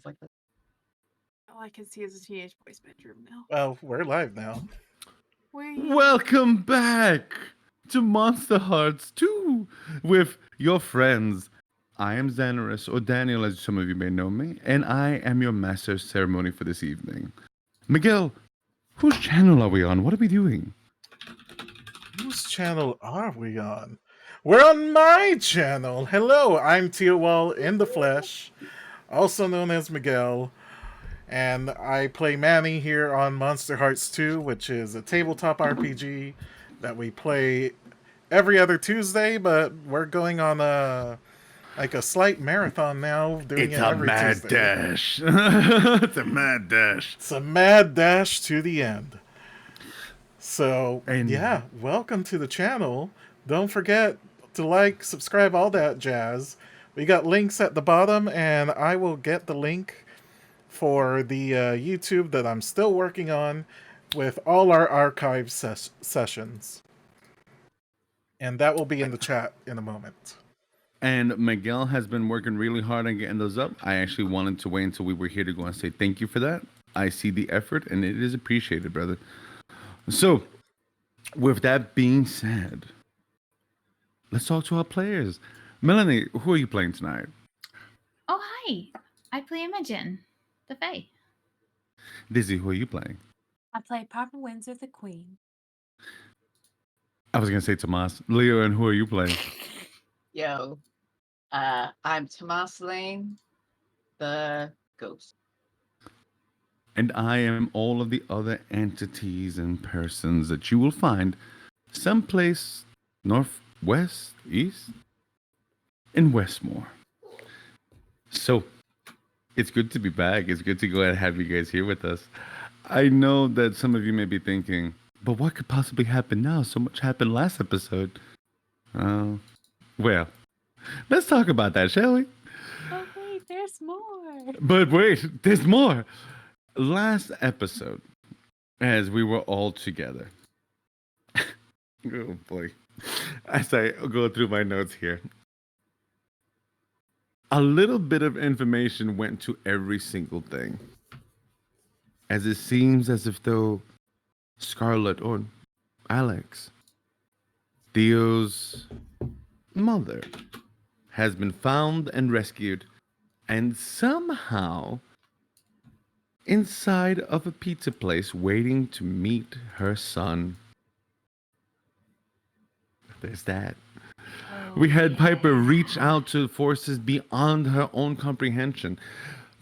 like that. All I can see is a teenage boy's bedroom now. Well, we're live now. Welcome back to Monsterhearts 2 with your friends. I am Xanaris, or Daniel as some of you may know me, and I am your master of ceremony for this evening. Miguel, whose channel are we on? What are we doing? Whose channel are we on? We're on my channel. Hello, I'm Teowall in the flesh, also known as Miguel, and I play Manny here on Monsterhearts 2, which is a tabletop RPG that we play every other Tuesday, but we're going on a slight marathon now, doing It's it a every mad Tuesday. dash. It's a mad dash. It's a mad dash to the end. So, And- yeah, welcome to the channel. Don't forget to like, subscribe, all that jazz. We got links at the bottom, and I will get the link for the YouTube that I'm still working on with all our archive sessions. And that will be in the chat in a moment. And Miguel has been working really hard on getting those up. I actually wanted to wait until we were here to go and say thank you for that. I see the effort, and it is appreciated, brother. So, with that being said, let's talk to our players. Melanie, who are you playing tonight? Oh, hi. I play Imogen, the Fae. Dizzy, who are you playing? I play Papa Windsor the Queen. I was going to say Tomas. Leo, and who are you playing? Yo, I'm Tomas Lane, the ghost. And I am all of the other entities and persons that you will find someplace northwest, east, in Westmore. So, it's good to be back. It's good to go ahead and have you guys here with us. I know that some of you may be thinking, but what could possibly happen now? So much happened last episode. Well, let's talk about that, shall we? Oh, wait, there's more. But wait, there's more. Last episode, as we were all together. Oh boy. As I go through my notes here. A little bit of information went to every single thing. As it seems as if though Scarlet or Alex, Theo's mother, has been found and rescued, and somehow inside of a pizza place waiting to meet her son. There's that. We had Piper reach out to forces beyond her own comprehension,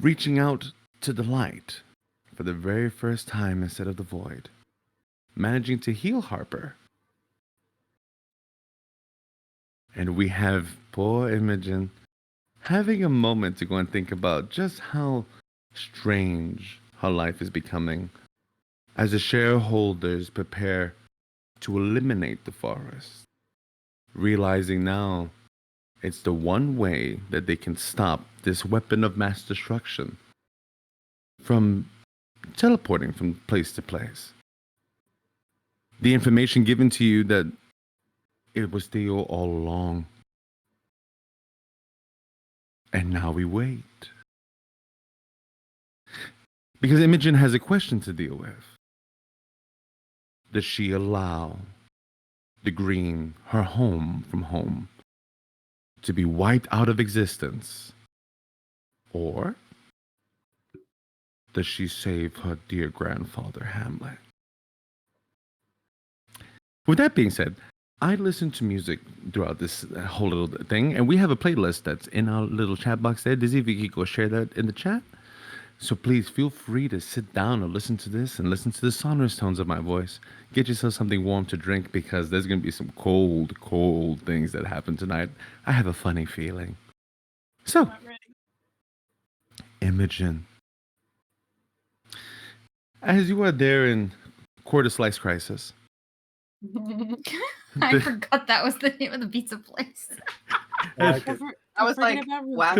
reaching out to the light for the very first time instead of the void, managing to heal Harper. And we have poor Imogen having a moment to go and think about just how strange her life is becoming as the shareholders prepare to eliminate the forest, realizing now it's the one way that they can stop this weapon of mass destruction from teleporting from place to place. The information given to you that it was Theo all along. And now we wait. Because Imogen has a question to deal with. Does she allow the green, her home from home, to be wiped out of existence? Or does she save her dear grandfather, Hamlet? With that being said, I listen to music throughout this whole little thing, and we have a playlist that's in our little chat box there. Dizzy, if you could go share that in the chat. So please feel free to sit down and listen to this and listen to the sonorous tones of my voice. Get yourself something warm to drink because there's going to be some cold, cold things that happen tonight. I have a funny feeling. So, Imogen, as you are there in Quarter Slice Crisis. I forgot that was the name of the pizza place. Like it. I was like, wow,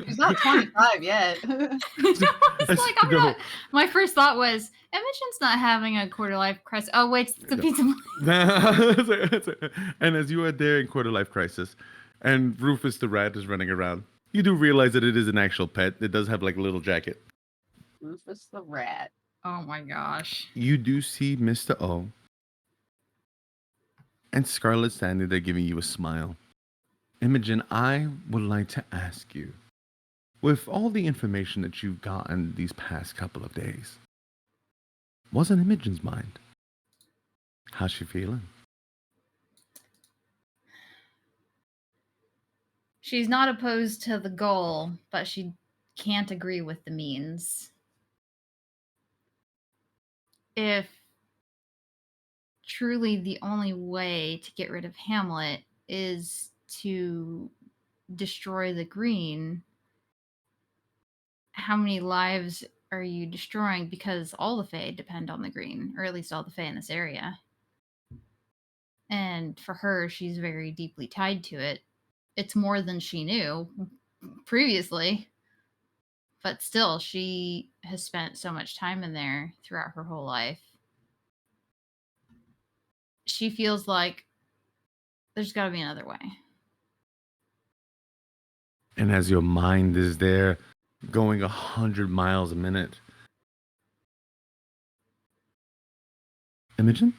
he's not 25 yet. It's like, I'm not. My first thought was, Imogen's not having a quarter life crisis. Oh, wait, it's the pizza place. And as you are there in Quarter Life Crisis, and Rufus the Rat is running around, You do realize that it is an actual pet. It does have like a little jacket. Rufus the rat. Oh my gosh. You do see Mr. O and Scarlet standing there giving you a smile. Imogen, I would like to ask you, with all the information that you've gotten these past couple of days, what's on Imogen's mind? How's she feeling? She's not opposed to the goal, but she can't agree with the means. If truly the only way to get rid of Hamlet is to destroy the green, how many lives are you destroying? Because all the Fae depend on the green, or at least all the Fae in this area. And for her, she's very deeply tied to it. It's more than she knew previously. But still, she has spent so much time in there throughout her whole life. She feels like there's got to be another way. And as your mind is there going 100 miles a minute, Imogen?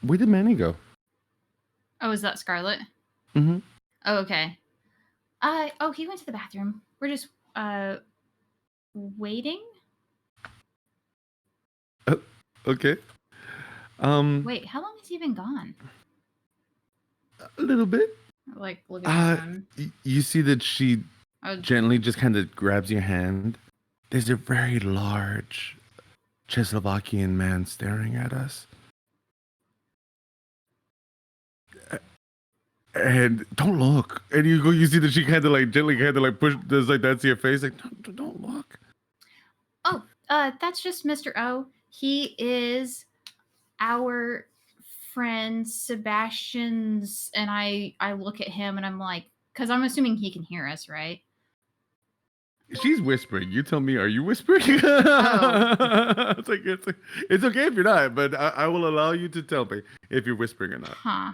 Where did Manny go? Oh, is that Scarlet? Mm-hmm. Oh, okay. He went to the bathroom. We're just waiting. Okay. Wait, how long has he been gone? A little bit. Like, look at him. You see that she Oh, gently just kind of grabs your hand. There's a very large Czechoslovakian man staring at us. And don't look. And you see that she kind of like gently kind of like does like that to your face. Like, don't look. Oh, that's just Mr. O. He is our friend Sebastian's, and I look at him and I'm like, because I'm assuming he can hear us, right? She's whispering. You tell me, are you whispering? Oh. It's okay if you're not, but I will allow you to tell me if you're whispering or not. Huh.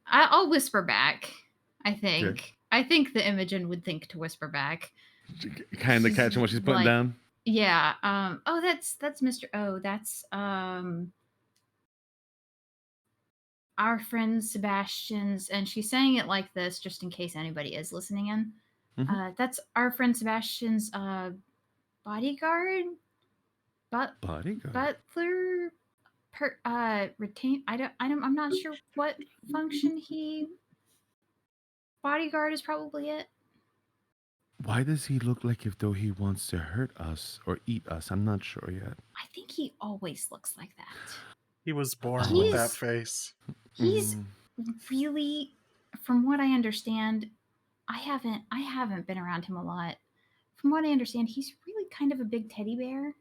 I'll whisper back. I think. Okay. I think the Imogen would think to whisper back. Kind of catching what she's putting like, down. Yeah. Oh, that's Mr. O. That's our friend Sebastian's, and she's saying it like this just in case anybody is listening in. Mm-hmm. That's our friend Sebastian's bodyguard. Bodyguard. Butler. Retain. I'm not sure what function he. Bodyguard is probably it. Why does he look like if though he wants to hurt us or eat us? I'm not sure yet. I think he always looks like that. He was born with that face. He's really, from what I understand, I haven't been around him a lot. From what I understand, he's really kind of a big teddy bear,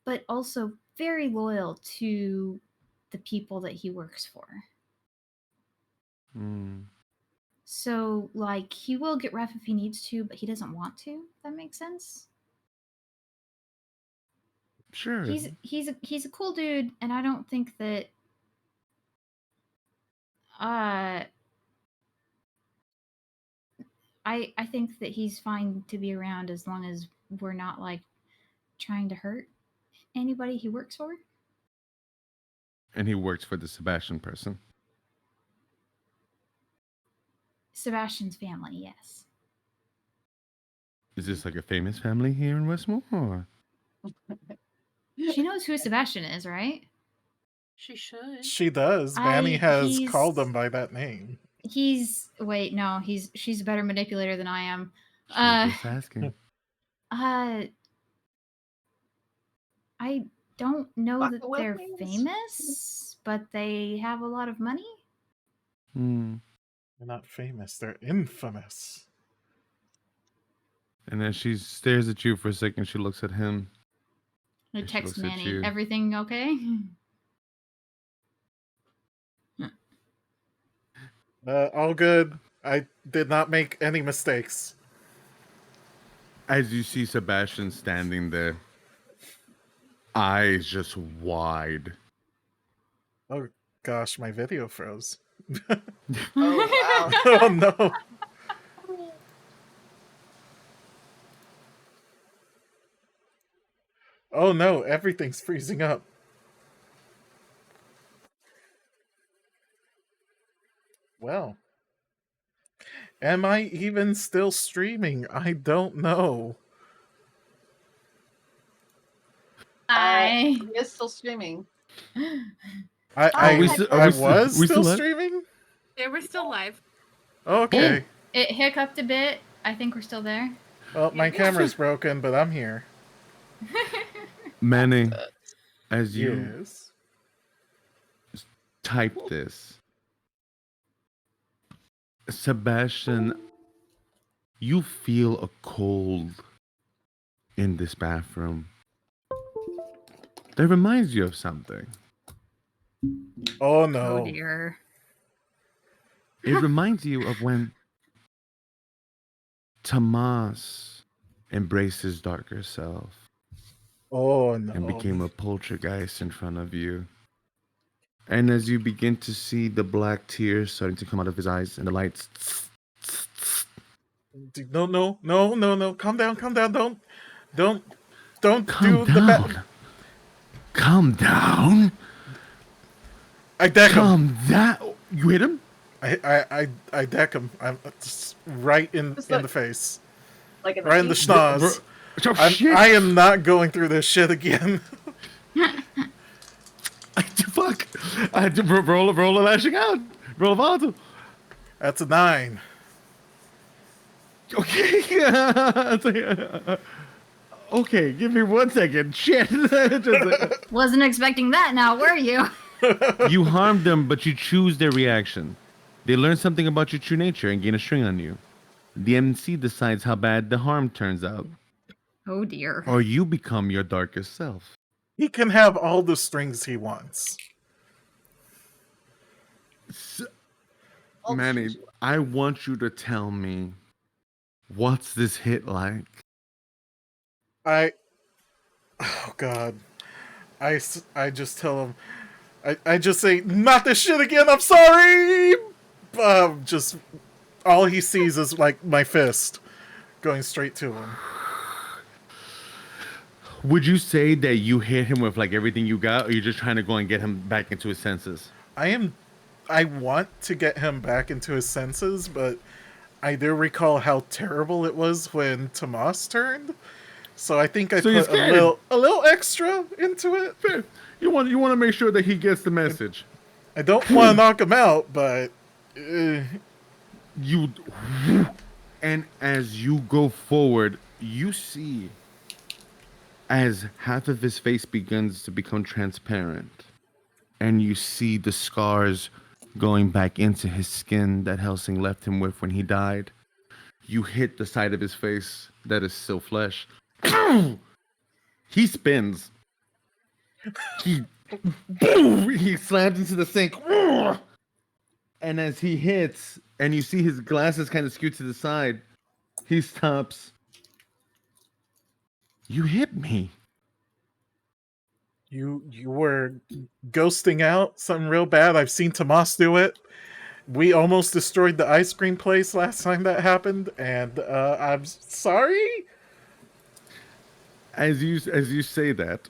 but also very loyal to the people that he works for. So, like, he will get rough if he needs to, but he doesn't want to. If that makes sense. Sure. He's a cool dude, and I don't think that. I think that he's fine to be around as long as we're not like trying to hurt anybody he works for. And he works for the Sebastian person. Sebastian's family, yes. Is this like a famous family here in Westmore? Or? She knows who Sebastian is, right? She should. She does. Manny has called them by that name. She's a better manipulator than I am. Just asking. I don't know that they're famous, but they have a lot of money. They're not famous. They're infamous. And then she stares at you for a second. She looks at him. I text Manny, everything okay? All good. I did not make any mistakes. As you see Sebastian standing there, eyes just wide. Oh gosh, my video froze. Oh, wow. Oh no. Oh no, everything's freezing up. Well, am I even still streaming? I don't know. I He is still streaming. I Are we still- I are we still- was we still still live? streaming? Yeah, we're still live. Okay. it hiccuped a bit. I think we're still there. Well, my camera's broken, but I'm here. Manny, as you Yes. type this, Sebastian, you feel a cold in this bathroom that reminds you of something. Oh Oh no. dear. It reminds you of when Tomas embraced his darker self Oh no. and became a poltergeist in front of you. And as you begin to see the black tears starting to come out of his eyes and the lights, No. Calm down. Don't calm do the down. Calm down. I deck him. Calm down. You hit him? I deck him. I'm just right in Just the like- face. Like in Right in the feet? schnoz. Oh, shit. I am not going through this shit again. Fuck. I had to roll a lashing out. Roll a volatile. That's a 9. Okay. Okay, give me 1 second. Shit. Wasn't expecting that now, were you? You harmed them, but you choose their reaction. They learn something about your true nature and gain a string on you. The MC decides how bad the harm turns out, Oh dear. or you become your darkest self. He can have all the strings he wants. Oh, Manny, shoot. I want you to tell me, what's this hit like? Oh god. I just tell him, I just say, not this shit again, I'm sorry! Just, all he sees is like my fist going straight to him. Would you say that you hit him with like everything you got, or you're just trying to go and get him back into his senses? I want to get him back into his senses, but I do recall how terrible it was when Tomas turned. So I think I So you're put scared. a little extra into it. Fair. You want to make sure that he gets the message. I don't want to knock him out, but You and as you go forward, you see as half of his face begins to become transparent, and you see the scars going back into his skin that Helsing left him with when he died. You hit the side of his face that is still flesh. He spins. He slams into the sink. And as he hits, and you see his glasses kind of skew to the side, he stops. You hit me. you were ghosting out something real bad. I've seen Tomas do it. We almost destroyed the ice cream place last time that happened, and I'm sorry. As you say that,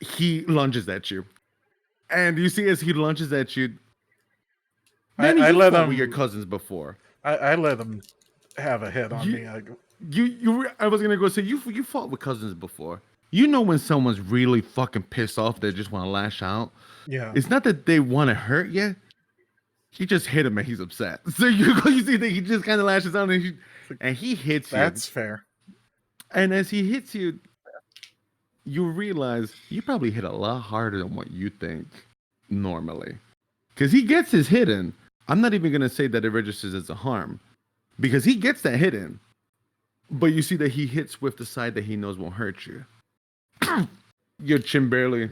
he lunges at you, and you see as he lunges at you. Manny, I you let fought him. with your cousins before. I let him have a hit on You- me. I was gonna go say you fought with cousins before. You know when someone's really fucking pissed off, they just want to lash out. Yeah. It's not that they want to hurt you. You just hit him and he's upset. So you see that he just kind of lashes out and he hits you. That's fair. And as he hits you, you realize you probably hit a lot harder than what you think normally. Because he gets his hit in. I'm not even going to say that it registers as a harm. Because he gets that hit in. But you see that he hits with the side that he knows won't hurt you. Your chin barely.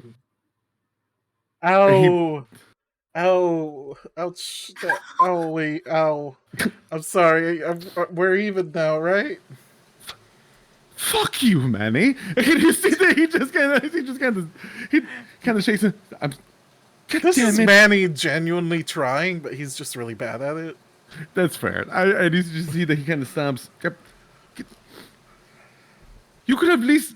Ow. Ow. Ouch. Oh, wait. Ow. I'm sorry. We're even now, right? Fuck you, Manny. And you see that he kind of shakes it. This damn is it. Manny genuinely trying, but he's just really bad at it. That's fair. I need to just see that he kind of stops. You could have at least.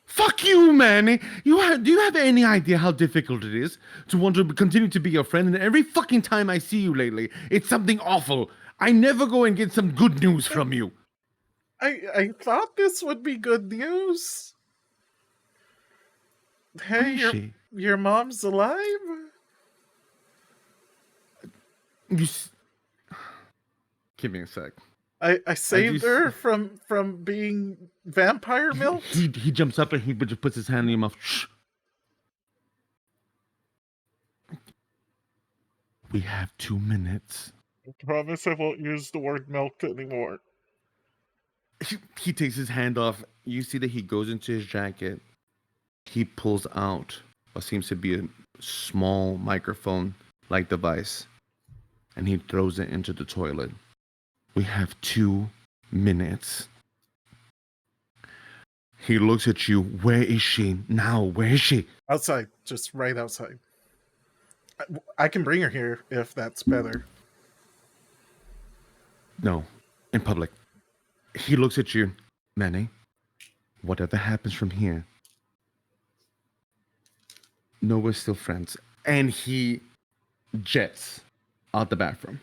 Fuck you, Manny. Do you have any idea how difficult it is to want to continue to be your friend? And every fucking time I see you lately, it's something awful. I never go and get some good news from you. I thought this would be good news. Where Hey, is she? your mom's alive? Give me a sec. I saved her from being vampire milk. He jumps up and he just puts his hand in your mouth. Shh. We have 2 minutes. I promise I won't use the word milk anymore. He takes his hand off. You see that he goes into his jacket. He pulls out what seems to be a small microphone-like device, and he throws it into the toilet. We have 2 minutes. He looks at you. Where is she now? Where is she? Outside, just right outside. I can bring her here if that's better. No, in public. He looks at you. Manny, whatever happens from here, no, we're still friends. And he jets out the bathroom.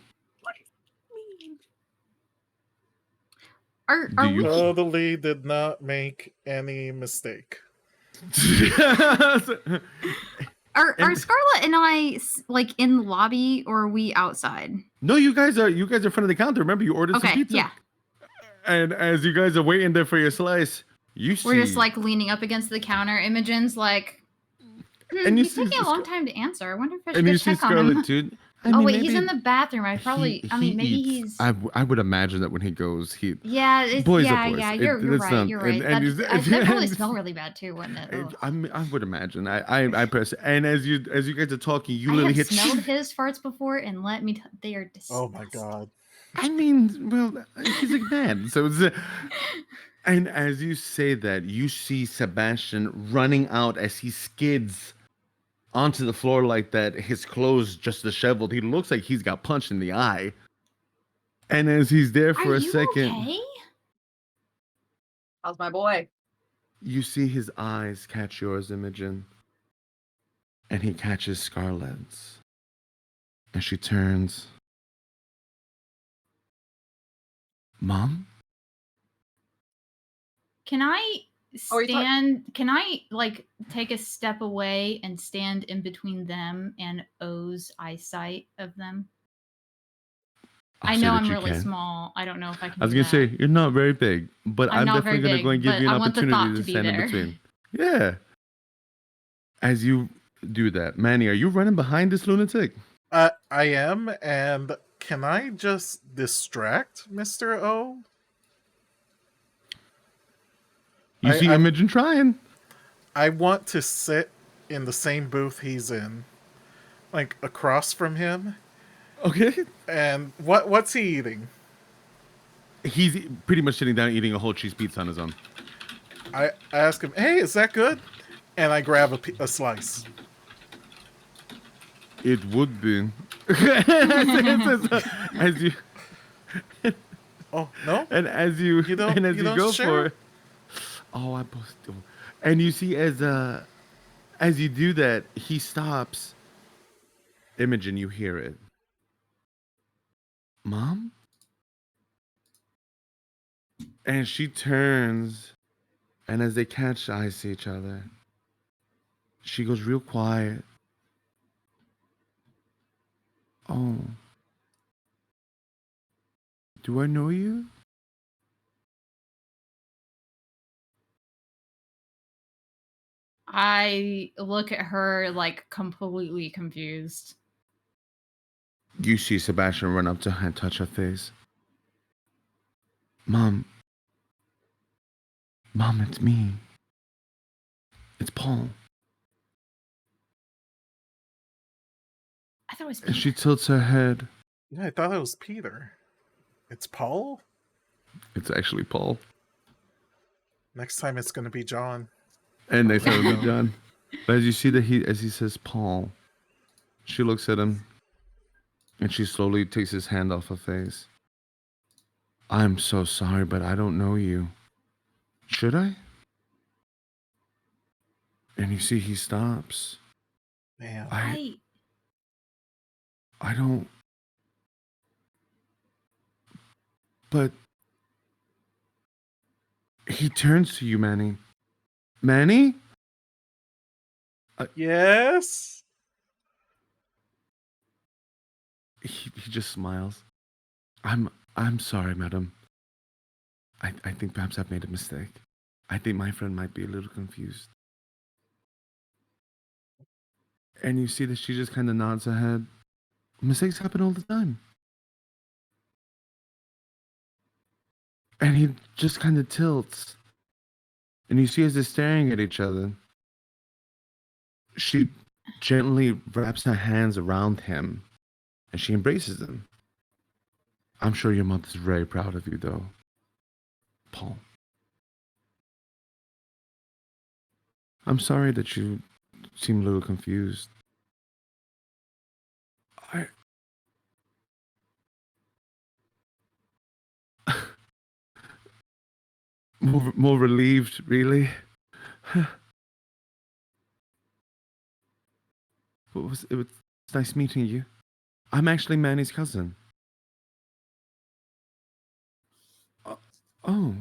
Are Do you- we? Totally did not make any mistake. Are Scarlett and I like in the lobby, or are we outside? No, you guys are in front of the counter. Remember, you ordered some Okay, pizza. yeah. And as you guys are waiting there for your slice, you see. We're just like leaning up against the counter. Imogen's like, And you he's see taking a Scar- long time to answer. I wonder if I should and go you see check on him. Scarlett, dude. Oh wait, he's in the bathroom. I probably. He maybe eats. he's. I would imagine that when he goes, he. Yeah, it's, Boys are yeah, boys. yeah. It- You're it's right. not- You're and- right. and that, is- that probably smell really bad too, wouldn't it? Ugh. I would imagine. I press. And as you guys are talking, you I literally have hit. smelled his farts before, and let me. They are disgusting. Oh my god. I mean, well, he's a man, so it's. And as you say that, you see Sebastian running out as he skids onto the floor like that, his clothes just disheveled. He looks like he's got punched in the eye. And as he's there for Are a you second, okay? How's my boy? you see his eyes catch yours, Imogen. And he catches Scarlett's. And she turns. Mom? Can I Oh, he's like- stand? Can I like take a step away and stand in between them and O's eyesight of them? I know I'm really small. I don't know if I can. I was do gonna say that. you're not very big, but I'm I'm not definitely very gonna go and big, give you but an I want the opportunity thought to to be stand in there. between. Yeah. As you do that, Manny, are you running behind this lunatic? I am, and can I just distract Mr. O? You see Imogen trying. I want to sit in the same booth he's in, like across from him. Okay. And what's he eating? He's pretty much sitting down eating a whole cheese pizza on his own. I ask him, "Hey, is that good?" And I grab a slice. It would be. As you Oh no! and as you don't- and as you you don't go share? for it. Oh, I both do. And you see as you do that, he stops. Imogen, you hear it. Mom? And she turns, and as they catch eyes to each other, she goes real quiet. Oh. Do I know you? I look at her like completely confused. You see Sebastian run up to her and touch her face. Mom, it's me. It's Paul. I thought it was. And she tilts her head. Yeah, I thought it was Peter. It's Paul. It's actually Paul. Next time it's gonna be John. And they say with John. But as you see that as he says Paul, she looks at him and she slowly takes his hand off her face. I'm so sorry, but I don't know you. Should I? And you see he stops. Man. I don't. But he turns to you, Manny. Manny? Yes? He just smiles. I'm sorry, madam. I think perhaps I've made a mistake. I think my friend might be a little confused. And you see that she just kind of nods her head. Mistakes happen all the time. And he just kind of tilts. And you see as they're staring at each other, she gently wraps her hands around him and she embraces him. I'm sure your mother's very proud of you, though, Paul. I'm sorry that you seem a little confused. More relieved, really. It was nice meeting you. I'm actually Manny's cousin. Oh.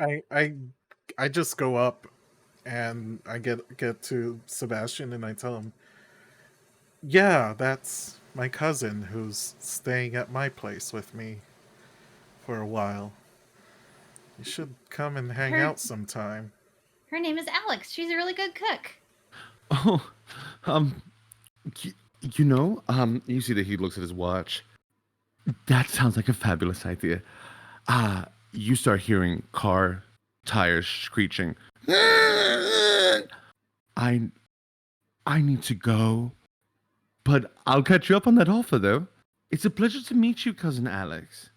I just go up and I get to Sebastian and I tell him, yeah, that's my cousin who's staying at my place with me for a while. You should come and hang out sometime. Her name is Alex. She's a really good cook. Oh, you see that he looks at his watch. That sounds like a fabulous idea. You start hearing car tires screeching. I need to go, but I'll catch you up on that offer, though. It's a pleasure to meet you, cousin Alex.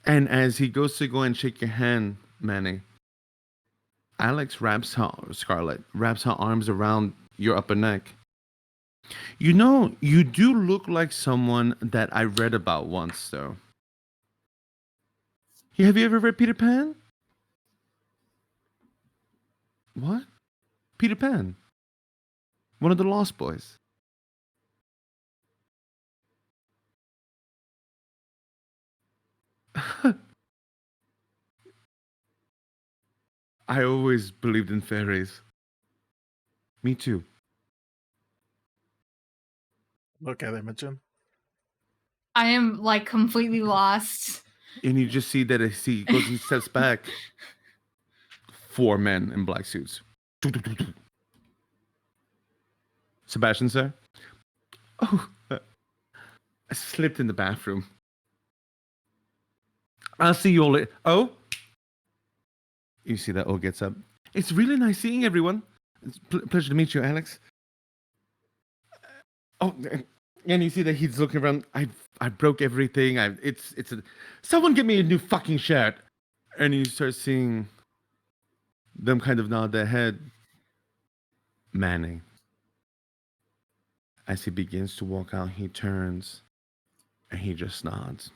And as he goes to go and shake your hand, Manny, Scarlett wraps her arms around your upper neck. You know, you do look like someone that I read about once, though. Have you ever read Peter Pan? What? Peter Pan. One of the Lost Boys. I always believed in fairies. Me too. Look at Imogen. I am like completely lost. And you just see that as he goes and steps back, 4 men in black suits. Sebastian, sir? Oh, I slipped in the bathroom. I'll see you all later. Oh? You see that O gets up. It's really nice seeing everyone. It's a pleasure to meet you, Alex. Oh, and you see that he's looking around. I broke everything. Someone get me a new fucking shirt. And you start seeing them kind of nod their head. Manny. As he begins to walk out, he turns and he just nods.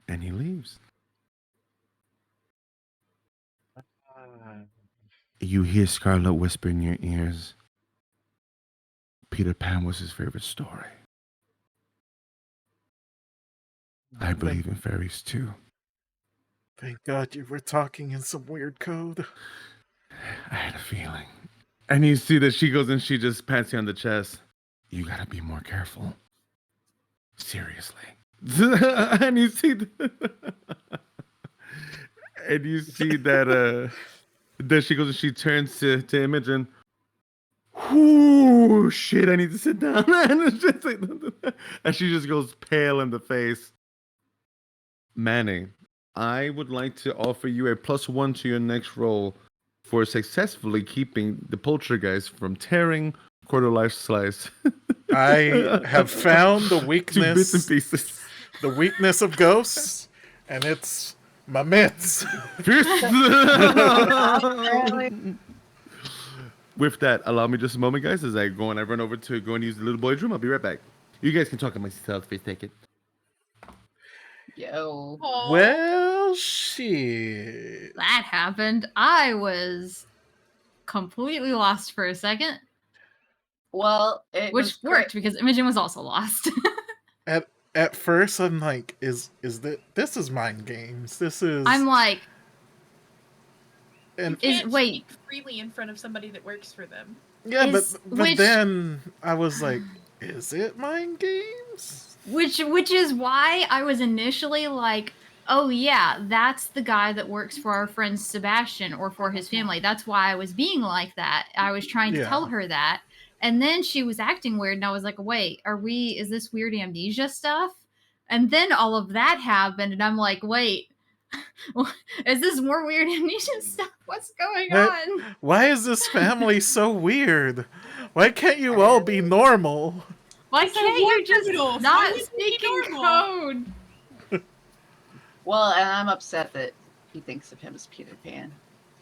And he leaves. You hear Scarlet whisper in your ears, Peter Pan was his favorite story. I believe in fairies too. Thank God you were talking in some weird code. I had a feeling. And you see that she goes and she just pats you on the chest. You gotta be more careful. Seriously. And you see that she goes and she turns to Imogen. Whoo, shit, I need to sit down. And she just goes pale in the face. Manny, I would like to offer you a +1 to your next roll for successfully keeping the poltergeist from tearing quarter life slice. I have found the 2 weakness, bits and pieces. the weakness of ghosts, and it's my mitts. Apparently. With that, allow me just a moment, guys, as I go and I run over to go and use the little boy's room. I'll be right back. You guys can talk amongst yourselves for a second. Yo. Well, shit. That happened. I was completely lost for a second, Well, it which was worked because Imogen was also lost. At first, I'm like, is this is mind games? This is. I'm like, and You Is- can't wait. speak freely in front of somebody that works for them. yeah, is- but which- then I was like, is it mind games? which is why I was initially like, oh yeah, that's the guy that works for our friend Sebastian or for his family. That's why I was being like that. I was trying to Yeah. tell her that. And then she was acting weird and I was like, wait, is this weird amnesia stuff? And then all of that happened and I'm like, wait, is this more weird amnesia stuff? What's going What? on? Why is this family so weird? Why can't you all be normal? Why They're can't war you just criminals. not Why would they be speak in normal? code? Well, and I'm upset that he thinks of him as Peter Pan.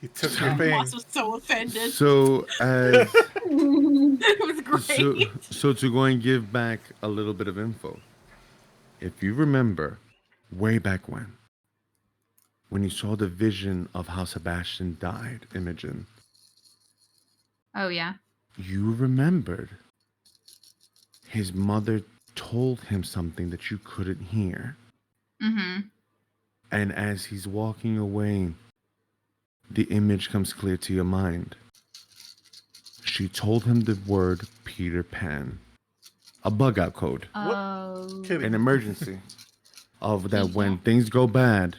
He took your thing. Moss was so offended. So, as It was great. so to go and give back a little bit of info. If you remember, way back when you saw the vision of how Sebastian died, Imogen, Oh yeah. you remembered his mother told him something that you couldn't hear. Mm-hmm. And as he's walking away, the image comes clear to your mind. She told him the word Peter Pan, a bug out code, Oh. Kidding. an emergency of that when things go bad,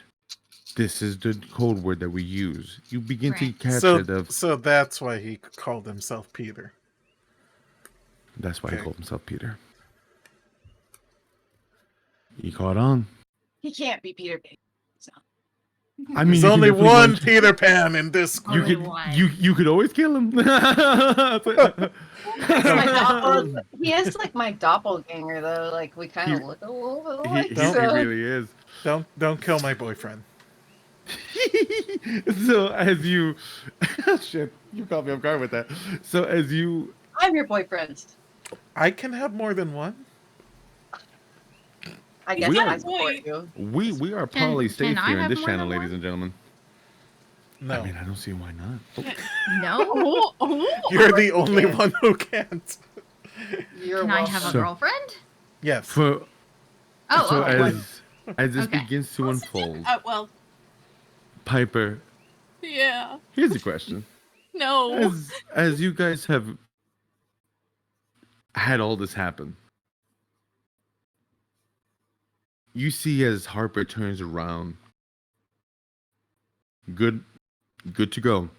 this is the code word that we use. You begin to Right. catch So, it of, so that's why he called himself Peter. that's why Okay. he called himself Peter. You caught on. He can't be Peter Pan. I mean, There's you can only definitely one go and- Peter Pan in this You group. Only could one. you could always kill him. It's my he is like my doppelganger, though. Like, we kind of He- look a little bit he, alike. he so. really is. Don't kill my boyfriend. So as you shit, you caught me off guard with that. So as you I'm your boyfriend. I can have more than one. I guess We I are- support you. we are Can- probably can safe I here in have this more channel, than ladies one? and gentlemen. No, I mean, I don't see why not. Oh, No. Oh, oh. you're the only one who can't. You're Can I have a So- girlfriend? Yes. For Oh, so okay. as this Okay. begins to unfold, Well, Piper, yeah. here's a question. No. As you guys have had all this happen, you see as Harper turns around, good to go.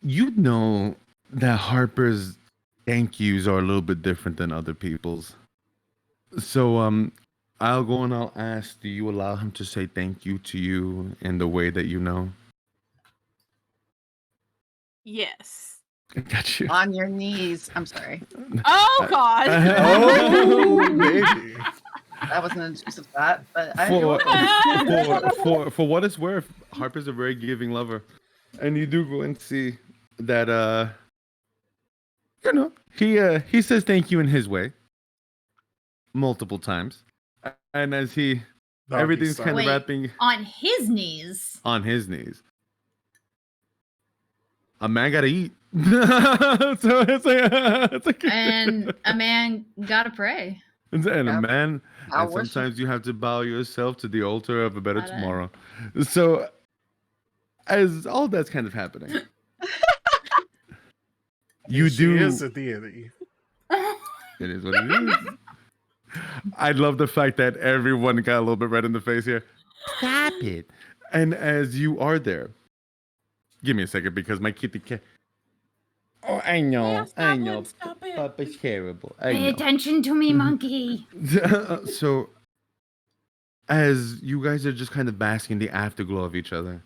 You know that Harper's thank yous are a little bit different than other people's. So I'll go and I'll ask, do you allow him to say thank you to you in the way that you know? Yes. Got you. On your knees. I'm sorry. Oh God. Oh, baby. That wasn't an intrusive thought, but I For what it's worth, Harper's a very giving lover, and you do go and see that you know he says thank you in his way multiple times, and as he Doggy everything's style. kind of Wait. wrapping On his knees. on his knees. A man gotta eat, so it's like And a man gotta pray. and a Yep. man. I'll And worship. sometimes you have to bow yourself to the altar of a better Gotta. tomorrow. So, as all that's kind of happening, you She do. is a deity. It is what it is. I love the fact that everyone got a little bit red in the face here. Stop it. And as you are there, give me a second because my kitty cat. Oh, I know. Yeah, stop I it, know. stop it. Papa's terrible. I Pay know. attention to me, monkey. So, as you guys are just kind of basking in the afterglow of each other,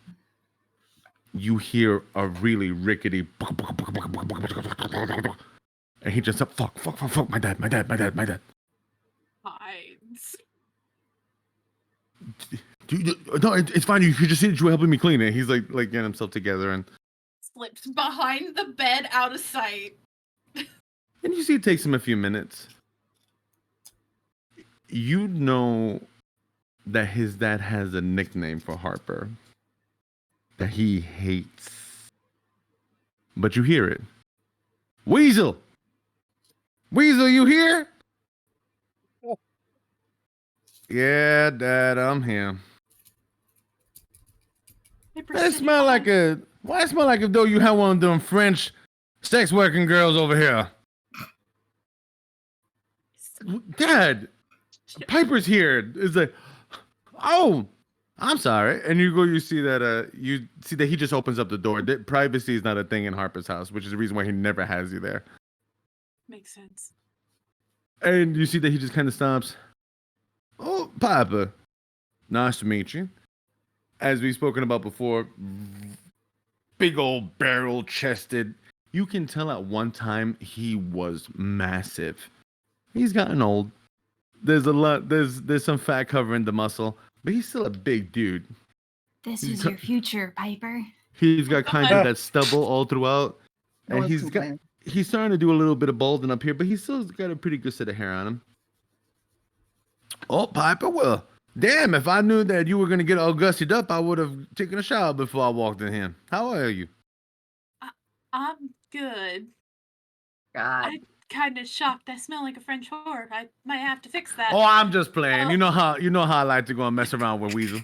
you hear a really rickety, and he just said, fuck, my dad. Hides. No, it's fine. You just said you were helping me clean it. He's like getting himself together, and Slips behind the bed out of sight. you see it takes him a few minutes. You know that his dad has a nickname for Harper that he hates. But you hear it. Weasel! Weasel, you here? Yeah, Dad, I'm here. Why it smell like as though you had one of them French sex working girls over here? Dad, Piper's here. It's like, oh, I'm sorry. And you see that he just opens up the door. Privacy is not a thing in Harper's house, which is the reason why he never has you there. Makes sense. And you see that he just kind of stops. Oh, Piper, nice to meet you. As we've spoken about before, big old barrel chested. You can tell at one time he was massive. He's gotten old. There's some fat covering the muscle, but he's still a big dude. This is your future, Piper. He's got kind of that stubble all throughout, and he's starting to do a little bit of balding up here, but he's still got a pretty good set of hair on him. Oh, Piper, well, damn, if I knew that you were going to get all gussied up, I would have taken a shower before I walked in here. How are you? I'm good. God. I'm kind of shocked. I smell like a French whore. I might have to fix that. Oh, I'm just playing. You know how I like to go and mess around with Weasel.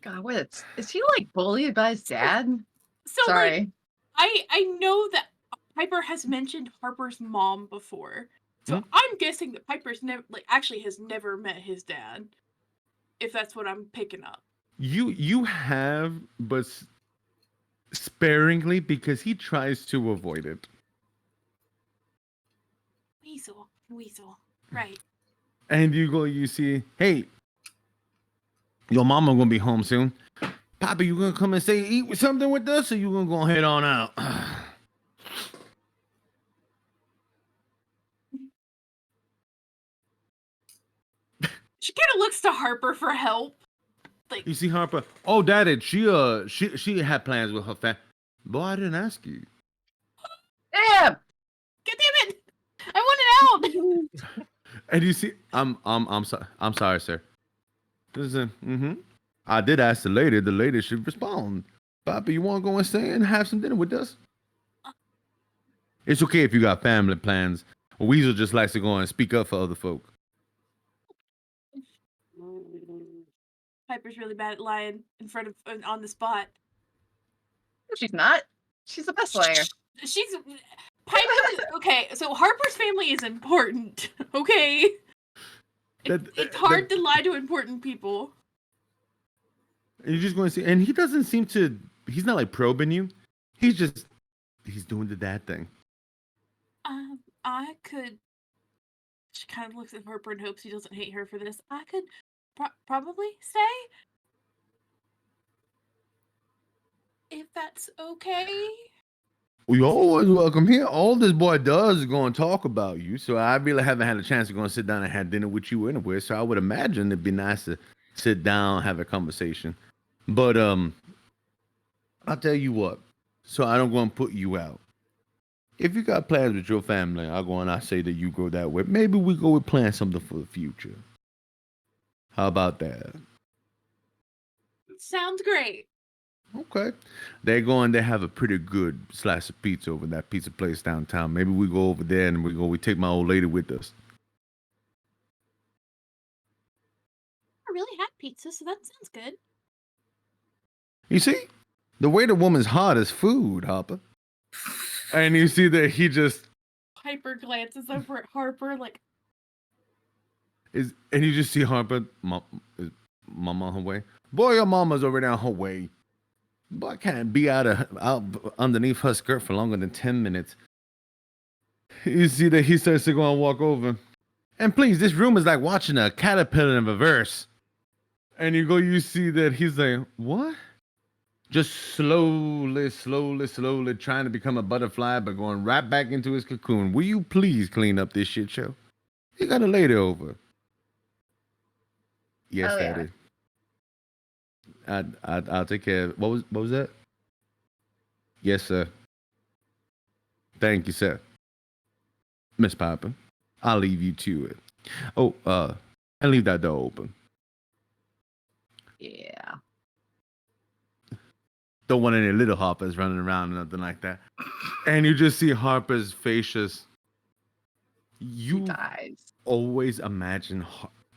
God, what? Is he like bullied by his dad? So, Sorry. Like, I know that Piper has mentioned Harper's mom before. So I'm guessing that Piper's has never met his dad. If that's what I'm picking up. You have, but sparingly, because he tries to avoid it. Weasel. Right. And you see, hey, your mama gonna be home soon. Papa, you gonna come and eat something with us, or you gonna go head on out? She kind of looks to Harper for help. Like, you see Harper. Oh, Daddy, she had plans with her family. Boy, I didn't ask you. Damn! God damn it! I want it out. And you see, I'm sorry, sir. I did ask the lady. The lady should respond. Papa, you want to go and stay and have some dinner with us? It's okay if you got family plans. Weasel just likes to go and speak up for other folk. Piper's really bad at lying in front of on the spot. No, she's not. She's the best liar. She's Piper. Okay, so Harper's family is important. Okay, it's hard to lie to important people. You're just going to see, and he doesn't seem to. He's not like probing you. He's doing the dad thing. I could. She kind of looks at Harper and hopes he doesn't hate her for this. I could probably stay. If that's okay. You're always welcome here. All this boy does is go and talk about you. So I really haven't had a chance to go and sit down and have dinner with you anywhere. So I would imagine it'd be nice to sit down, have a conversation. But I'll tell you what. So I don't go and put you out. If you got plans with your family, I'll go and I say that you go that way. Maybe we go and plan something for the future. How about that? Sounds great. Okay. They have a pretty good slice of pizza over that pizza place downtown. Maybe we go over there and we take my old lady with us. I really had pizza, so that sounds good. You see? The way the woman's heart is food, Harper. And you see that he just Piper glances over at Harper like and you just see Harper, is mama on her way? Boy, your mama's already on her way. Boy, I can't be out underneath her skirt for longer than 10 minutes. You see that he starts to go and walk over. And please, this room is like watching a caterpillar in reverse. And you see that he's like, what? just slowly trying to become a butterfly, but going right back into his cocoon. Will you please clean up this shit show? You got a lady over. Yes, Oh, yeah. Daddy. I'll take care of. What was that? Yes, sir. Thank you, sir. Miss Piper, I'll leave you to it. Oh, and leave that door open. Yeah. Don't want any little Harpers running around or nothing like that. And you just see Harper's facious. He You dies. always imagine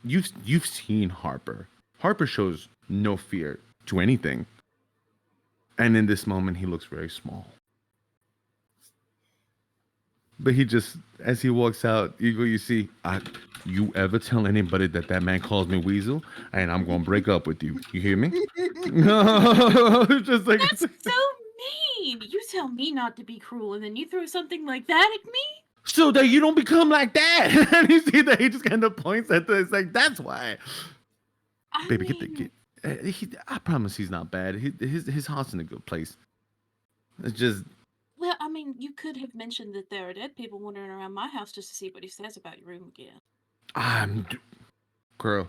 you've seen Harper. Harper shows no fear to anything. And in this moment, he looks very small. But he just, as he walks out, you see, you ever tell anybody that man calls me Weasel, and I'm gonna break up with you. You hear me? Just like That's so mean. You tell me not to be cruel, and then you throw something like that at me. so that you don't become like that. And you see that he just kind of points at this, like that's why. Baby, get. I promise he's not bad. His heart's in a good place. It's just. Well, I mean, you could have mentioned that there are dead people wandering around my house just to see what he says about your room again. Girl,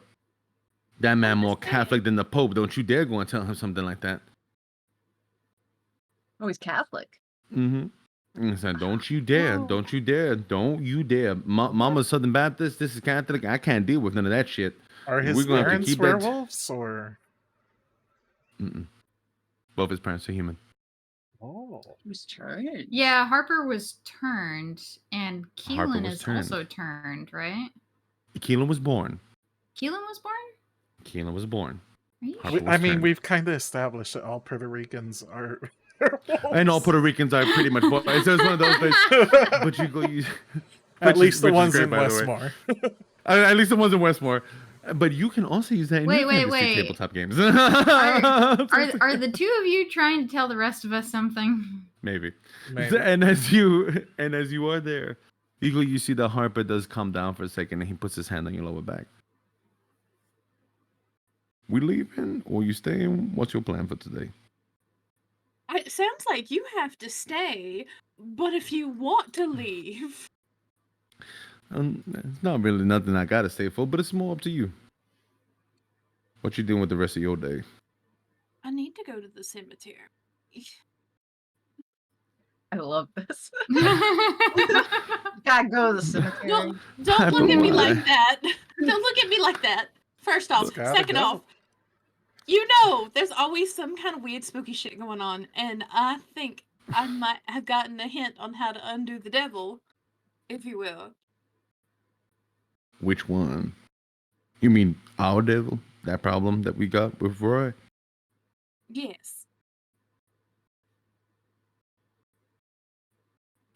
that man more just saying. Catholic than the Pope. Don't you dare go and tell him something like that. Oh, he's Catholic. Mm-hmm. And I said, don't you dare. Don't you dare. Don't you dare. Mama's Southern Baptist. This is Catholic. I can't deal with none of that shit. Are his We're gonna have to parents keep that- werewolves or? Mm-mm. Both his parents are human. Oh, Who's turned? Yeah, Harper was turned, and Harper Keelan was is turned. also turned, right? Keelan was born. Keelan was born? Keelan was born. Are you Harper sure? I was mean, turned. we've kind of established that all Puerto Ricans are. And all Puerto Ricans are pretty much boys. So it's one of those things. But you go, At least the which is ones great, in by the way. Westmore. At least the ones in Westmore. But you can also use that in Wait, your wait, fantasy wait. tabletop games. Are the two of you trying to tell the rest of us something? Maybe. Maybe. And as you are there, you see the Harper does calm down for a second, and he puts his hand on your lower back. We leaving or you staying? What's your plan for today? It sounds like you have to stay, but if you want to leave, It's not really nothing I gotta stay for, but it's more up to you. What you doing with the rest of your day? I need to go to the cemetery. I love this. Gotta go to the cemetery. Don't look at me like that. Don't look at me like that. First off, Just gotta second go. off, you know, there's always some kind of weird, spooky shit going on, and I think I might have gotten a hint on how to undo the devil, if you will. Which one? You mean our devil? That problem that we got with Roy? Yes.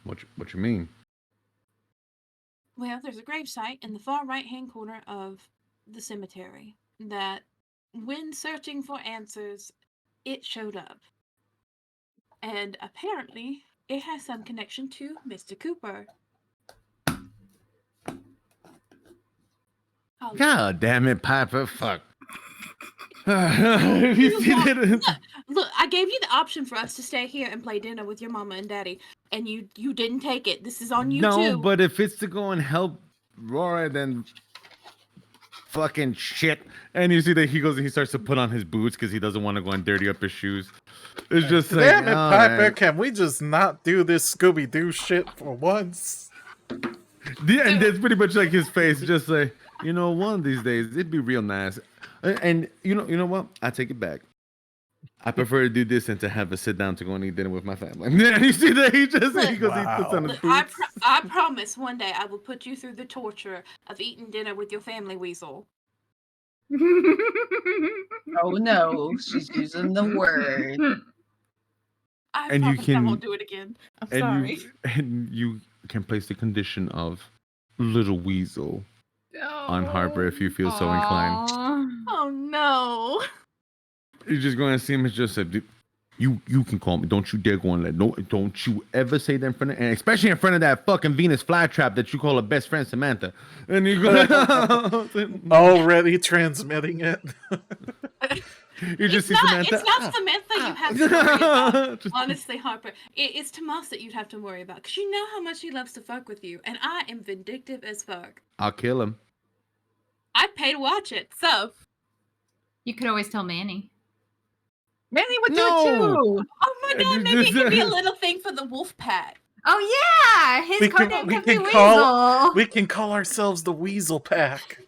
What you mean? Well, there's a gravesite in the far right-hand corner of the cemetery that, when searching for answers, it showed up. And apparently, it has some connection to Mr. Cooper. Oh, God damn it, Piper! Fuck. You see that? Look, I gave you the option for us to stay here and play dinner with your mama and daddy, and you didn't take it. This is on you No, too. but if it's to go and help Roy, then fucking shit. And you see that he goes and he starts to put on his boots because he doesn't want to go and dirty up his shoes. It's just like, Damn it, oh, Piper! man. Can we just not do this Scooby Doo shit for once? And that's pretty much like his face, just like, you know, one of these days it'd be real nice. And you know what? I take it back. I prefer to do this than to have a sit down to go and eat dinner with my family. And you see that he goes, he puts on his Look, I boots. promise one day I will put you through the torture of eating dinner with your family, Weasel. Oh no, she's using the word. I And you promise I can- won't do it again. I'm sorry. And you can place the condition of Little Weasel on Harper if you feel so inclined. Aw. Oh no. You're just going to see him as just a dude. You can call me. Don't you dare go and don't you ever say that in front of, and especially in front of that fucking Venus flytrap that you call a best friend Samantha. And you go Already transmitting it. You just see It's Samantha. not Samantha you have to worry about. Honestly, Harper, it's Tomas that you'd have to worry about because you know how much he loves to fuck with you, and I am vindictive as fuck. I'll kill him. I'd pay to watch it, so. You could always tell Manny. Manny would do No! it too. Oh my god, maybe it could be a little thing for the wolf pack. Oh yeah, his We code can- name we could be can Weasel. call- We can call ourselves the Weasel Pack.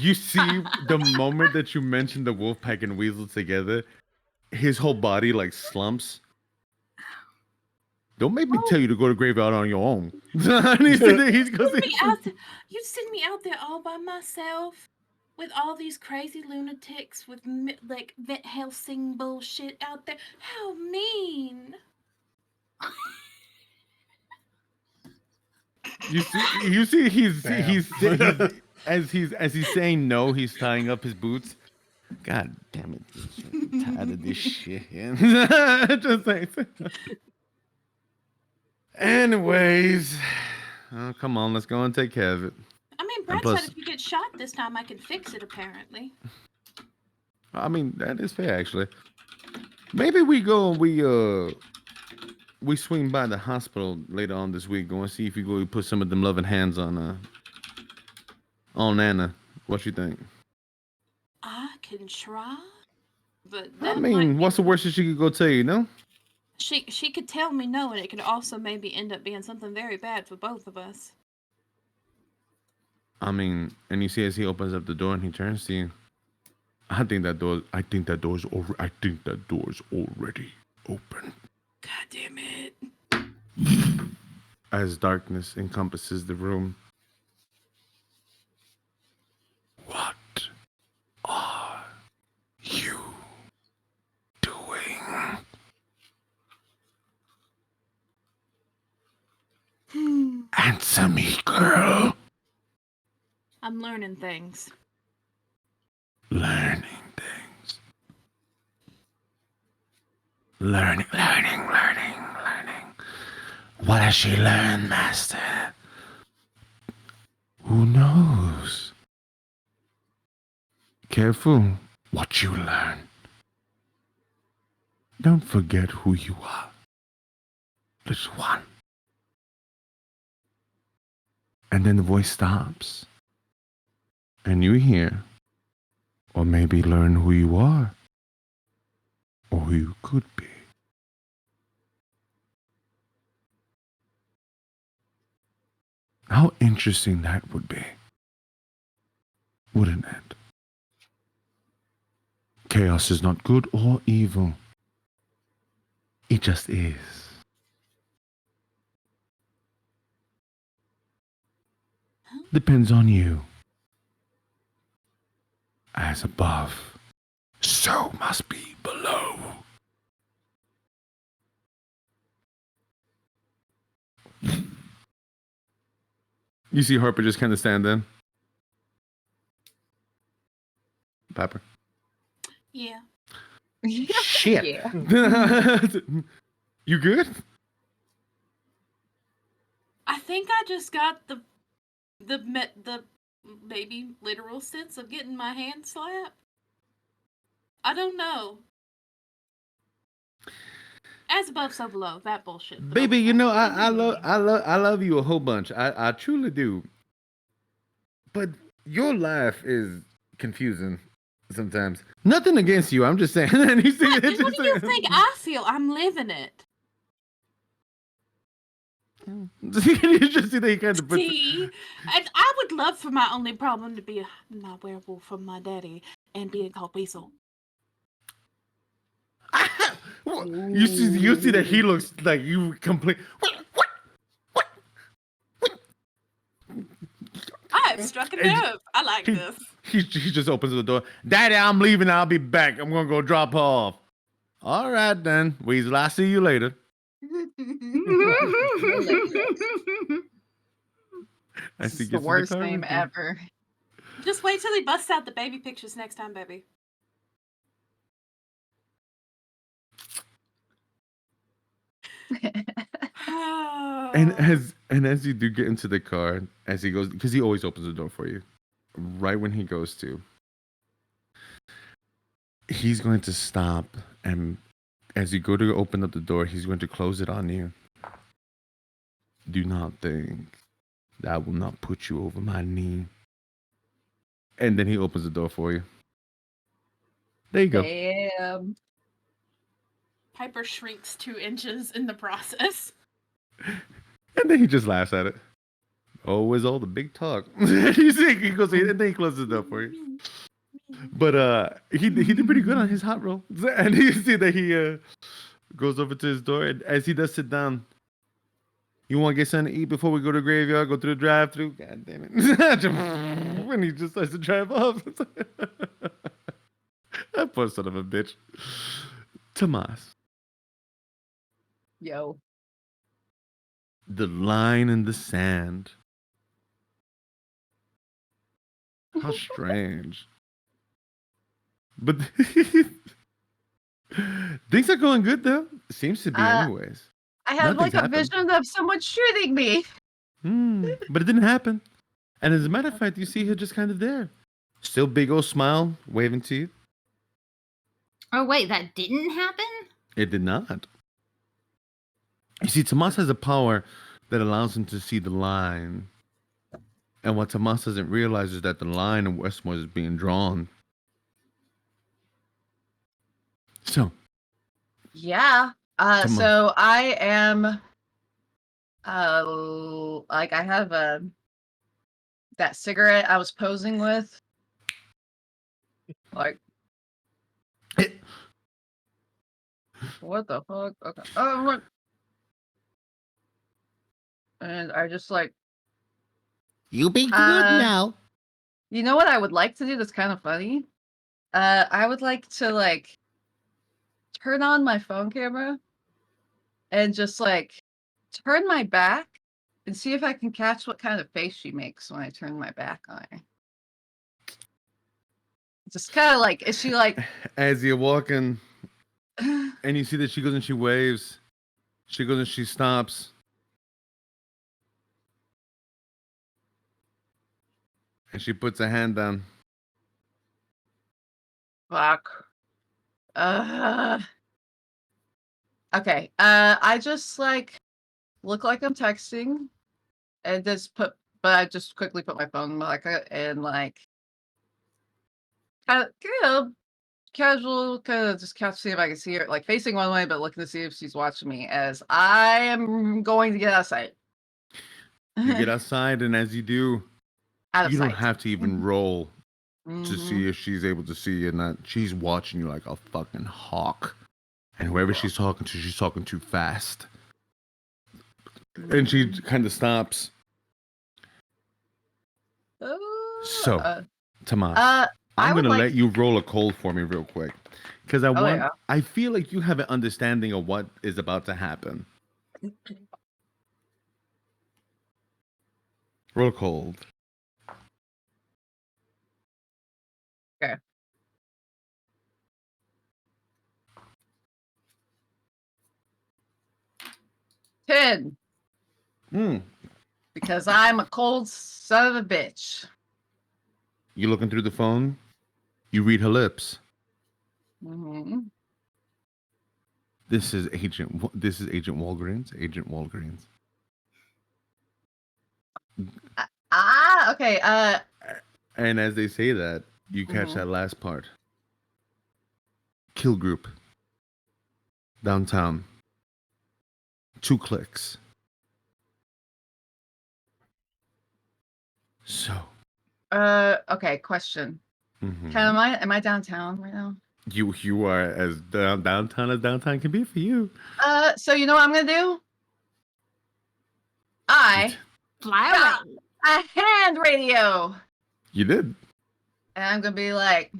You see, the moment that you mention the wolf pack and weasel together, his whole body like slumps. Don't make me tell you to go to graveyard on your own. He's You send me out there all by myself with all these crazy lunatics with like Vet Helsing bullshit out there. How mean! You see, he's as he's saying no, he's tying up his boots. God damn it! I'm tired of this shit. Just like, anyways, oh, come on, let's go and take care of it. I mean, Brad plus- said if you get shot this time, I can fix it. Apparently. I mean, that is fair, actually. Maybe we go and we swing by the hospital later on this week. Go and see if we go put some of them loving hands on Nana. What you think? I can try, but I that mean, might- what's the worst that she could go tell you? No. She could tell me no, and it could also maybe end up being something very bad for both of us. I mean, and you see as he opens up the door and he turns to you. I think that door's already open. God damn it! As darkness encompasses the room. What are you doing? Answer me, girl. I'm learning things. Learning things. Learning. What has she learned, Master? Who knows? Careful what you learn. Don't forget who you are. Little one. And then the voice stops. And you hear, or maybe learn who you are, or who you could be. How interesting that would be, wouldn't it? Chaos is not good or evil. It just is. Depends on you. As above, so must be below. You see Harper just kind of stand there. Pepper. Yeah. Shit. Yeah. You good? I think I just got the maybe literal sense of getting my hand slapped. I don't know. As above, so below. That bullshit. but Baby, okay. you know I love you a whole bunch. I truly do. But your life is confusing sometimes. Nothing against you. I'm just saying. And he's What do you think I feel? I'm living it. You just see that he kind of puts See, and I would love for my only problem to be my werewolf from my daddy and being called Weasel. you see that he looks like you complete. I have struck a nerve. I like this. He just opens the door. Daddy, I'm leaving. I'll be back. I'm gonna go drop her off. All right then, Weasel. I'll see you later. As This he is the gets in worst car name with you. ever. Just wait till he busts out the baby pictures next time, baby. And as you do get into the car, as he goes, because he always opens the door for you, right when he goes to, he's going to stop, and as you go to open up the door, he's going to close it on you. Do not think that I will not put you over my knee. And then he opens the door for you. There you go. Damn. Piper shrinks 2 inches in the process. And then he just laughs at it. Always all the big talk. You see, he goes, and then he closes the door for you. But he did pretty good on his hot roll. And you see that he goes over to his door, and as he does sit down, you want to get something to eat before we go to the graveyard, go through the drive-thru? God damn it. And he just starts to drive off. That poor son of a bitch. Tomas. Yo. The line in the sand. How strange. But things are going good, though. Seems to be, anyways. I had Nothing's like a happened. vision of someone shooting me. But it didn't happen. And as a matter of fact, you see her just kind of there. Still big old smile, waving to you. Oh, wait, that didn't happen? It did not. You see, Tomas has a power that allows him to see the line. And what Tomas doesn't realize is that the line in Westmore is being drawn. So. Yeah. Tomas. So I am like I have that cigarette I was posing with. Like what the fuck? Okay. What? And I just like You be good now. you know what I would like to do that's kind of funny? I would like to like turn on my phone camera and just like turn my back and see if I can catch what kind of face she makes when I turn my back on her. Just kind of like, is she like As you're walking, and you see that she goes and she waves. She goes and she stops. And she puts her hand down. fuck? Okay. I just like look like I'm texting, and but I just quickly put my phone like and like kind of casual, kind of just catch see if I can see her like facing one way, but looking to see if she's watching me as I am going to get outside. You get outside, and as you do, Out of you don't sight. have to even roll to Mhm. see if she's able to see you or not. She's watching you like a fucking hawk. And whoever she's talking to fast. And she kind of stops. So, Tomas, I'm going to let you roll a cold for me real quick. Because I feel like you have an understanding of what is about to happen. Roll cold. Okay. $10. Because I'm a cold son of a bitch. You looking through the phone? You read her lips. Mm-hmm. This is Agent Walgreens. Agent Walgreens. Okay. And as they say that, you catch that last part. Kill group. Downtown. 2 clicks. So. Okay. Question. Am I downtown right now? You are as downtown as downtown can be for you. So you know what I'm gonna do? I Fly away. a hand radio. You did. And I'm gonna be like,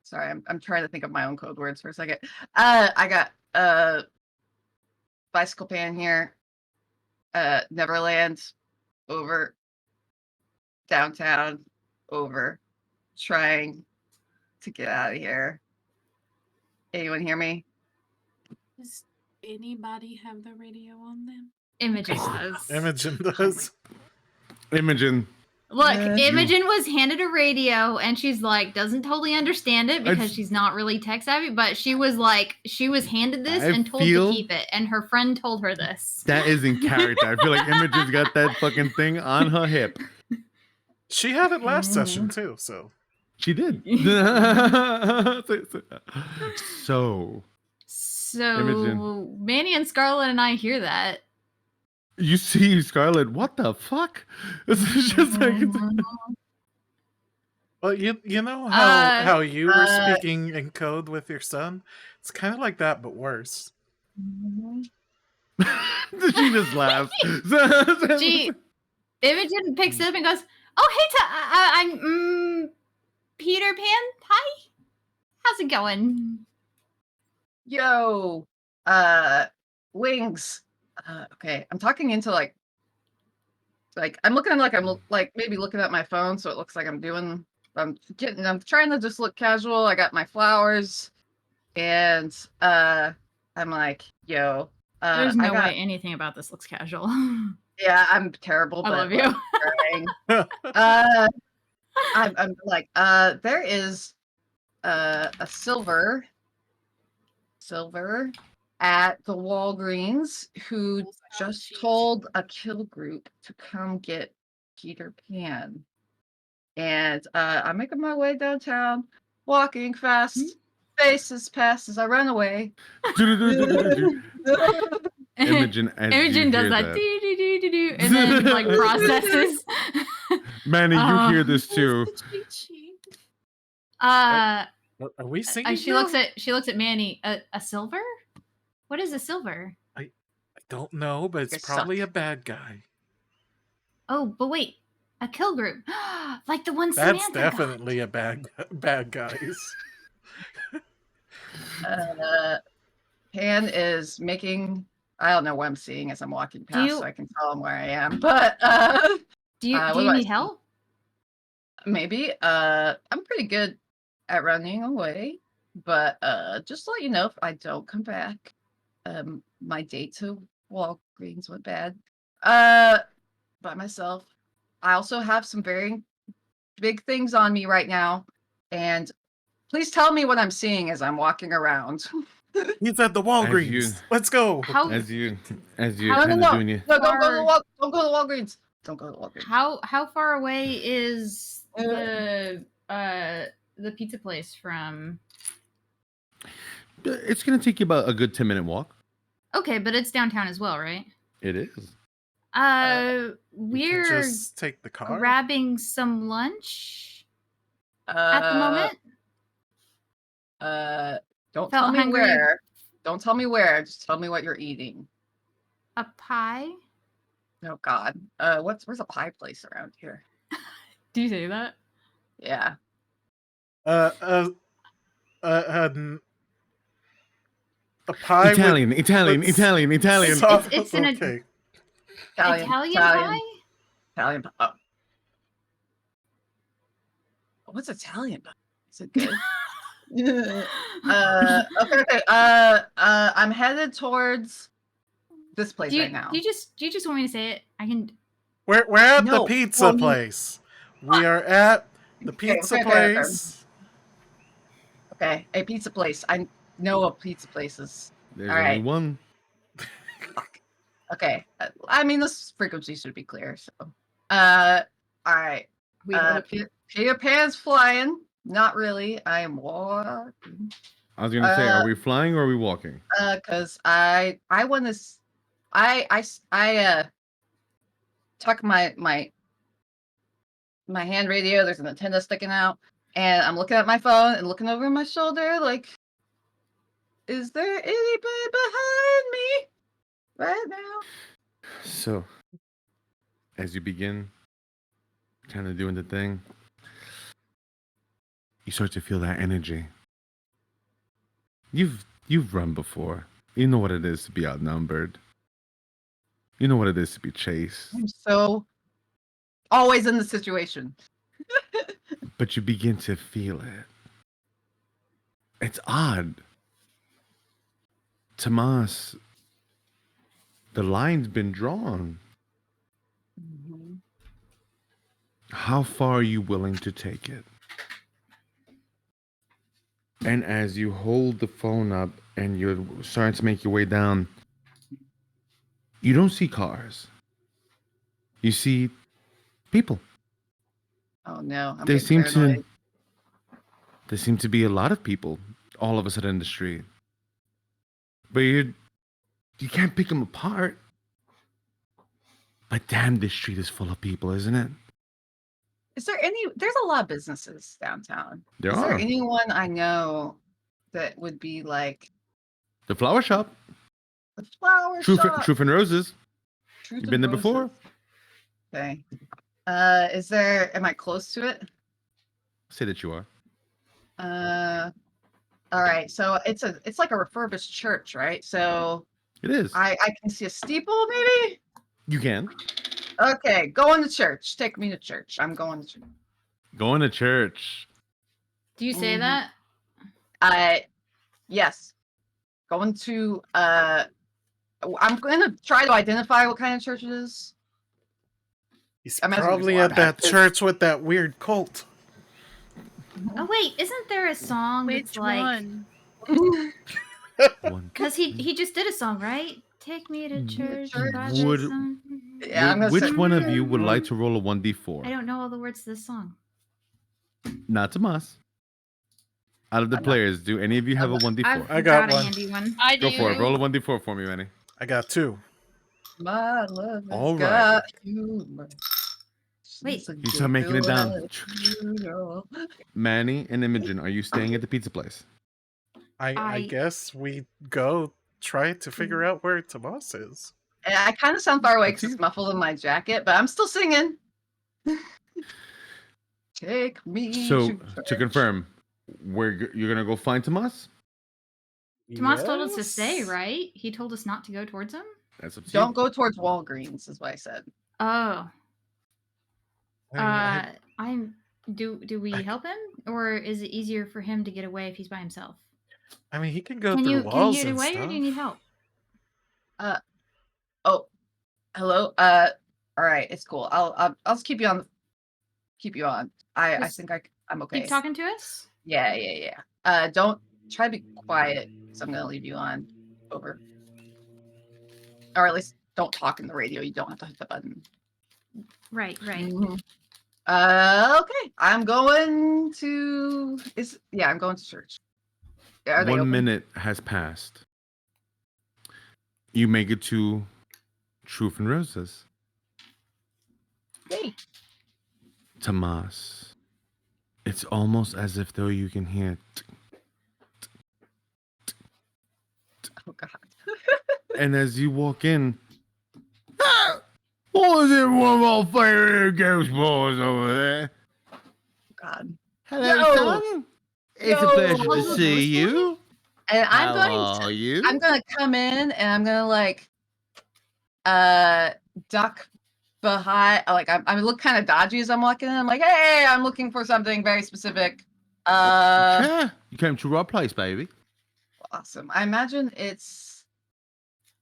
sorry, I'm trying to think of my own code words for a second. I got bicycle pan here. Neverland, over. Downtown, over. Trying to get out of here. Anyone hear me? Does anybody have the radio on them? Imogen does. Imogen does. Imogen, Look, Yeah. Imogen was handed a radio and she's like, doesn't totally understand it because she's not really tech savvy, but she was handed this I and told to feel- keep it. And her friend told her this. That is in character. I feel like Imogen's got that fucking thing on her hip. She had it last session too, so She did. So, So Imogen. Manny and Scarlett and I hear that. you see Scarlett, what the fuck? It's just like well, you know Uh, how you were speaking in code with your son? It's kind of like that, but worse. she just laughs. Imogen picks it up and goes, "Oh, hey, I'm Peter Pan. Hi, how's it going?" Yo, wings. Okay, I'm talking into like I'm looking like like maybe looking at my phone, so it looks like I'm trying to just look casual. I got my flowers, and I'm like, yo, There's no I got way anything about this looks casual. yeah, I'm terrible. I but love you. trying. I'm like, there is a silver at the Walgreens who just told a kill group to come get Peter Pan. And I'm making my way downtown, walking fast, faces past as I run away. Imogen, as Imogen you does hear that, do, and then like processes. Manny, you hear this too. Are we singing? She looks at Manny. A silver? What is a silver? I don't know, but it's You probably suck. a bad guy. Oh, but wait, a kill group, like the one That's Samantha definitely a bad guys. Pan is making. I don't know what I'm seeing as I'm walking Do past, you- so I can tell him where I am. But Do you what do do you I need see? help? Maybe. I'm pretty good at running away, but just to let you know, if I don't come back, my date to Walgreens went bad. By myself. I also have some very big things on me right now, and please tell me what I'm seeing as I'm walking around. He's at the Walgreens. Let's go. How As you How- kind of no, doing you. don't go to Far- Don't go to Walgreens. Don't go to Walgreens. how far away is the pizza place from? It's gonna take you about a good 10-minute walk. Okay, but it's downtown as well, right? It is. We can We're just take the car. grabbing some lunch at the moment. Don't Felt tell me hungry. where. Don't tell me where. Just tell me what you're eating. A pie? Oh God. Where's a pie place around here? Do you say that? Yeah. A pie Italian, with Italian, with Italian, Italian. soft- It's an okay. Italian pie? Italian pie. Oh. What's Italian pie? Is it good? Okay. I'm headed towards this place right now. Do you just want me to say it? I can. We're at the No. pizza Well, place. We are at the pizza okay. place. Okay, a pizza place. I know of pizza places. There's All only right. one. Fuck. Okay. I mean, this frequency should be clear. So, all right. We hope. Peter Pan's flying. Not really. I am walking. I was gonna say, are we flying or are we walking? Cause I want to. I tuck my hand radio. There's an antenna sticking out, and I'm looking at my phone and looking over my shoulder. Like, is there anybody behind me right now? So, as you begin kind of doing the thing, you start to feel that energy. You've run before. You know what it is to be outnumbered. You know what it is to be chased. I'm so always in the situation. But you begin to feel it. It's odd. Tomas, the line's been drawn. How far are you willing to take it? And as you hold the phone up and you're starting to make your way down, you don't see cars. You see people. Oh no, I'm There getting seem paranoid. to there seem to be a lot of people all of a sudden in the street. But you can't pick them apart. But damn, this street is full of people, isn't it? Is there any? There's a lot of businesses downtown. There Is there are. anyone I know that would be like The flower shop. the flower shop? Truth and Roses. Truth You've and been there before? Roses. Okay. Is there? Am I close to it? Say that you are. All right. So it's like a refurbished church, right? So It is. I can see a steeple, maybe. You can. Okay, going to church. Take me to church. I'm going to church. Going to church. Do you say Mhm. that? Yes. Going to I'm gonna try to identify what kind of church it is. He's I'm assuming probably there's a lot at of that Baptists. church with that weird cult. Oh wait, isn't there a song that's Which like? one? One. Because he just did a song, right? Take me to church. church. watch Would- some- Yeah, I'm gonna Which say- one of you would like to roll a 1d4? I don't know all the words to this song. Not Tomas. Out of the I'm not- players, do any of you have a 1d4? I've I got a one. handy one. I Go do. for it. Roll a 1d4 for me, Manny. I got 2. My love has All right. got humor. Wait. She's a You start making it good down. girl. Manny and Imogen, are you staying at the pizza place? I I- guess we go try to figure out where Tomas is. And I kind of sound far away Up to because you. it's muffled in my jacket, but I'm still singing. Take me So, to to church. confirm, you're gonna go find Tomas? Tomas told us to Yes? stay, right? He told us not to go towards him. That's up to Don't you. go towards Walgreens, is what I said. Oh, I- I'm. Do we I- help him, or is it easier for him to get away if he's by himself? I mean, he can go Can through you walls get and away, stuff. or do you need help? Oh, hello. All right, it's cool. I'll just keep you on. Keep you on. I Just think I'm okay. Keep talking to us. Yeah. Don't try to be quiet, so I'm gonna leave you on. Over. Or at least don't talk in the radio. You don't have to hit the button. Right. Mhm. Okay. I'm going to. I'm going to church. Are they 1 open? minute has passed. You make it to Truth and Roses. Yay. Tomas. It's almost as if though you can hear. Oh God. And as you walk in, was it one of my favorite ghost boys over there? God. Hello, Yo! son. It's a Yo! pleasure to Hello, see you. And How are you? I'm gonna come in and I'm gonna like duck behind, like I look kind of dodgy as I'm walking in. I'm like, hey, I'm looking for something very specific. Yeah, you came to our place, baby. Awesome. I imagine it's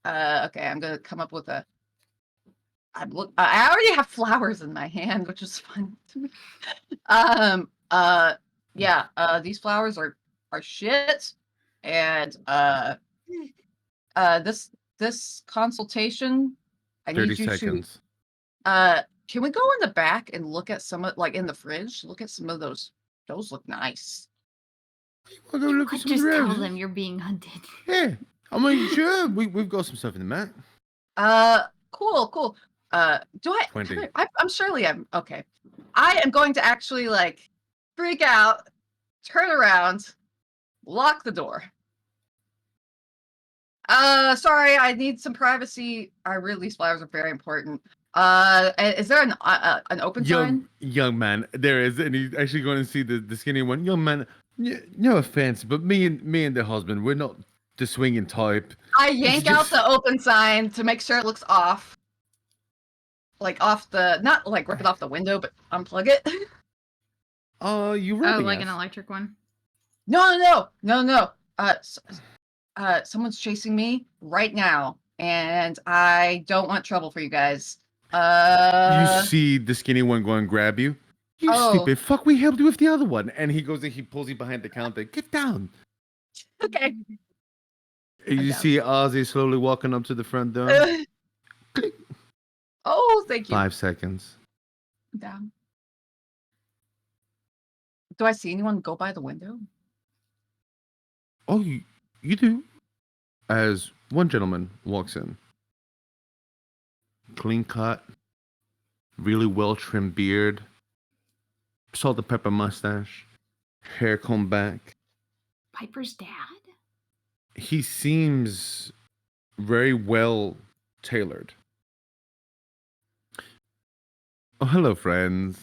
okay, I'm gonna come up with a I already have flowers in my hand, which is fun to me. These flowers are shit. And this consultation, I 30 need you seconds. to can we go in the back and look at some of, like, in the fridge, look at some of those look nice. I'll go look at Could some of just the tell roses. them you're being hunted. Yeah, I mean, sure, we've got some stuff in the mat. Cool. Do I 20. I'm surely I'm okay. I am going to actually like freak out, turn around, lock the door. Sorry, I need some privacy. These flowers are very important. Is there an open sign? Young man, there is, and he's actually going to see the skinny one. Young man, no offense, but me and the husband, we're not the swinging type. I yank out the open sign to make sure it looks off. Like off the, not like rip it off the window, but unplug it. You Oh, rubbing like us. an electric one. No. Someone's chasing me right now, and I don't want trouble for you guys. You see the skinny one go and grab you. You stupid fuck, we helped you with the other one. And he goes and he pulls you behind the counter. Get down. Okay. You see Ozzy slowly walking up to the front door. Click. Oh, thank you. 5 seconds. Down. Do I see anyone go by the window? Oh, you do. As one gentleman walks in. Clean cut. Really well trimmed beard. Salt and pepper mustache. Hair combed back. Piper's dad? He seems very well tailored. Oh, hello, friends.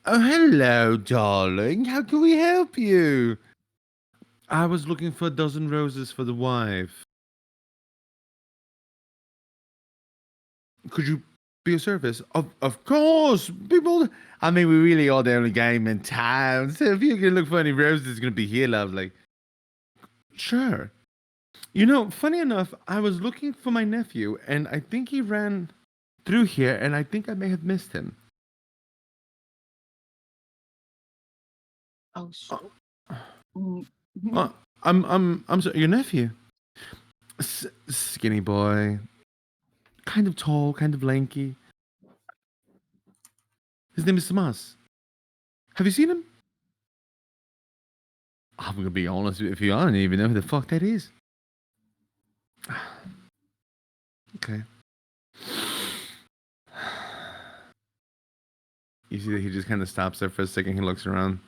Oh, hello, darling. How can we help you? I was looking for a dozen roses for the wife. Could you be of service? Of course. People, I mean, we really are the only game in town. So if you can look for any roses, it's going to be here, lovely. Sure. You know, funny enough, I was looking for my nephew, and I think he ran through here, and I think I may have missed him. Oh, shit. I'm sorry, your nephew. Skinny boy. Kind of tall, kind of lanky. His name is Samas. Have you seen him? I'm gonna be honest with you, I don't even know who the fuck that is. Okay. You see that he just kind of stops there for a second, he looks around.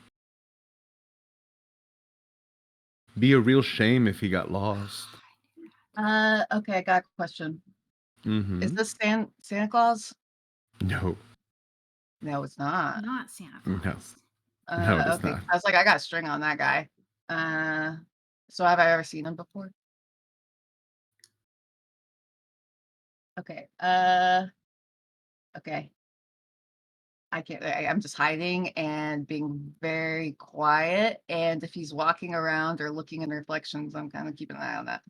Be a real shame if he got lost. Okay, I got a question. Mm-hmm. Is this Santa Claus? No. No, it's not. Not Santa No. Claus. No, it is Okay. not. I was like, I got a string on that guy. So have I ever seen him before? Okay. Okay. I'm just hiding and being very quiet. And if he's walking around or looking in reflections, I'm kind of keeping an eye on that.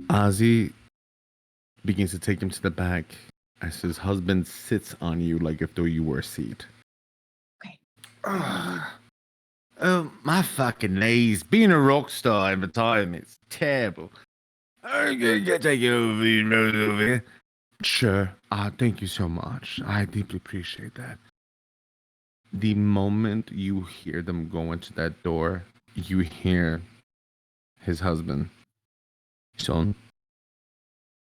Ozzy begins to take him to the back as his husband sits on you like if though you were a seat. Okay. Oh, my fucking knees. Being a rock star in retirement's terrible. I'm gonna take you over here. Sure. Thank you so much. I deeply appreciate that. The moment you hear them go into that door, you hear his husband. Son,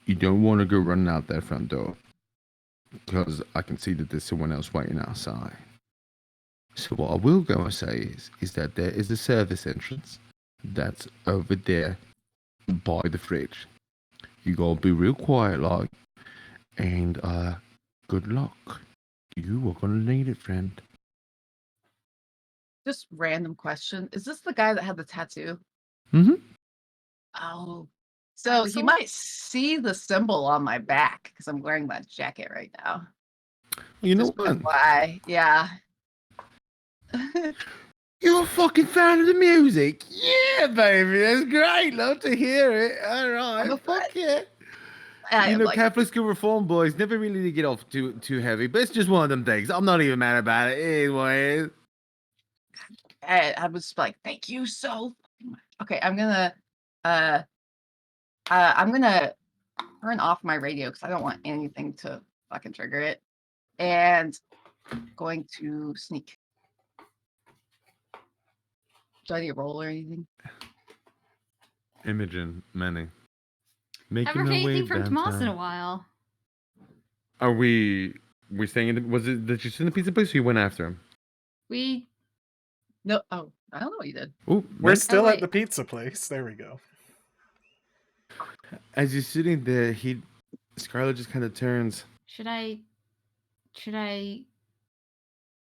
you don't want to go running out that front door. Because I can see that there's someone else waiting outside. So what I will go and say is that there is a service entrance that's over there by the fridge. You gotta be real quiet, like, and good luck. You are gonna need it, friend. Just random question. Is this the guy that had the tattoo? Mm-hmm. Oh. So he might see the symbol on my back because I'm wearing that jacket right now. You know Just what? FYI. Yeah. You're a fucking fan of the music? Yeah, baby. That's great. Love to hear it. All right. Fuck yeah. You know, Catholic school reform boys never really did get off too heavy, but it's just one of them things. I'm not even mad about it. It is what it is. I was like, thank you so much. Okay, I'm gonna turn off my radio because I don't want anything to fucking trigger it. And going to sneak. Do I need a roll or anything? Imogen, Manny. Haven't heard anything from Tomas in a while. Are we staying in the, was it that you sent the pizza place or you went after him? No, oh, I don't know what you did. Ooh, We're still at the pizza place. There we go. As you're sitting there, Scarlett just kind of turns. Should I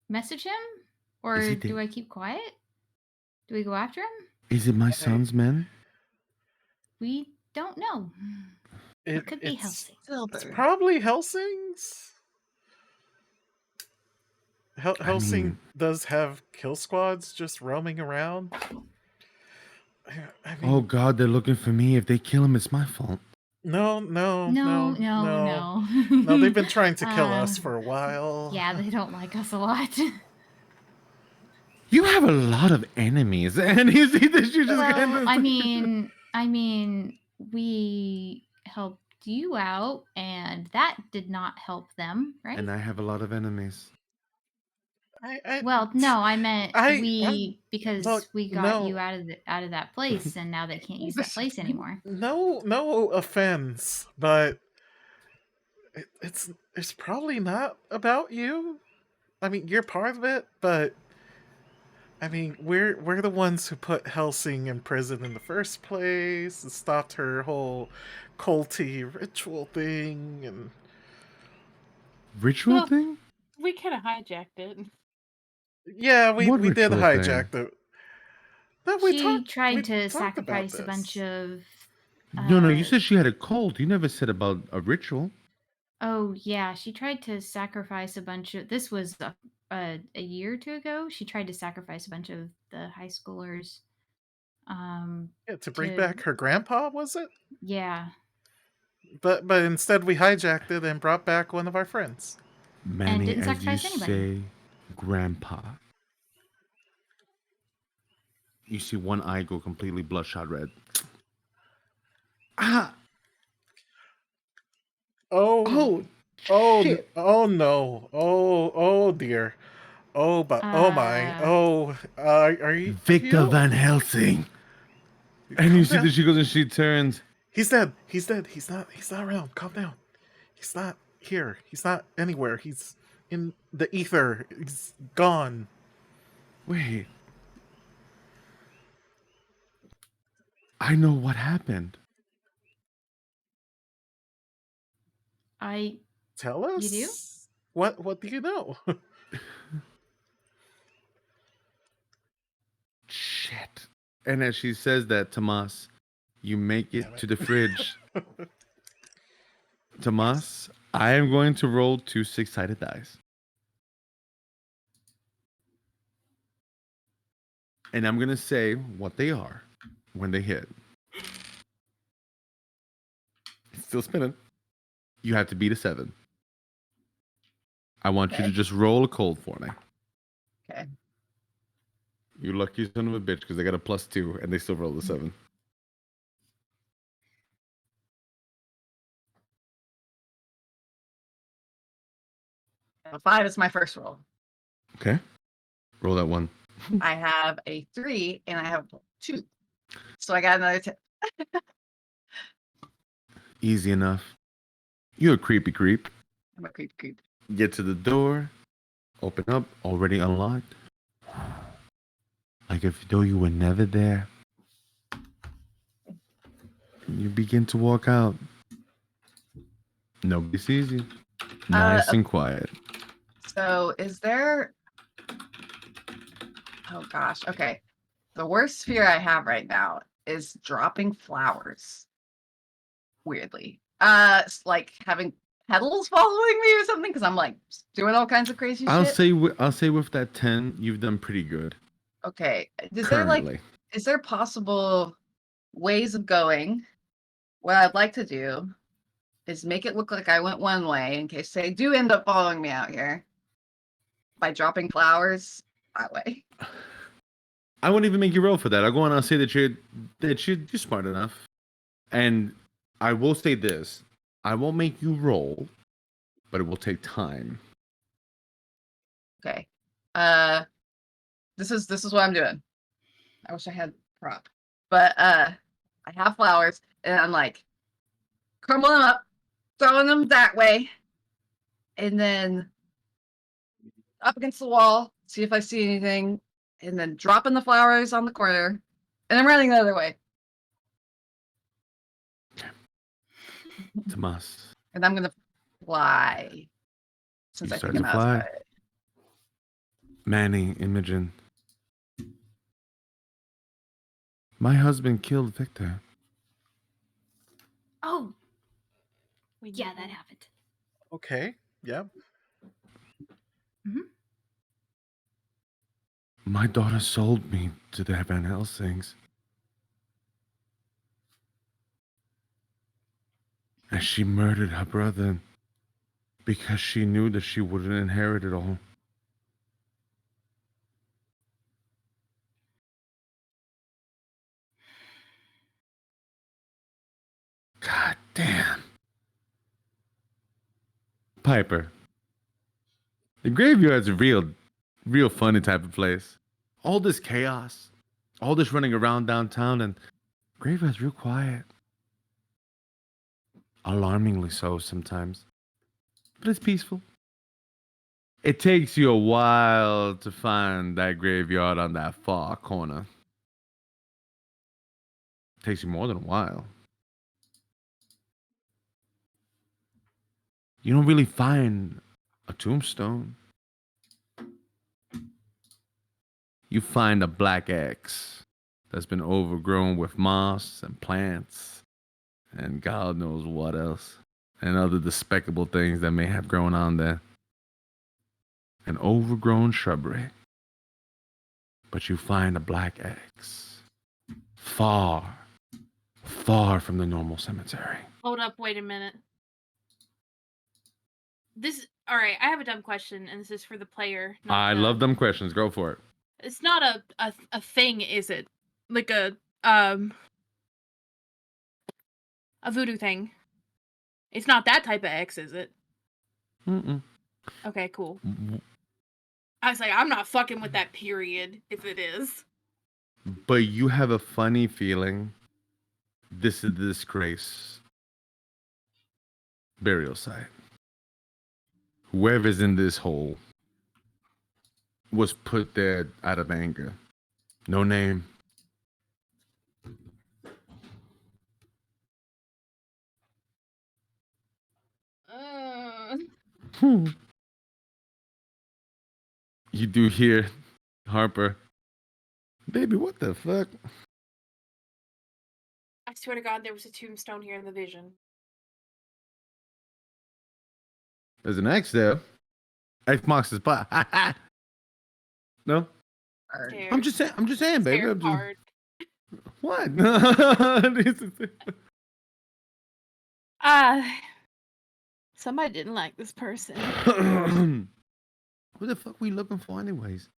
message him? Or do I keep quiet? Do we go after him? Is it my son's men? We don't know. It could be Helsing. It's probably Helsing's. Helsing does have kill squads just roaming around. I mean, oh God, they're looking for me. If they kill him, it's my fault. No, no, No, no, no, no. no. No, they've been trying to kill Uh, us for a while. Yeah, they don't like us a lot. You have a lot of enemies, and you see that you just kind Well, of. I mean, we helped you out, and that did not help them, right? And I have a lot of enemies. Well, no, I meant I'm because look, we got you no, out of that place, and now they can't use that place anymore. no offense, but it's probably not about you. I mean, you're part of it, but I mean, we're the ones who put Helsing in prison in the first place and stopped her whole culty ritual thing, and Ritual Well, thing? we kind of hijacked it. yeah, What we did ritual thing? hijack the. No, She we tried to talked about sacrifice a bunch this. of. No, you Uh, said she had a cold. You never said about a ritual. oh yeah, she tried to sacrifice a bunch of. This was a year or two ago. She tried to sacrifice a bunch of the high schoolers. Yeah, to bring To back her grandpa, was it? yeah, But instead we hijacked it and brought back one of our friends. and Manny, didn't as you sacrifice anybody. say, grandpa. You see one eye go completely bloodshot red. Ah! Oh, Oh, shit. oh no, oh dear, oh my, Uh, are Victor you? Van Helsing. And you Calm see that down. she goes and she turns. He's dead. He's dead. He's not around. Calm down. He's not here. He's not anywhere. He's in the ether. He's gone. Wait. I know what happened. Tell you do? us. What do you know? Shit. And as she says that, Tomas, you make it Damn to it. the fridge. Tomas, I am going to roll 2 6-sided dice. And I'm going to say what they are when they hit. Still spinning. You have to beat a 7. I want you to Okay. just roll a cold for me. Okay. You lucky son of a bitch because they got a +2 and they still roll the 7. A 5 is my first roll. Okay. Roll that one. I have a 3 and I have 2. So I got another 10. Easy enough. You're a creepy creep. I'm a creep. Get to the door. Open up. Already unlocked. Like if though you were never there. You begin to walk out. Nobody sees you. Nice and quiet. So is there... Oh gosh. Okay. The worst fear I have right now is dropping flowers. Weirdly. Like having petals following me or something because I'm like doing all kinds of crazy I'll shit. say with that 10, you've done pretty good. Okay. Currently. Is there possible ways of going? What I'd like to do is make it look like I went one way in case they do end up following me out here by dropping flowers that way. I won't even make you roll for that. I'll go on and I'll say that you're smart enough. And I will say this. I won't make you roll, but it will take time. Okay. This is what I'm doing. I wish I had prop. But I have flowers and I'm like crumbling them up, throwing them that way, and then up against the wall, see if I see anything, and then dropping the flowers on the corner, and I'm running the other way. Tomas. And I'm gonna fly. Since You I start think I'm to fly. outside. Manny, Imogen. My husband killed Victor. Oh, We yeah, knew that happened. Okay. Yeah. My daughter sold me to the Van Helsings. And she murdered her brother because she knew that she wouldn't inherit it all. God damn. Piper, the graveyard's a real funny type of place. All this chaos, all this running around downtown, and graveyard's real quiet. Alarmingly so sometimes. But it's peaceful. It takes you a while to find that graveyard on that far corner. It takes you more than a while. You don't really find a tombstone. You find a black X that's been overgrown with moss and plants and God knows what else, and other despicable things that may have grown on there. An overgrown shrubbery. But you find a black X. Far, far from the normal cemetery. Hold up, wait a minute. All right, I have a dumb question, and this is for the player. I love dumb questions. Go for it. It's not a thing, is it? Like a voodoo thing. It's not that type of X, is it? Mm-mm. Okay, cool. I was like, I'm not fucking with that period if it is. But you have a funny feeling this is the disgrace burial site. Whoever's in this hole was put there out of anger. No name. You do hear Harper. Baby, what the fuck? I swear to God, there was a tombstone here in the vision. There's an X there. X marks the spot. No? I'm just saying, baby. I'm just... Hard. What? Somebody didn't like this person. What the fuck we looking for anyways?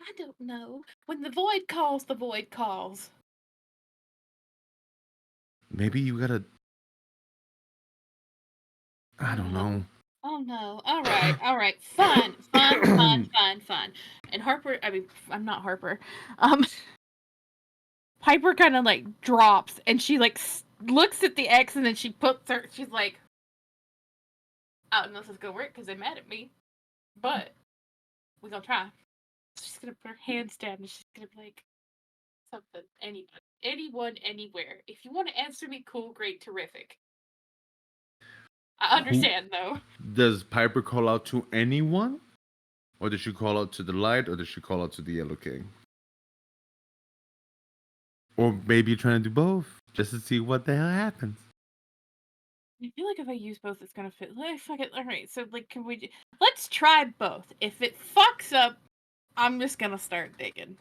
I don't know. When the void calls, the void calls. Maybe you gotta... I don't know. Oh no. All right. Fun. And Harper, I'm not Harper. Piper kind of like drops and she like looks at the X and then she's like, I don't know if it's gonna work because they're mad at me, but we're gonna try. She's gonna put her hands down and she's gonna be like, something, anyone, anywhere. If you want to answer me, cool, great, terrific. I understand, though. Does Piper call out to anyone? Or does she call out to the light? Or does she call out to the Yellow King? Or maybe you're trying to do both, just to see what the hell happens. I feel like if I use both, it's gonna fit. Fuck it. All right, so like, let's try both. If it fucks up, I'm just gonna start digging.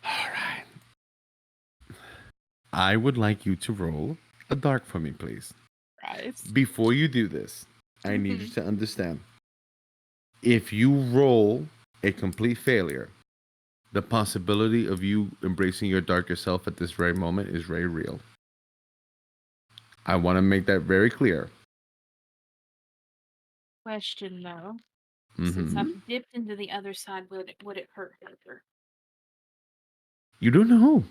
All right. I would like you to roll a dark for me, please. Right. Before you do this, I need you to understand. If you roll a complete failure, the possibility of you embracing your darker self at this very moment is very real. I want to make that very clear. Question though, since I've dipped into the other side, would it hurt her? You don't know.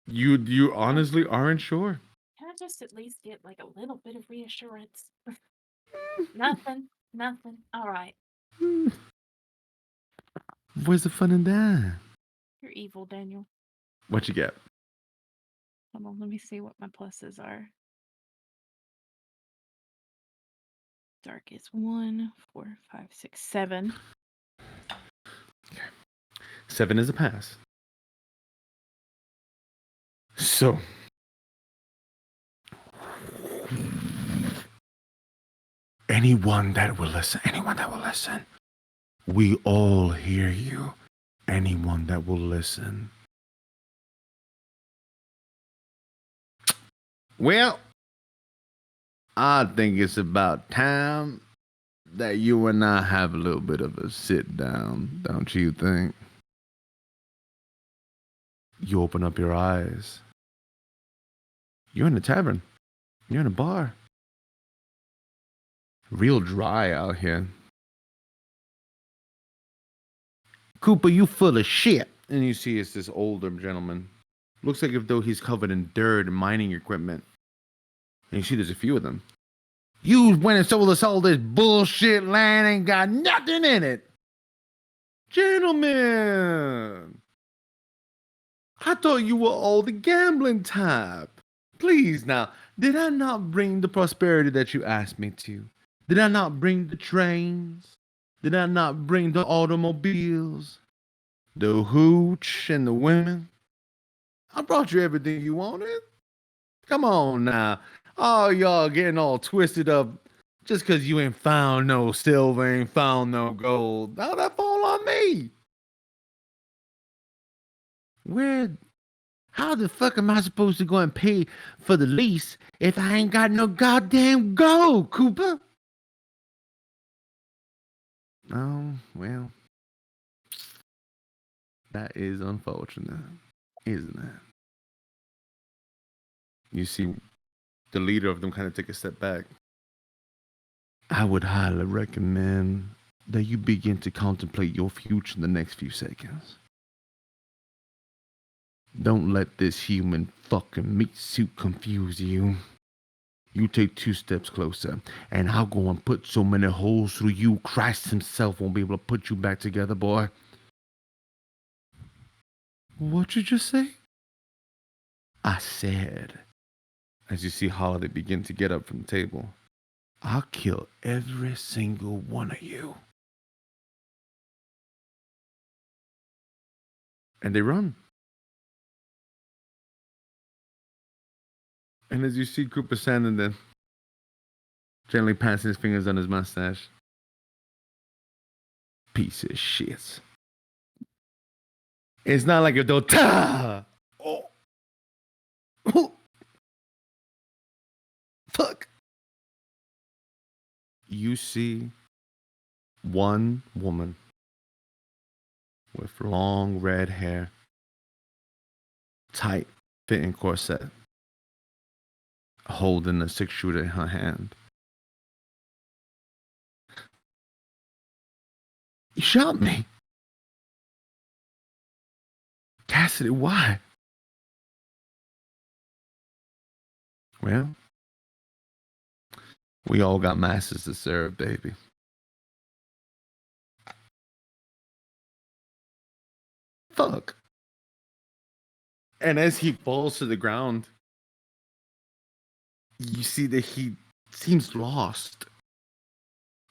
You honestly aren't sure. Can I just at least get like a little bit of reassurance? Nothing. All right. Where's the fun in that? You're evil, Daniel. What you get? Hold on, let me see what my pluses are. Dark is 1, 4, 5, 6, 7. Okay. 7 is a pass. So, anyone that will listen, we all hear you. Anyone that will listen. Well, I think it's about time that you and I have a little bit of a sit down, don't you think? You open up your eyes. You're in a tavern. You're in a bar. Real dry out here. Cooper, you full of shit. And you see it's this older gentleman. Looks like if though he's covered in dirt and mining equipment. And you see there's a few of them. You went and sold us all this bullshit land and got nothing in it. Gentlemen, I thought you were all the gambling type. Please now, did I not bring the prosperity that you asked me to? Did I not bring the trains? Did I not bring the automobiles? The hooch and the women? I brought you everything you wanted. Come on now. Oh, y'all getting all twisted up just because you ain't found no silver, ain't found no gold. Now that fall on me. How the fuck am I supposed to go and pay for the lease if I ain't got no goddamn gold, Cooper? Oh, well, that is unfortunate, isn't it? You see, the leader of them kind of take a step back. I would highly recommend that you begin to contemplate your future in the next few seconds. Don't let this human fucking meat suit confuse you. You take 2 steps closer, and I'll go and put so many holes through you, Christ himself won't be able to put you back together, boy. What'd you just say? I said, as you see Holiday begin to get up from the table, I'll kill every single one of you. And they run. And as you see Cooper standing there, gently passing his fingers on his mustache. Piece of shit. It's not like a dota. Oh. Oh. Fuck. You see one woman with long red hair, tight fitting corset, holding a 6-shooter in her hand. You shot me. Cassidy, why? Well, we all got masters to serve, baby. Fuck. And as he falls to the ground, you see that he seems lost.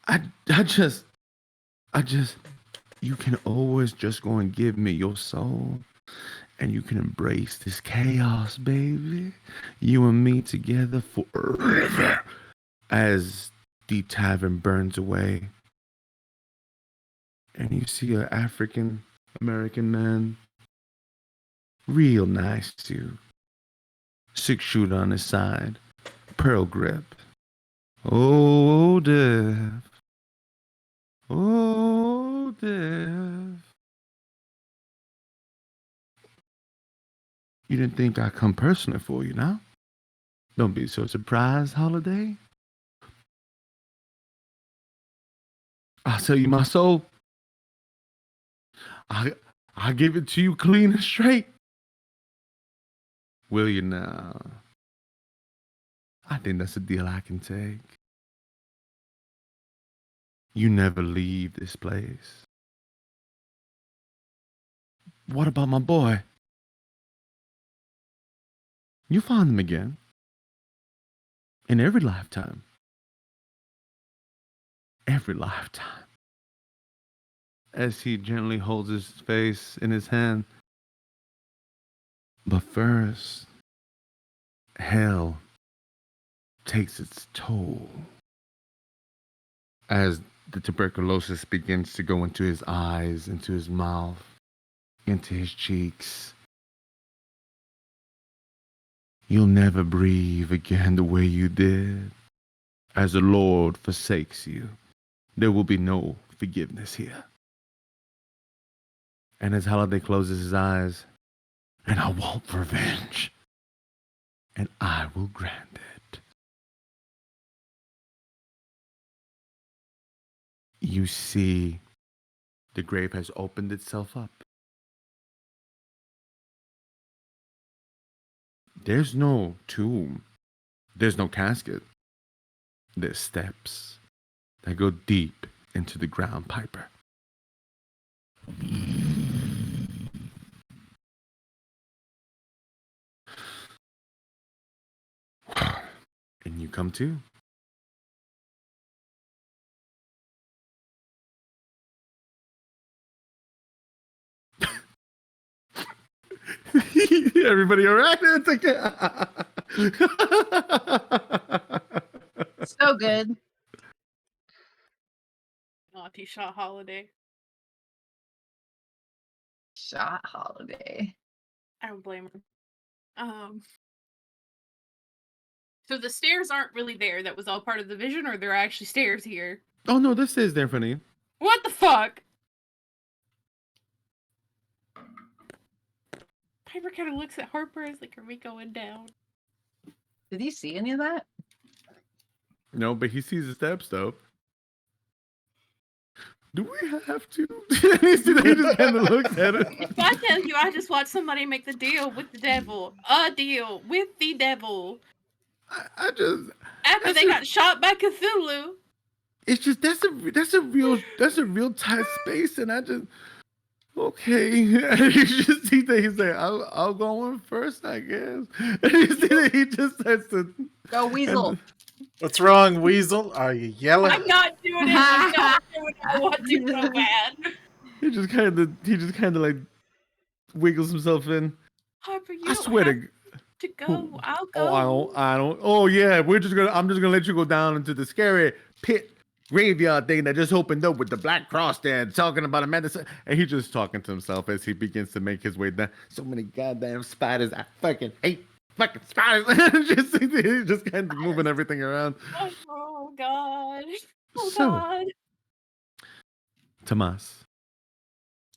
I just, you can always just go and give me your soul, and you can embrace this chaos, baby. You and me together forever. As the tavern burns away, and you see an African American man, real nice too, 6-shooter on his side, pearl grip. Oh, Dev. Oh, Dev. You didn't think I'd come personally for you now? Don't be so surprised, Holiday. I'll sell you my soul. I'll give it to you clean and straight. Will you now? I think that's a deal I can take. You never leave this place. What about my boy? You find him again. In every lifetime. Every lifetime. As he gently holds his face in his hand. But first, hell takes its toll. As the tuberculosis begins to go into his eyes, into his mouth, into his cheeks. You'll never breathe again the way you did. As the Lord forsakes you, there will be no forgiveness here. And as Halliday closes his eyes, and I want revenge, and I will grant it. You see, the grave has opened itself up. There's no tomb. There's no casket. There's steps that go deep into the ground, Piper. And you come too. Everybody all right? It's like, So good. Naughty shot holiday. Shot Holiday. I don't blame her. So the stairs aren't really there. That was all part of the vision, or there are actually stairs here. Oh no, this is there in front of you. What the fuck? Piper kind of looks at Harper as like, are we going down? Did he see any of that? No, but he sees the steps though. Do we have to? He just kind of looks at it. If I tell you I just watched somebody make the deal with the devil, a deal with the devil, I just after they got shot by Cthulhu. it's just that's a real tight space, and I just okay. And you just see that he's like, I'll go on first, I guess. And you see that he just has to Go Weasel. What's wrong, Weasel? Are you yelling? I'm not doing it. I'm not doing it. I want to so bad. He just kind of like wiggles himself in. Harper, you I don't swear have to to go. I'll go. Oh, I don't. Oh yeah, I'm just gonna let you go down into the scary pit graveyard thing that just opened up with the black cross there, talking about a medicine. And he's just talking to himself as he begins to make his way down. So many goddamn spiders. I fucking hate fucking spiders. He's just kind of moving everything around. Oh God. Oh So, God. Tomas,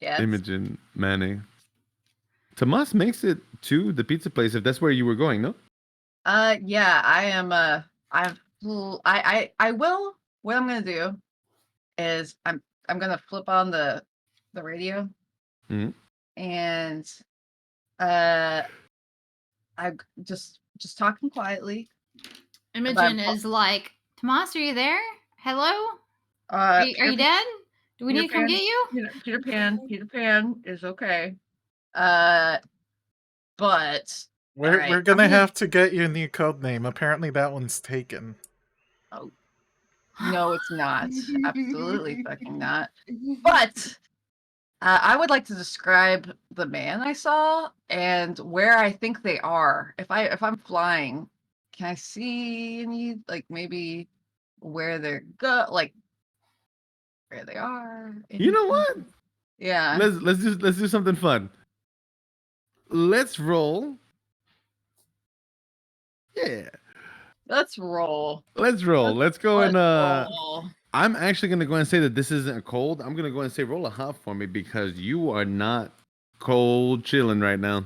Yes. Imogen, Manny. Tomas makes it to the pizza place if that's where you were going, no? Yeah, I am. I will. What I'm gonna do is I'm gonna flip on the radio, Mhm. and I just talking quietly. Imogen is like, Tomas, are you there? Hello? Are you Peter dead? Do we Peter need to come Pan- get you? Peter Pan is okay. But We're alright, gonna I'm have to get you a new code name. Apparently that one's taken. no, it's not. Absolutely fucking not. But I would like to describe the man I saw and where I think they are. If I'm flying, can I see any like maybe where they're like where they are? You know what? Yeah. Let's do something fun. Let's roll. Yeah. Let's roll. Let's roll. Let's go and roll. I'm actually gonna go and say that this isn't a cold. I'm gonna go and say roll a hot for me because you are not cold chilling right now.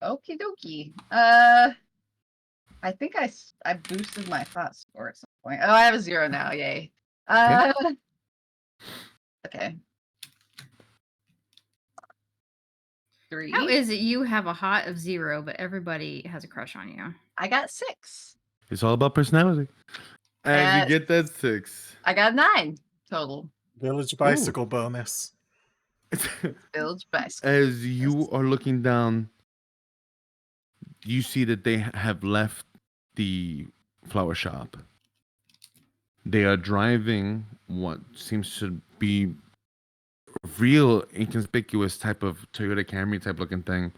Okie dokie. I think I boosted my thought score at some point. Oh, I have a 0 now. Yay. Okay. 3. How is it you have a hot of 0, but everybody has a crush on you? I got 6. It's all about personality. And you get that 6. I got 9 total. Village bicycle bonus. Village bicycle. As you are looking down, you see that they have left the flower shop. They are driving what seems to be a real inconspicuous type of Toyota Camry type looking thing,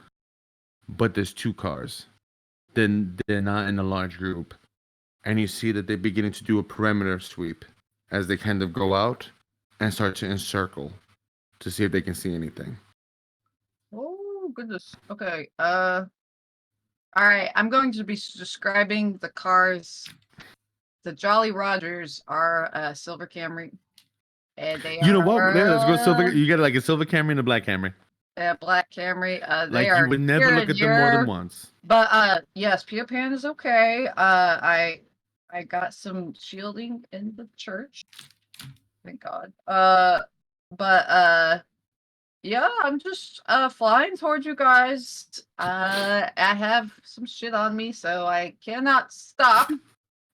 but there's 2 cars. Then they're not in a large group, and you see that they're beginning to do a perimeter sweep as they kind of go out and start to encircle to see if they can see anything. Oh goodness. Okay. All right, I'm going to be describing the cars. The Jolly Rogers are a silver Camry, and they You know are what? Let's go silver. You get like a silver Camry and a black Camry. a black Camry. They Like you are would never year look and at them more than year. once. But yes, Peter Pan is okay. I got some shielding in the church. Thank God. But yeah, I'm just flying towards you guys. I have some shit on me, so I cannot stop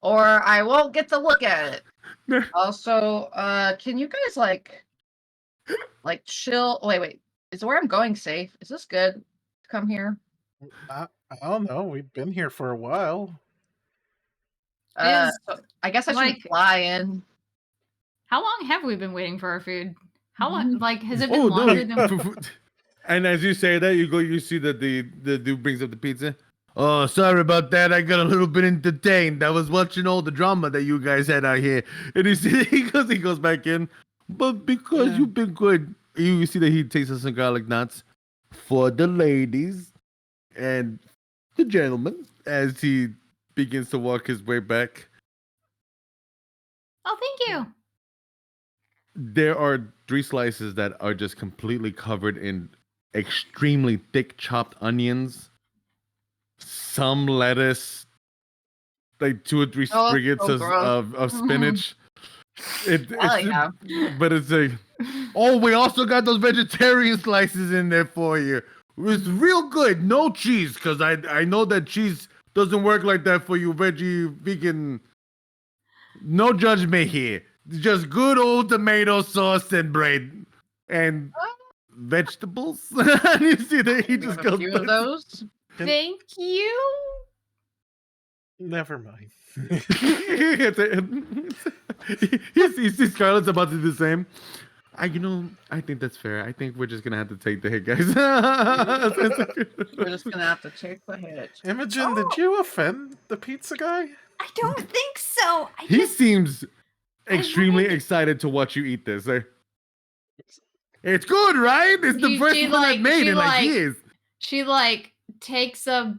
or I won't get to look at it. Also, can you guys like chill? Wait. Is where I'm going safe? Is this good to come here? I don't know. We've been here for a while. Is, So I guess I should like- fly in. How long have we been waiting for our food? How long? Like, has it been Oh longer no! than? And as you say that, you see that the dude brings up the pizza. Oh, sorry about that. I got a little bit entertained. I was watching all the drama that you guys had out here, and he goes back in. But because Yeah. you've been good, you see that he takes us some garlic nuts for the ladies and the gentlemen as he begins to walk his way back. Oh, thank you. There are 3 slices that are just completely covered in extremely thick chopped onions, some lettuce, like 2 or 3 Oh, spriggets so gross. of spinach. Oh, yeah. But it's like, oh, we also got those vegetarian slices in there for you. It's real good, no cheese, because I know that cheese doesn't work like that for you veggie vegan. No judgment here. Just good old tomato sauce and bread and vegetables. You see that he You just have a goes. few of those. Thank you. Never mind. You see Scarlett's about to do the same. I think that's fair. I think we're just gonna have to take the hit, guys. We're just gonna have to take the hit. Imogen, did you offend the pizza guy? I don't think so. He seems extremely wanted- excited to watch you eat this. It's good, right? It's the She- first she one I've like- made she in like like- years. She like takes a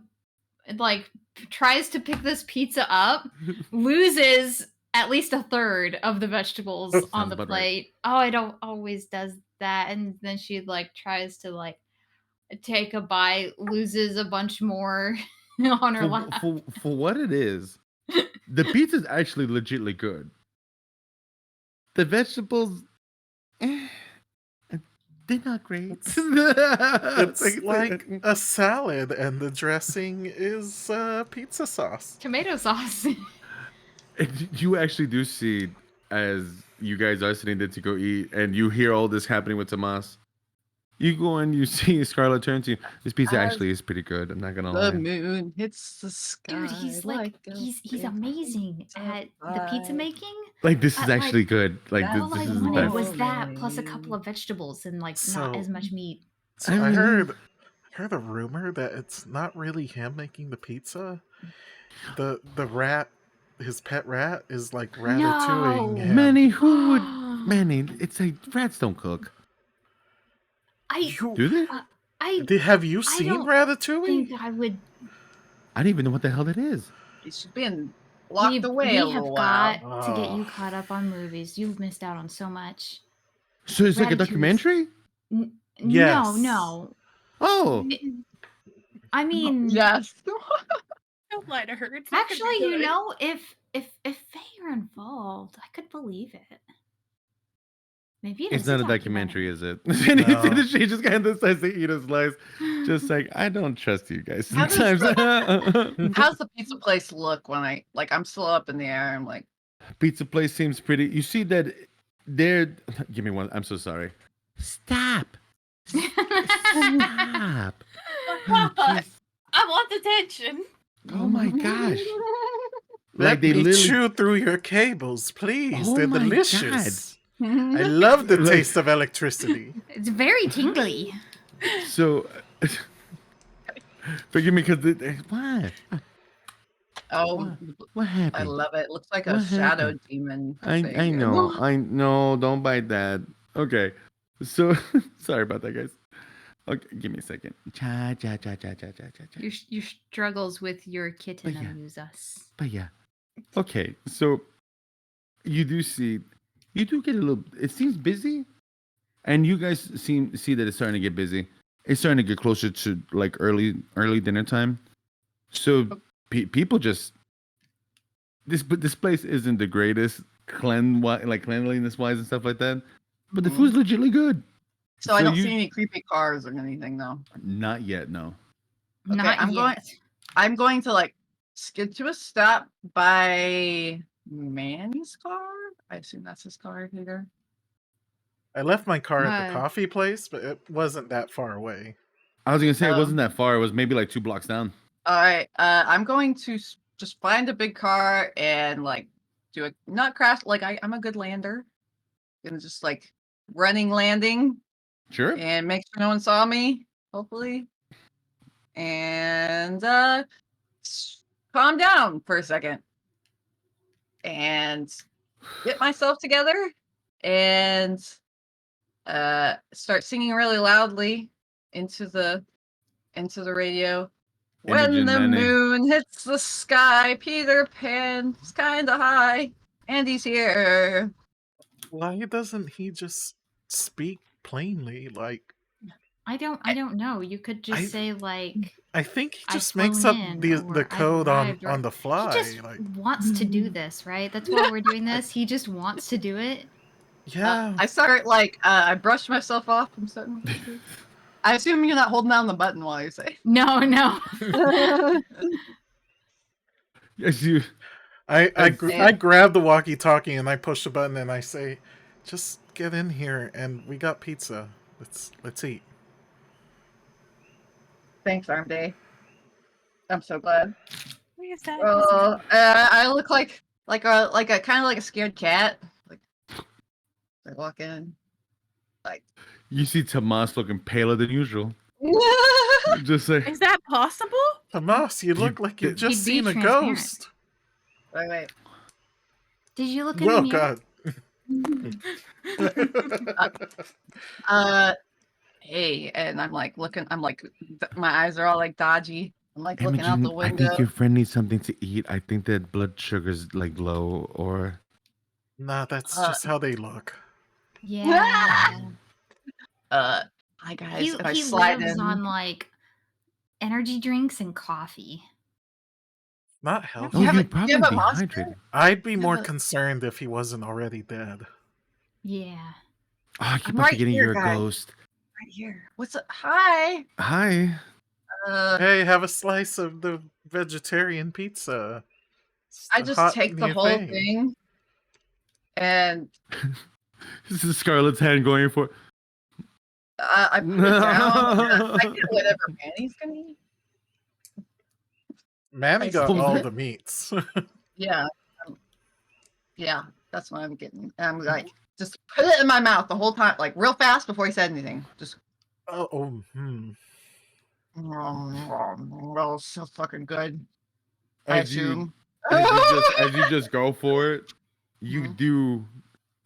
like tries to pick this pizza up, loses at least a third of the vegetables on Sounds the about right. plate. Oh, it always does that, and then she like tries to like take a bite, loses a bunch more on her lap. For what it is, the pizza's actually legitly good. The vegetables, they're not great. It's like a salad, and the dressing is pizza sauce. Tomato sauce. And you actually do see, as you guys are sitting there to go eat, and you hear all this happening with Tomas. You go and you see Scarlett turn to you. This pizza As actually is pretty good. I'm not gonna The lie. moon hits the sky. Dude, he's like a he's big amazing pizza at the pizza pie. making. Like this is like, actually good. Like that this, All this I is the wanted best. was that plus a couple of vegetables and like not as much meat. So I I mean- heard a rumor that it's not really him making the pizza. The rat, his pet rat, is like ratatouilleing No. him. Manny, who would? Manny, it's like rats don't cook. Do they? Have you seen don't Ratatouille? think I would. I don't even know what the hell that is. He's been locked away we a have little got while. to get you caught up on movies. You've missed out on so much. So it's like a Ratatouille's- documentary? Yes. No. Oh, I mean, Yes. Don't lie to her. It's not gonna be actually, you good. know, if Faye are involved, I could believe it. Maybe it it's is not a documentary, is it? And you see that she just kind of decides to eat a slice. Just like, I don't trust you guys How does sometimes. How's the pizza place look when I'm still up in the air? I'm like, Pizza place seems pretty. You see that they're. Give me one. I'm so sorry. Stop. Stop. Oh, jeez. I want attention. Oh my gosh. Let Like they me literally. chew through your cables, please. Oh They're my delicious. I love the Like- taste of electricity. It's very tingly. So. Forgive me, because what? oh, What I happened? love it. It looks like a What shadow happened? demon. I thing. know. I know. Don't bite that. Okay. So sorry about that, guys. Okay, give me a second. Cha cha cha cha cha cha cha cha. Your struggles with your kitten But yeah. amuse us. But yeah. Okay, so you do get a little. It seems busy, and you guys see that it's starting to get busy. It's starting to get closer to like early dinner time. So people just this place isn't the greatest cleanliness wise and stuff like that, but the food's legitimately good. So I So don't you- see any creepy cars or anything though. Not yet, no. Okay, Not I'm yet. I'm going to like skid to a stop by Manny's car. I assume that's his car here. I left my car at the Uh, coffee place, but it wasn't that far away. I was gonna say it Oh. wasn't that far. It was maybe like 2 blocks down. All right. I'm going to just find a big car and like do a not crash. Like I'm a good lander. Gonna just like running landing Sure. and make sure no one saw me. Hopefully. And calm down for a second and get myself together and start singing really loudly into the radio. When Imogen the Manning. moon hits the sky, Peter Pan's kinda high, and he's here. Why doesn't he just speak plainly? Like, I don't know. You could just I- say like I think he I've just makes flown up in, the or I've code arrived, or on the fly. he just Like, wants to do this, right? That's why we're doing this. He just wants to do it. yeah. I start like I brushed myself off from starting. I assume you're not holding down the button while you say. No. Yes, you. I And- grab the walkie-talkie and I push the button and I say, "Just get in here and we got pizza. Let's eat." Thanks, Arm Day. I'm so glad. Where is that? I look like a kind of like a scared cat. Like I walk in, like. You see Tomas looking paler than usual. Just say, Is that possible? Tomas, you look like you've just He'd be seen a transparent. ghost. Wait. Did you look in the Oh mirror? God. Hey, and I'm like looking. I'm like, my eyes are all like dodgy. I'm like looking out the Imogen, I window. think your friend needs something to eat. I think that blood sugar's like low, or Nah, that's just how they look. Yeah. Hi guys. He and I he slide lives in. on like energy drinks and coffee. Not oh, healthy. You have you'd a- probably you have a be monster? hydrated. I'd be more a- concerned if he wasn't already dead. Yeah. Oh, I keep I'm on right forgetting here, you're a guys. ghost. Right here. What's up? Hi. Hi. Hey, have a slice of the vegetarian pizza. It's I the just hot take the new whole thing, and This is Scarlett's hand going for. I put it down. And I get whatever Manny's gonna eat. Manny I got see. all the meats. Yeah. Yeah, that's what I'm getting. And I'm like, just put it in my mouth the whole time, like real fast before he said anything. Just, well, so fucking good. I As you, assume. as you just go for it, you Mhm. do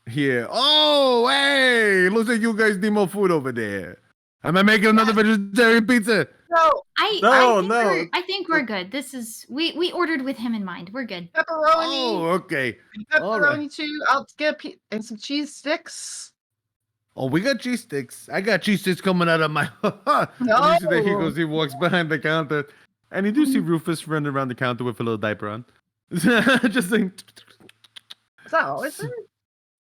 hear. Oh, hey! Looks like you guys need more food over there. Am I making another vegetarian pizza? No, I think we're good. This is we ordered with him in mind. We're good. pepperoni. Oh, okay. Pepperoni all right. too. I'll get and some cheese sticks. Oh, we got cheese sticks. I got cheese sticks coming out of my. And you see that he walks behind the counter, and you do see Rufus running around the counter with a little diaper on. Just saying. Is that always there?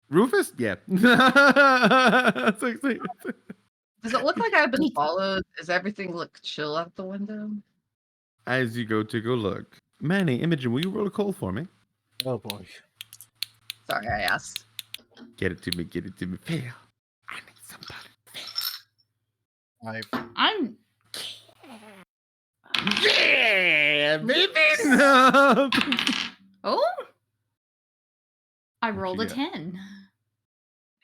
Rufus? Yeah. It's like- Does it look like I've been followed? Does everything look chill out the window? As you go to go look, Manny, Imogen, will you roll a call for me? Oh boy. Sorry, I asked. Get it to me. Get it to me. Fail. I need somebody. I'm Yeah, baby. Oh, I rolled a Yeah. 10.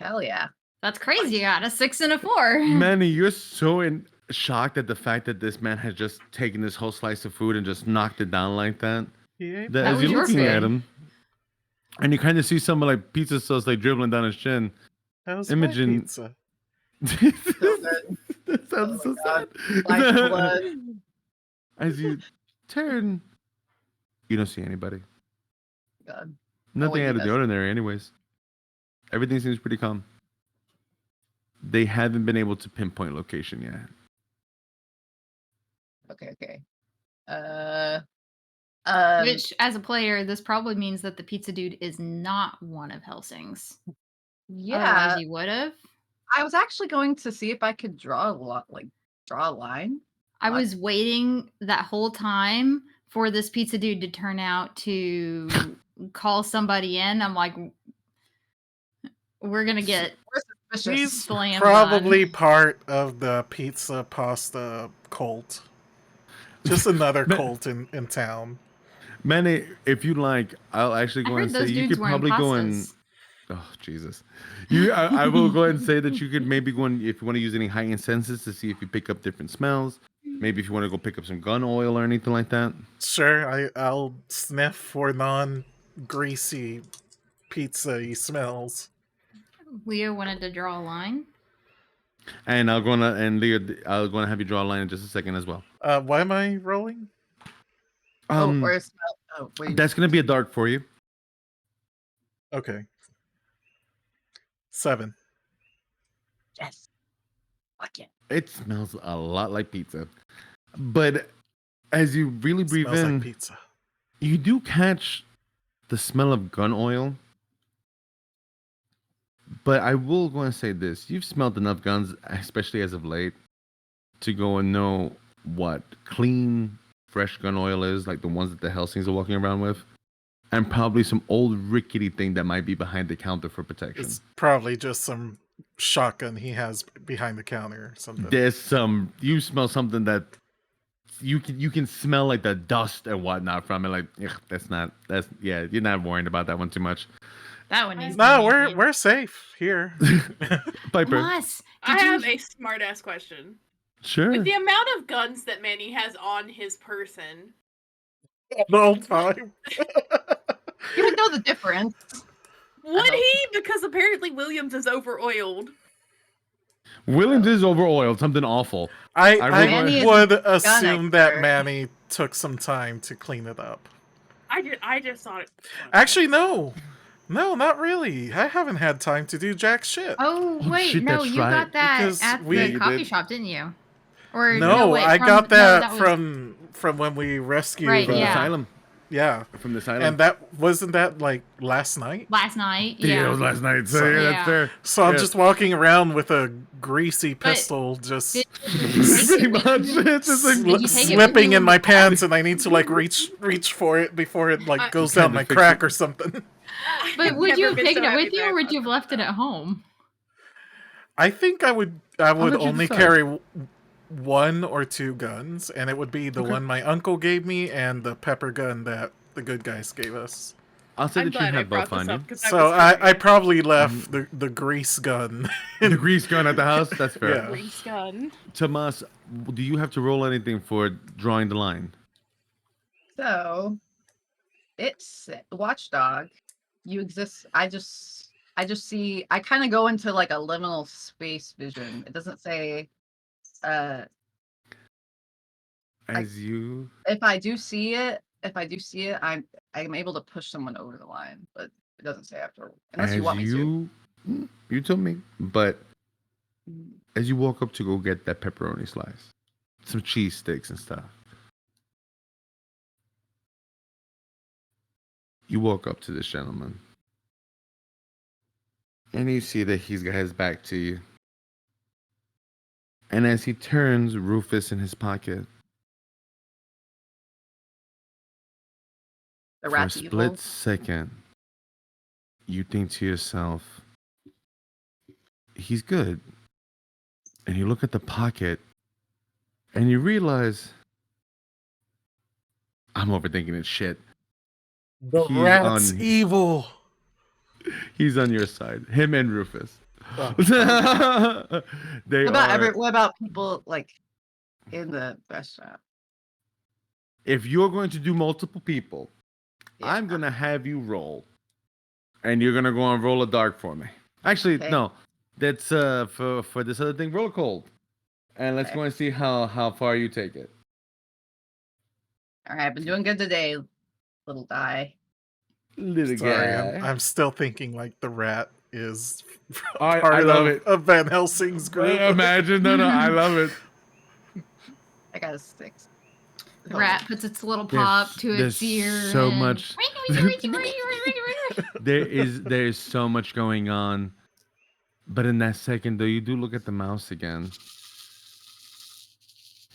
Hell yeah. That's crazy. I got a 6 and a 4. Manny, you're so shocked at the fact that this man has just taken this whole slice of food and just knocked it down like that. Yeah. That That as was you're your looking at food. him, and you kind of see some like pizza sauce like dribbling down his chin. How's Imogen- my pizza? So good. That sounds so God. sad. Lifeblood. As you turn, you don't see anybody. God. Nothing wait, out you of the missed. ordinary, anyways. Everything seems pretty calm. They haven't been able to pinpoint location yet. Okay. Um, Which, as a player, this probably means that the pizza dude is not one of Helsing's. yeah. Otherwise, you would have. I was actually going to see if I could draw a line. I What? was waiting that whole time for this pizza dude to turn out to call somebody in. I'm like, we're gonna get We're suspicious. He's slammed probably on. part of the pizza pasta cult. Just another cult in town. Manny, if you like, I'll actually I go heard and say those you dudes could wearing probably go and. pastas. Oh Jesus! I will go ahead and say that you could maybe go and if you want to use any heightened senses to see if you pick up different smells. Maybe if you want to go pick up some gun oil or anything like that. Sure, I'll sniff for non-greasy pizza-y smells. Leo wanted to draw a line. And Leo, I'll gonna have you draw a line in just a second as well. Why am I rolling? Or smell. Oh, wait. That's gonna be a dark for you. Okay. 7. Yes. Fuck yeah. It smells a lot like pizza, but as you really breathe Smells in, like pizza. you do catch the smell of gun oil. But I will go and say this: you've smelled enough guns, especially as of late, to go and know what clean, fresh gun oil is, like the ones that the Helsings are walking around with, and probably some old rickety thing that might be behind the counter for protection. It's probably just some shotgun he has behind the counter or something. There's some. You smell something that you can smell like the dust and whatnot from it. Like yeah. You're not worried about that one too much. That one needs. No, we're safe here. Piper, Plus, I have a smart ass question. sure. With the amount of guns that Manny has on his person, The whole time. You would know the difference. would he? Because apparently Williams is over oiled. Williams is over oiled. Something awful. I Manny is would a gun assume that expert. Manny took some time to clean it up. I just thought it. Actually, no. No, not really. I haven't had time to do jack shit. Oh Oh, wait, shit, no, that's you right. got that Because at we- the You coffee did. shop, didn't you? Or No, wait, I from- got no, that, was- from when we rescued. Right, From the yeah. asylum. Yeah. From the asylum. And that wasn't that like last night. last night. yeah, it Yeah. was last night. So So- yeah, Yeah. that's fair. So I'm Yeah. just walking around with a greasy But pistol, just Did you take Pretty it with much. you? It's just like, Did you take it with slipping you in when my you got pants, and I need to like reach for it before it like goes down Kinda my fix crack it. or something. But would Never you have been taken so it with happy you, that or would I you have left it at home? I think I would let you only decide. carry 1 or 2 guns, and it would be the Okay. one my uncle gave me and the pepper gun that the good guys gave us. I'll say I'm that you glad I have brought both this on you. up because So I probably left the grease gun. The grease gun at the house. That's fair. Yeah. Grease gun. Tomas, do you have to roll anything for drawing the line? So it's Watchdog. You exist. I just see. I kind of go into like a liminal space vision. It doesn't say. As you If I do see it, I'm able to push someone over the line, but it doesn't say after. Unless you want me to. You told me, but Mm. as you walk up to go get that pepperoni slice, some cheese sticks and stuff, you walk up to this gentleman, and you see that he's got his back to you. And as he turns Rufus in his pocket, The for a rat's split evil. second, you think to yourself, he's good. And you look at the pocket and you realize, I'm overthinking it shit. The He's rat's on- evil. He's on your side. Him and Rufus. Oh. They What about people like in the restaurant? If you're going to do multiple people, Yeah. I'm gonna have you roll. And you're gonna go and roll a dark for me. Actually, Okay. no. That's for this other thing, roll a cold. And let's Okay. go and see how far you take it. All right, I've been doing good today, little guy. Little Sorry, guy. I'm still thinking like the rat is I part love it. of Van Helsing's group. Imagine, no, I love it. I got a 6. The rat puts its little paw up to its ear. So and... much. there is so much going on, but in that second though, you do look at the mouse again,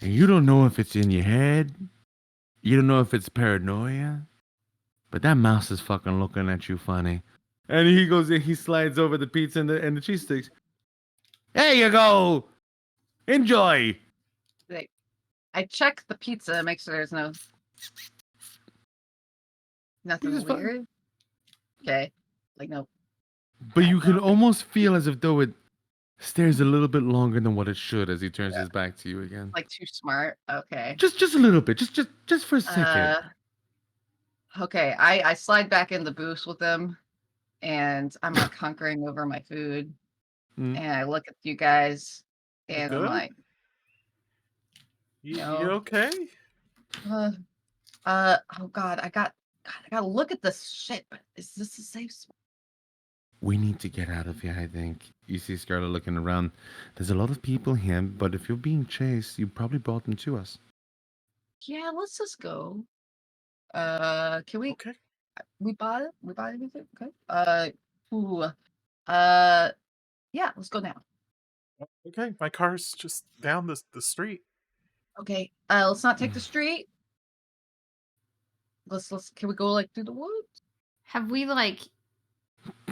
and you don't know if it's in your head. You don't know if it's paranoia, but that mouse is fucking looking at you funny. And he goes in, he slides over the pizza and the cheese sticks. There you go. Enjoy. Wait, I check the pizza, make sure there's nothing Pizza's fine. weird. Okay, like no. But you can almost feel as if though it stares a little bit longer than what it should as he turns his back to you again. Like too smart. Okay. Just a little bit. Just for a second. Okay, I slide back in the booth with them, and I'm like hunkering over my food, and I look at you guys, and I'm good? like, You No. okay? oh God, I gotta look at this shit. But is this a safe spot? We need to get out of here, I think. You see Scarlet looking around. There's a lot of people here, but if you're being chased, you probably brought them to us. Yeah, let's just go. Can we? Okay. We bought it. We bought everything. Okay. Yeah, let's go now. Okay, my car's just down the street. Okay. Let's not take the street. Let's. Can we go like through the woods? Have we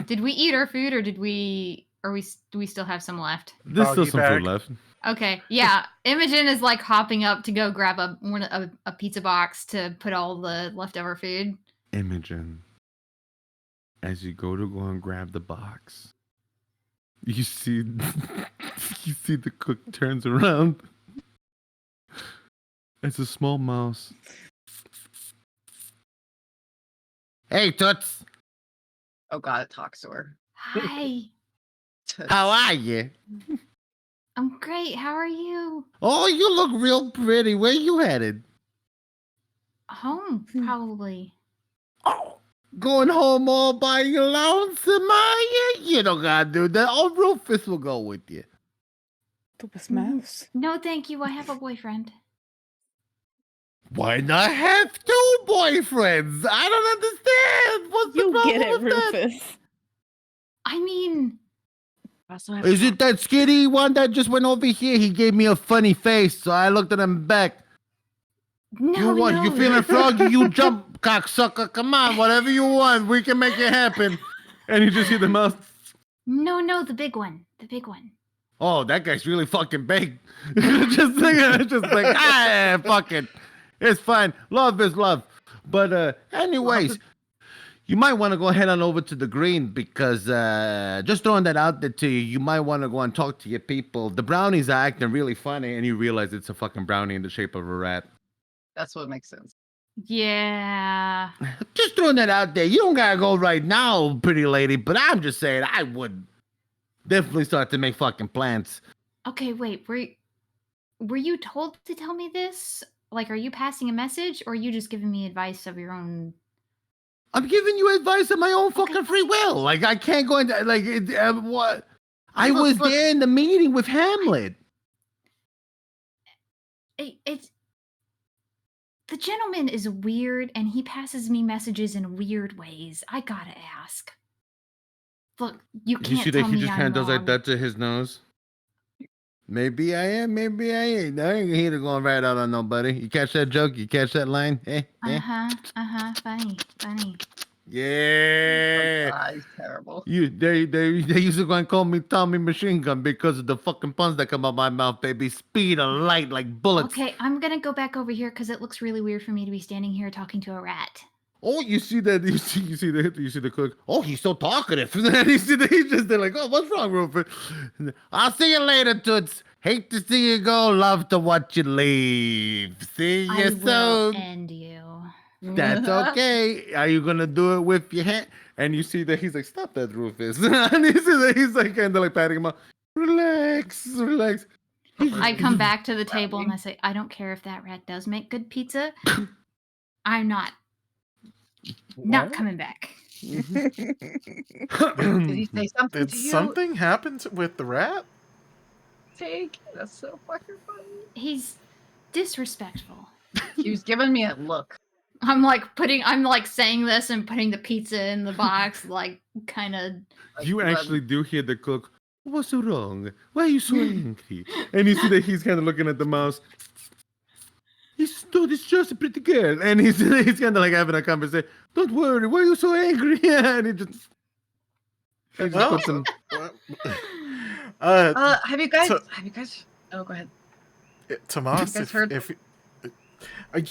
did we eat our food or do we still have some left? There's still Doggy some bag. food left. Okay, yeah. Imogen is like hopping up to go grab a pizza box to put all the leftover food. Imogen, as you go and grab the box, you see the cook turns around. It's a small mouse. Hey, Toots. Oh God, it talks to her. Hi. How are you? I'm great. How are you? Oh, you look real pretty. Where you headed? Home, probably. Oh, going home all by your lonesome, are you? You don't gotta do that. Oh, Rufus will go with you. Stupid mouse. No, thank you. I have a boyfriend. Why not have two boyfriends? I don't understand. What's the You problem get it, with that? Rufus. I mean, Is it that skinny one that just went over here? He gave me a funny face, so I looked at him back. no, You what? no. You feeling froggy? You jump, cocksucker. Come on, whatever you want. We can make it happen. And you just hear the mouse. No, the big one. The big one. Oh, that guy's really fucking big. just like, fuck it. It's fine. Love is love. But anyways, you might want to go ahead on over to the green because just throwing that out there to you, you might want to go and talk to your people. The brownies are acting really funny, and you realize it's a fucking brownie in the shape of a rat. That's what makes sense. Yeah. Just throwing that out there. You don't gotta go right now, pretty lady, but I'm just saying I would definitely start to make fucking plans. Okay, wait. Were you told to tell me this? Like, are you passing a message, or are you just giving me advice of your own? I'm giving you advice of my own fucking free will. Like, I can't go into, what? I was there in the meeting with Hamlet. It's the gentleman is weird, and he passes me messages in weird ways. I gotta ask. Look, you can't You see tell that he me just I'm kind of does like wrong. that to his nose? Maybe I am, maybe I ain't. I ain't here to go and ride out on nobody. You catch that joke? You catch that line? Funny. Yeah. Oh, God, he's terrible. They used to go and call me Tommy Machine Gun because of the fucking puns that come out my mouth, baby. Speed of light like bullets. Okay, I'm gonna go back over here because it looks really weird for me to be standing here talking to a rat. Oh, you see that? You see the cook. Oh, he's so talkative. You see that he's just there like, oh, what's wrong, Rupert? I'll see you later, Toots. Hate to see you go. Love to watch you leave. See I you will soon. end you. That's okay. Are you gonna do it with your hand? And you see that he's like, stop that, Rufus. And you see that he's like kind of like patting him up. Relax. I come back to the table and I say, I don't care if that rat does make good pizza. I'm not What? coming back. Did he say something Did to you? something happen with the rat? Take. That's so fucking funny. He's disrespectful. He was giving me a look. I'm saying this and putting the pizza in the box, like kind of. You actually do hear the cook. What's so wrong? Why are you so angry? And you see that he's kind of looking at the mouse. It's just a pretty girl. And he's kind of like having a conversation. Don't worry, why are you so angry? And he just Well, puts him. Have you guys? So- Oh, go ahead. Tomas, You guys heard- if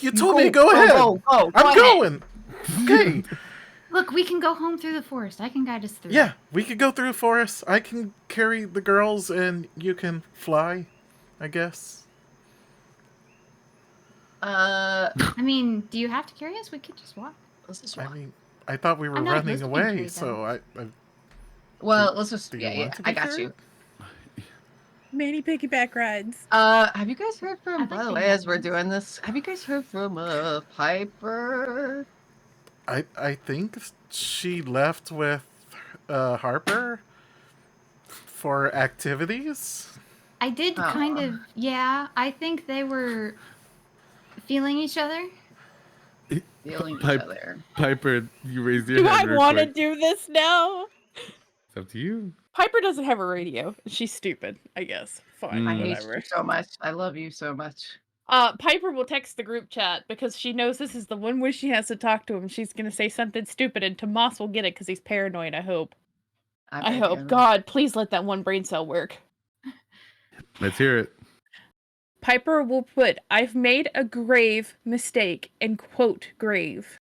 you told me to go ahead. Go I'm ahead. going. Okay. Look, we can go home through the forest. I can guide us through. Yeah, we could go through the forest. I can carry the girls, and you can fly, I guess. I mean, do you have to carry us? We could just walk. Let's just I walk. mean, I thought we were I'm not running opposed to being away, carried, so I Well, let's just. do you Yeah, want to I be got carried? you. Many piggyback rides. Have you guys heard from? I'd By like the to way, hear as we're this. doing this, have you guys heard from Piper? I think she left with Harper for activities. I did kind of. Yeah, I think they were feeling each other. Feeling each Pipe- other. Piper, you raised your Do I hand real want to quick. do this now? It's up to you. Piper doesn't have a radio. She's stupid, I guess. Fine, I hate whatever. you so much. I love you so much. Piper will text the group chat because she knows this is the one way she has to talk to him. She's gonna say something stupid, and Tomas will get it because he's paranoid. I hope. I hope. God, please let that one brain cell work. Let's hear it. Piper will put, "I've made a grave mistake," and quote grave.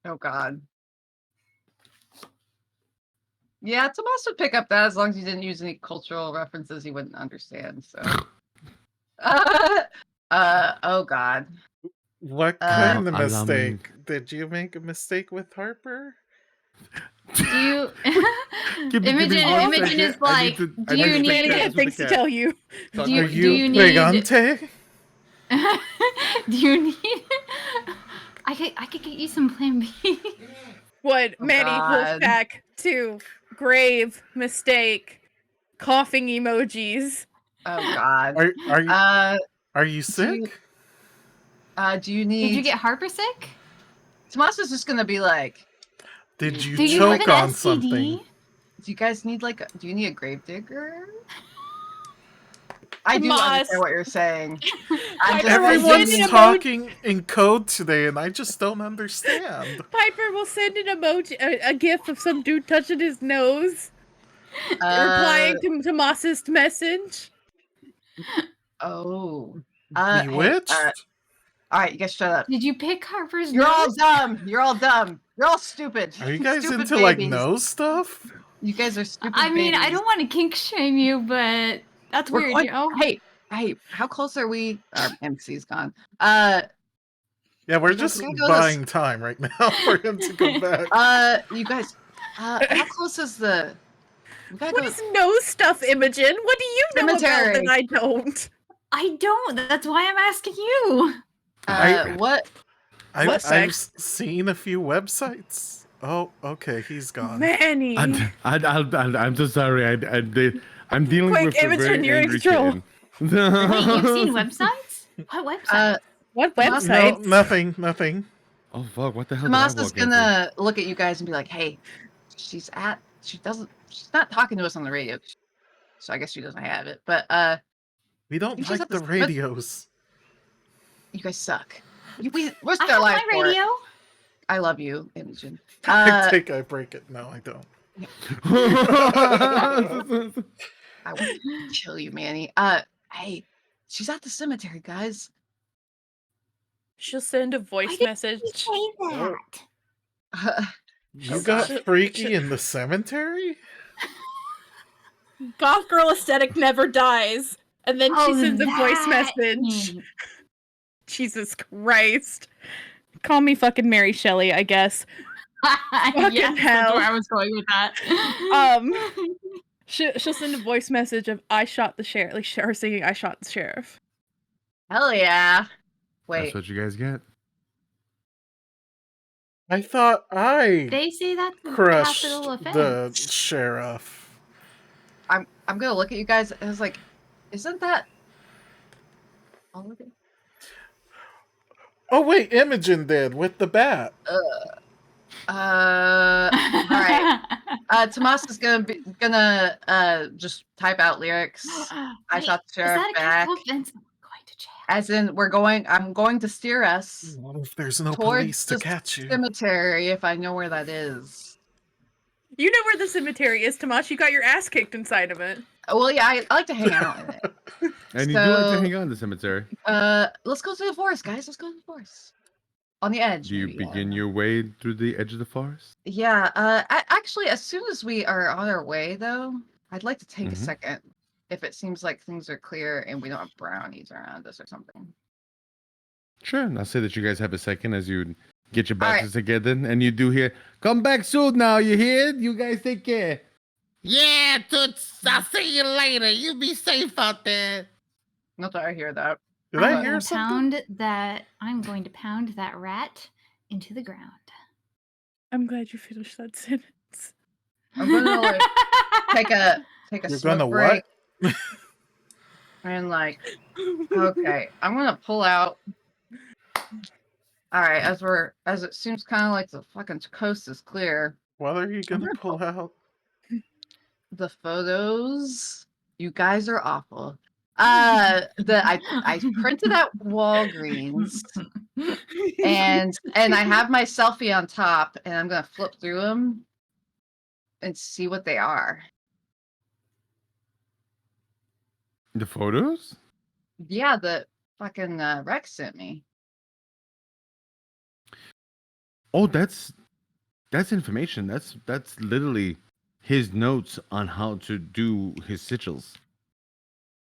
Oh God. Yeah, Tomas would pick up that as long as you didn't use any cultural references he wouldn't understand. So. Oh God. What kind of Allow me- mistake? Did you make a mistake with Harper? Do you? Give me Imogen, one Imogen second. is I like, need to- do I need you to take need? care I of have things to cat. tell you. Do Are you you need? Brigante? Do you need? I could get you some Plan B. What? Oh, Manny God. Wolfpack 2. Grave mistake. Coughing emojis. Oh God. Are you sick? Do you need? Did you get Harper sick? Tomas is just gonna be like, Did you Do you have choke an on STD? something? do you guys need do you need a grave digger? I do Tomas. understand what you're saying. I'm just Everyone's send an talking in code today, and I just don't understand. Piper will send an emoji, a gif of some dude touching his nose, uh, replying to Tomas's message. Oh. Hey, Bewitched? all right, you guys shut up. Did you pick Harper's You're all nose? dumb. You're all dumb. You're all stupid. Are you guys Stupid into like babies. nose stuff? You guys are stupid. I mean, I babies. don't want to kink shame you, but that's We're weird, going- you know? Hey, how close are we? Our MC's gone. Yeah, we're You guys just gotta go buying time right now for him to come back. You guys, how close is the? We gotta What go. is nose stuff, Imogen? What do you know about Cemetery. that I don't? I don't. That's why I'm asking you. What? I've sex? seen a few websites. Oh, okay, he's gone. Manny. I'm so sorry. I'm dealing Quick, with a Imogen, very you're in angry control. kitten. Wait, you've seen websites? What website? What Tomas- website? No, nothing. Oh fuck! What the hell? Tomas did I is walk into? gonna look at you guys and be like, "Hey, she's not talking to us on the radio, so I guess she doesn't have it." But We don't You just like have the to- radios. you guys suck. We're I still have alive my for it. radio. I love you, Imogen. I think I break it. No, I don't. I want to kill you, Manny. Hey, she's at the cemetery, guys. She'll send a voice message. You Oh, got God. freaky in the cemetery? Goth girl aesthetic never dies. And then she sends a voice message. Jesus Christ. Call me fucking Mary Shelley, I guess. Yes, hell. that's where I was going with that. She'll send a voice message of "I shot the sheriff," like her singing "I shot the sheriff." Hell yeah. That's Wait. what you guys get. I thought I They say that's a crushed capital the offense. I'm sheriff. gonna look at you guys. I was like, isn't that all of it? Oh wait, Imogen did with the bat. All right. Tomas is gonna just type out lyrics. I Wait, shot the is sheriff that a back. capital offense? I'm going to jail. As in, I'm going to steer us What if there's no towards police to the catch you? cemetery if I know where that is. You know where the cemetery is, Tomas. You got your ass kicked inside of it. Well, yeah, I like to hang out in it. And you do like to So, hang out in the cemetery. let's go to the forest, guys. Let's go to the forest. On the edge, Do you maybe. begin your way through the edge of the forest? Yeah, actually, as soon as we are on our way, though, I'd like to take a second if it seems like things are clear and we don't have brownies around us or something. Sure. And I'll say that you guys have a second as you get your boxes right. together, and you do hear, "Come back soon now, you hear? You guys take care." Yeah, Toots. I'll see you later. You be safe out there. Not that I hear that. Did I I'm hear going something? I'm going to pound that rat into the ground. I'm glad you finished that sentence. I'm gonna like take a You're smoke gonna break what? and like, okay, I'm gonna pull out. All right, as it seems kind of like the fucking coast is clear. What are you gonna pull out? The photos. You guys are awful. I printed out Walgreens and I have my selfie on top and I'm gonna flip through them and see what they are. The photos? Yeah, the fucking Rex sent me. Oh, that's information. That's literally his notes on how to do his sigils.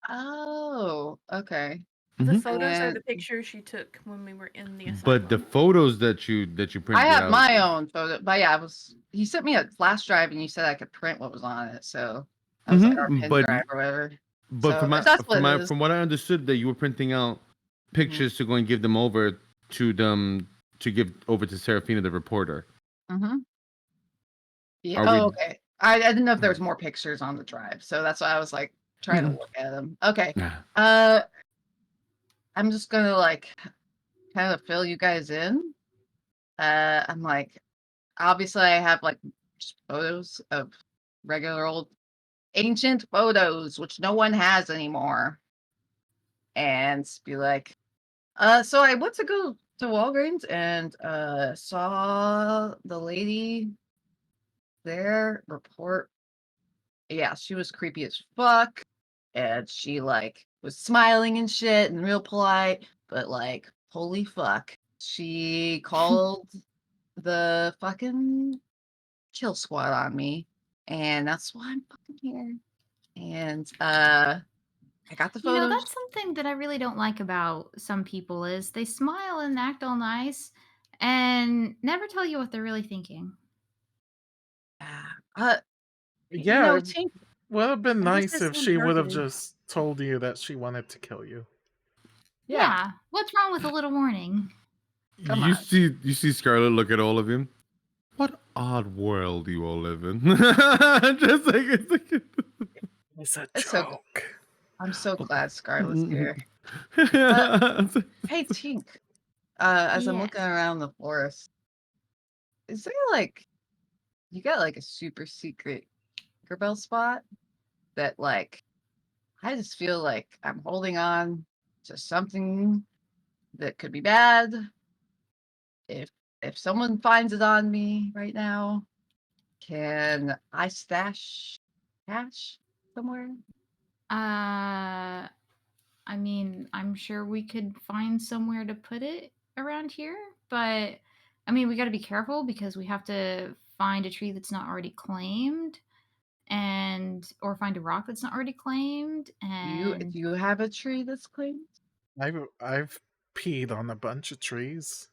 Oh, okay. The photos are And the pictures she took when we were in the asylum. But the photos that you printed I have out, my own photo, but yeah, he sent me a flash drive and you said I could print what was on it, so I was like our pen drive or whatever. But So from if that's what it is. from what I understood, that you were printing out pictures to go and give them over to them to give over to Serafina, the reporter. Mm-hmm. Yeah. Okay. I didn't know if there was more pictures on the drive, so that's why I was like trying to look at them. Okay. I'm just gonna like kind of fill you guys in. I'm like, obviously I have like just photos of regular old ancient photos, which no one has anymore. And be like, so I went to go to Walgreens and saw the lady there report. Yeah, she was creepy as fuck. And she like was smiling and shit and real polite, but like, holy fuck. She called the fucking kill squad on me. And that's why I'm fucking here. And I got the You know, photos. that's something that I really don't like about some people is they smile and act all nice and never tell you what they're really thinking. Yeah, you know, it would have been I guess nice I if sound she would have targeted. just told you that she wanted to kill you. Yeah. What's wrong with a little warning? Come you on. see Scarlet look at all of you. What odd world you all live in. Just like It's a It's joke. okay. I'm so glad Scarlett's here. Hey, Tink. As I'm looking around the forest, is there like, you got like a super secret Tinkerbell spot that like, I just feel like I'm holding on to something that could be bad. If someone finds it on me right now, can I stash cash somewhere? I mean, I'm sure we could find somewhere to put it around here, but I mean, we got to be careful because we have to find a tree that's not already claimed or find a rock that's not already claimed and Do you have a tree that's claimed? I've peed on a bunch of trees.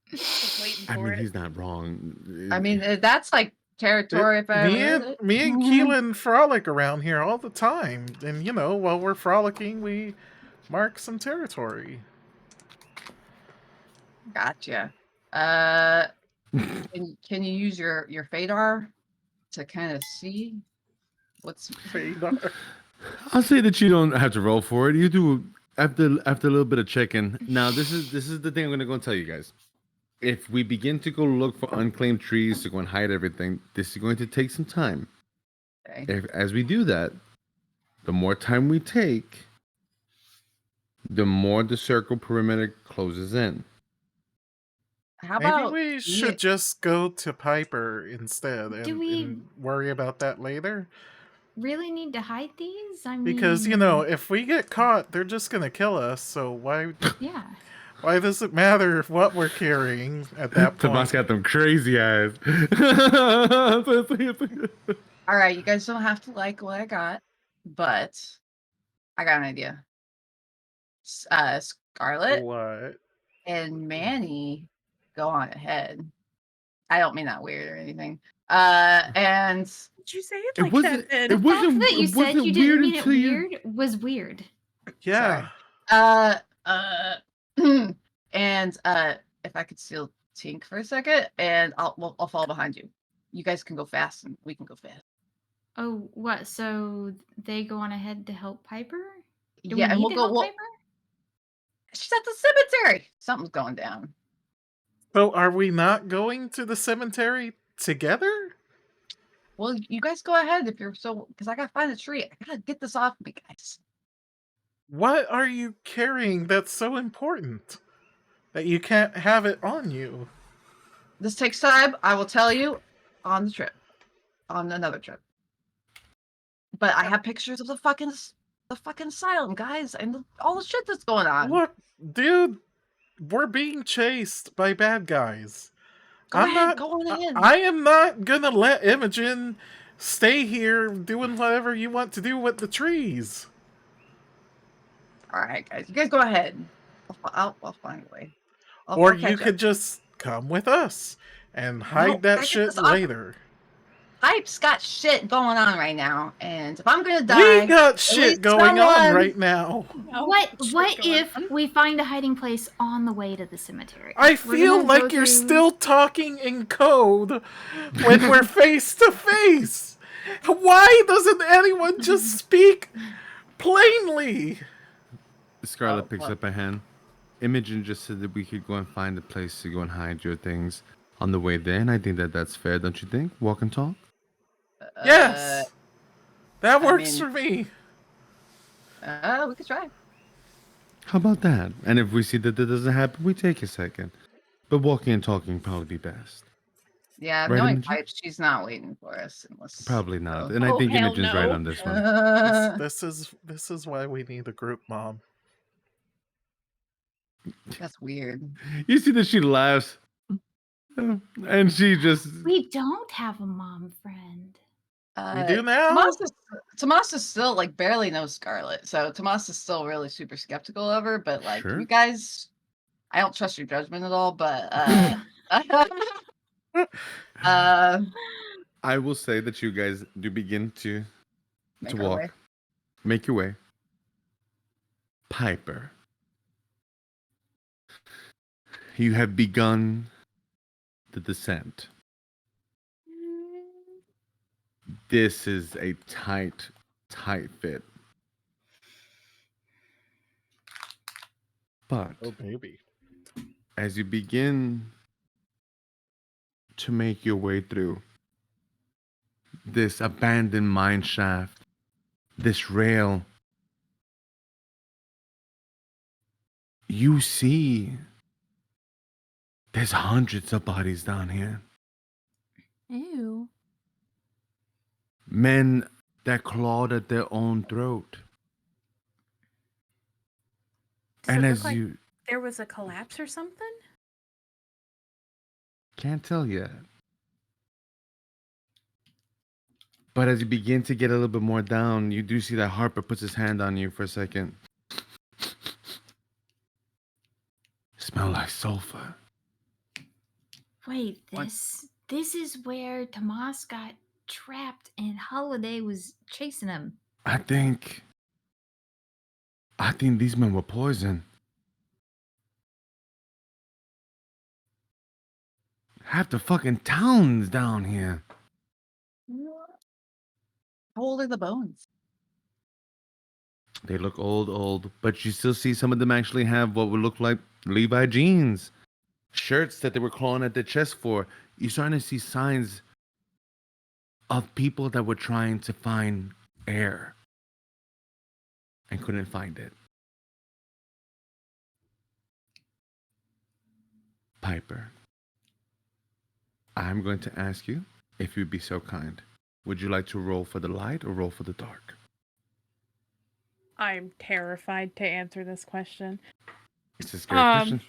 Just waiting I for mean, it. he's not wrong. I mean, that's like territory if I ever heard it. Me and Keelan frolic around here all the time, and while we're frolicking, we mark some territory. Gotcha. Can you use your Fadar to kind of see what's Fadar? I'll say that you don't have to roll for it. You do after a little bit of checking. Now, this is the thing I'm gonna go and tell you guys. If we begin to go look for unclaimed trees to go and hide everything, this is going to take some time. Okay. As we do that, the more time we take, the more the circle perimeter closes in. How Maybe about we should just go to Piper instead and worry about that later. Really need to hide these? I mean, Because if we get caught, they're just gonna kill us. So why? Yeah. Why does it matter what we're carrying at that point? Tomas got them crazy eyes. All right, you guys don't have to like what I got, but I got an idea. Scarlet What? and Manny go on ahead. I don't mean that weird or anything. And Did you say it like that? Then? The fact that you said you didn't mean it weird was weird. Yeah. And if I could steal Tink for a second, and I'll follow behind you. You guys can go fast, and we can go fast. Oh, what? So they go on ahead to help Piper? Do Yeah, we and need we'll to go. help Well, Piper? she's at the cemetery. Something's going down. So are we not going to the cemetery together? Well, you guys go ahead if you're so, because I gotta find a tree. I gotta get this off me, guys. What are you carrying that's so important that you can't have it on you? This takes time. I will tell you on the trip, on another trip. But I have pictures of the fucking asylum, guys, and all the shit that's going on. Look, dude, we're being chased by bad guys. Go on in. I am not gonna let Imogen stay here doing whatever you want to do with the trees. All right, guys, you guys go ahead. I'll find a way. Or you could just come with us and hide that shit later. Hype's got shit going on right now, and if I'm gonna die, we got shit going on right now. What if we find a hiding place on the way to the cemetery? I feel like you're still talking in code when we're face to face. Why doesn't anyone just speak plainly? Scarlet picks up a hand. Imogen just said that we could go and find a place to go and hide your things on the way there, and I think that that's fair, don't you think? Walk and talk? Yes. That works for me. We could try. How about that? And if we see that doesn't happen, we take a second. But walking and talking probably be best. Yeah, Right, knowing Imogen? Pipe, she's not waiting for us unless. Probably not. And I think Imogen's right on this one. This is why we need a group mom. That's weird. You see that she laughs. And she just... We don't have a mom friend. We do now? Tomas is still like barely knows Scarlet, so Tomas is still really super skeptical of her. But like Sure. you guys, I don't trust your judgment at all. But I will say that you guys do begin to Make walk. way. Make your way. Piper. You have begun the descent. This is a tight fit. But Oh, baby. as you begin to make your way through this abandoned mine shaft, this rail, you see there's hundreds of bodies down here. Ew. Men that clawed at their own throat. Does And it as look like you there was a collapse or something? can't tell yet. But as you begin to get a little bit more down, you do see that Harper puts his hand on you for a second. Smell like sulfur. Wait, this This is where Tomas got trapped and Holiday was chasing him. I think these men were poisoned. Half the fucking town's down here. How old are the bones? They look old, but you still see some of them actually have what would look like Levi jeans. Shirts that they were clawing at their chest for. You're starting to see signs of people that were trying to find air and couldn't find it. Piper, I'm going to ask you if you'd be so kind. Would you like to roll for the light or roll for the dark? I'm terrified to answer this question. It's a scary question.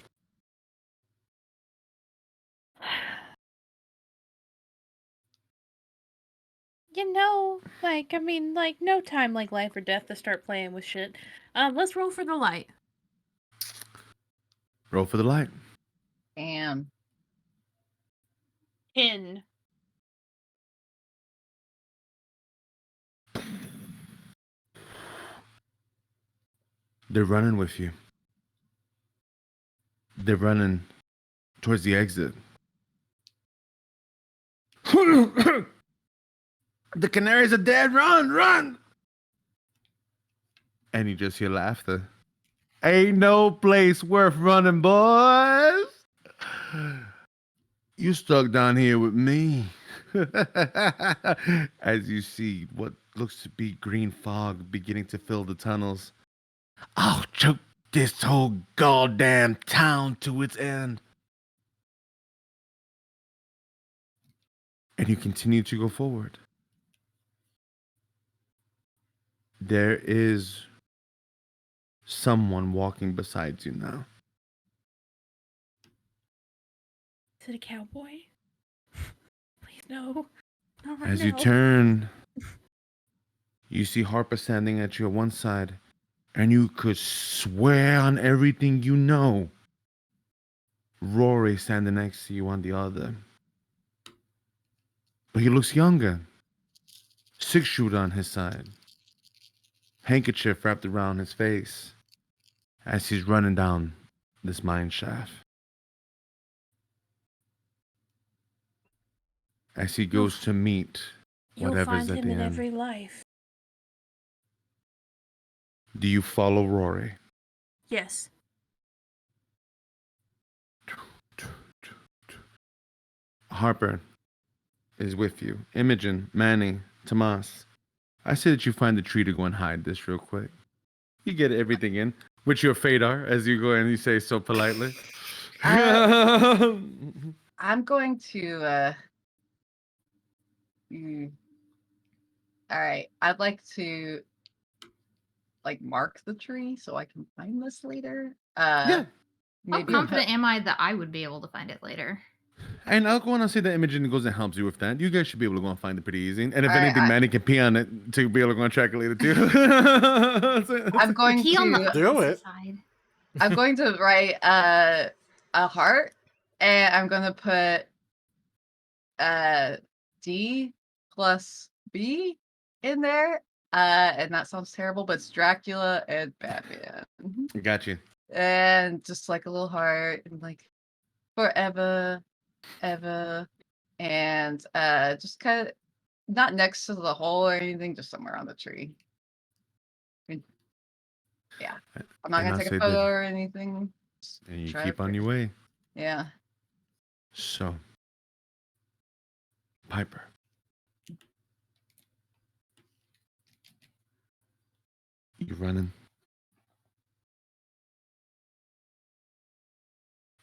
You know, like, I mean, like, no time like life or death to start playing with shit. Let's roll for the light. Roll for the light. Damn. 10. They're running with you. They're running towards the exit. The canaries are dead. Run! And you just hear laughter. Ain't no place worth running, boys. You stuck down here with me. As you see what looks to be green fog beginning to fill the tunnels. I'll choke this whole goddamn town to its end. And you continue to go forward. There is someone walking beside you now. Is it a cowboy? Please, no. Not right As now. you turn, you see Harper standing at you on one side, and you could swear on everything you know. Rory standing next to you on the other. But he looks younger. 6-shooter on his side. Handkerchief wrapped around his face as he's running down this mine shaft. As he goes to meet You'll whatever's find at him the in end. every life. Do you follow Rory? Yes. Harper is with you. Imogen, Manny, Tomas. I say that you find the tree to go and hide this real quick. You get everything in, which your Fadar, as you go and you say so politely. I'm going to all right. I'd like to mark the tree so I can find this later. Yeah. How Maybe confident am I that I would be able to find it later? And I'll go on and say that Imogen goes and helps you with that. You guys should be able to go and find it pretty easy. And if All right, anything, Manny can pee on it to be able to go and track it later too. I'm going Pee on the to Do it. side. I'm going to write a heart, and I'm going to put D plus B in there. And that sounds terrible, but it's Dracula and Batman. Got you. And just like a little heart and like forever, ever. And just kind of not next to the hole or anything, just somewhere on the tree. Yeah. I'm not And gonna I'll take say a photo that- or anything. Just And you try keep to on your way. Yeah. So, Piper. You running.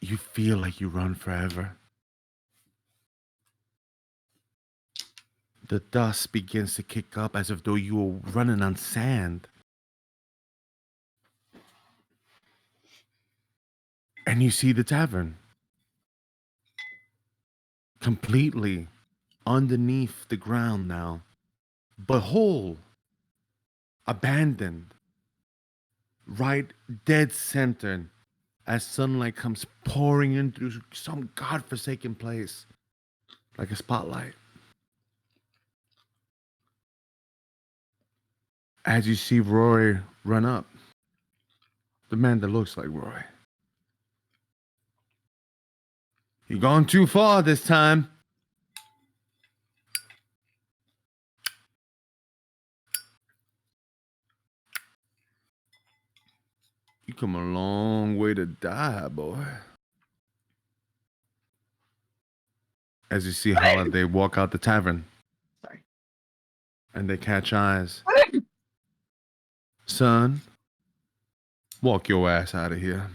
You feel like you run forever. The dust begins to kick up as if though you were running on sand. And you see the tavern. Completely underneath the ground now. But whole. Abandoned. Right dead center. As sunlight comes pouring in through some godforsaken place. like a spotlight. As you see Rory run up, the man that looks like Rory. You've gone too far this time. You come a long way to die, boy. As you see Holiday walk out the tavern. Sorry. And they catch eyes. Son, walk your ass out of here.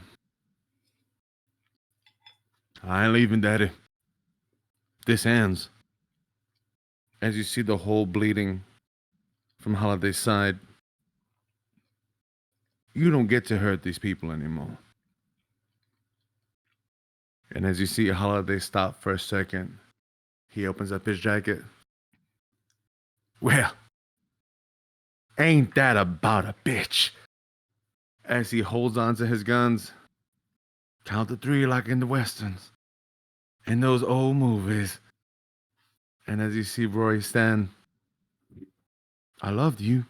I ain't leaving, Daddy. This ends. As you see the hole bleeding from Holiday's side, you don't get to hurt these people anymore. And as you see Holiday stop for a second, he opens up his jacket. Well, ain't that about a bitch? As he holds on to his guns, count to 3 like in the westerns, in those old movies. And as you see Rory stand, I loved you.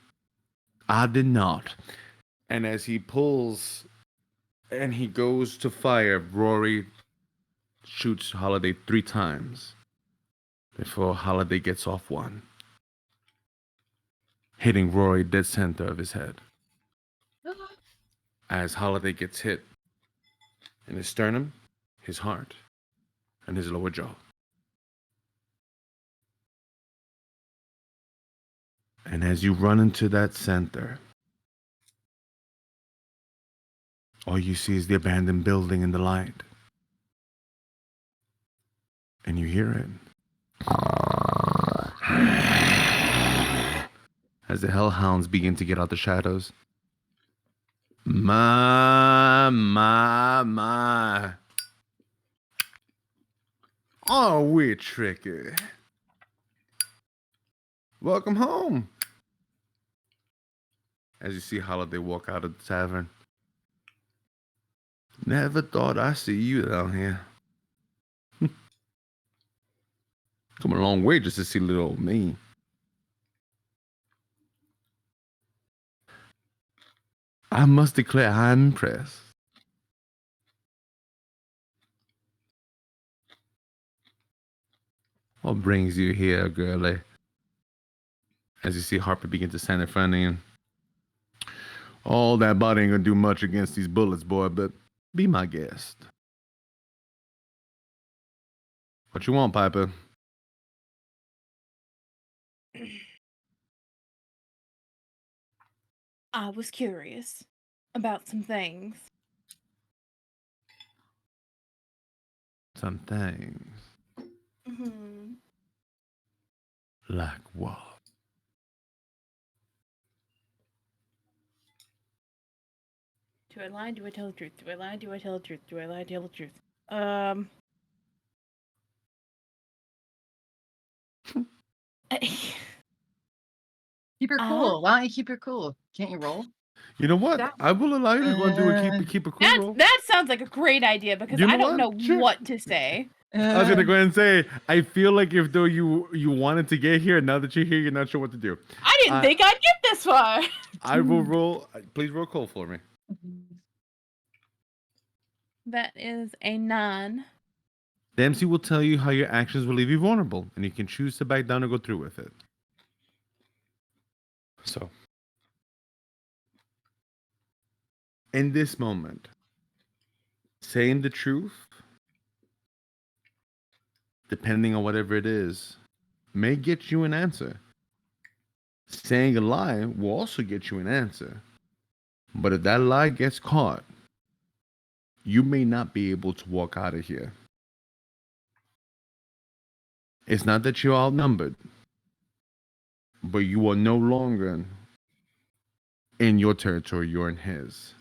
I did not. And as he pulls and he goes to fire, Rory shoots Holiday 3 times before Holiday gets off one, hitting Rory dead center of his head. As Holiday gets hit in his sternum, his heart, and his lower jaw. And as you run into that center, all you see is the abandoned building in the light. And you hear it. As the hellhounds begin to get out the shadows. My. Oh, we're tricky. Welcome home. As you see Holiday walk out of the tavern. Never thought I'd see you down here. Come a long way just to see little old me. I must declare I'm impressed. What brings you here, girlie? As you see Harper begin to stand in front of you. All that body ain't gonna do much against these bullets, boy, but be my guest. What you want, Piper? I was curious about some things. Some things. Mm-hmm. Like what? Do I lie? Do I tell the truth? Do I lie? Do I tell the truth? Do I lie? Tell the truth? Keep her cool. Why don't you keep her cool? Can't you roll? You know what? I will allow you to go and do a keep a cool roll. That sounds like a great idea because You know I don't know what? Sure. what to say. I was gonna go ahead and say, I feel like if though you wanted to get here, now that you're here, you're not sure what to do. I didn't think I'd get this far. I will roll. Please roll cool for me. That is a 9. The MC will tell you how your actions will leave you vulnerable, and you can choose to back down or go through with it. So, in this moment, saying the truth, depending on whatever it is, may get you an answer. Saying a lie will also get you an answer. But if that lie gets caught, you may not be able to walk out of here. It's not that you're outnumbered, but you are no longer in your territory, you're in his.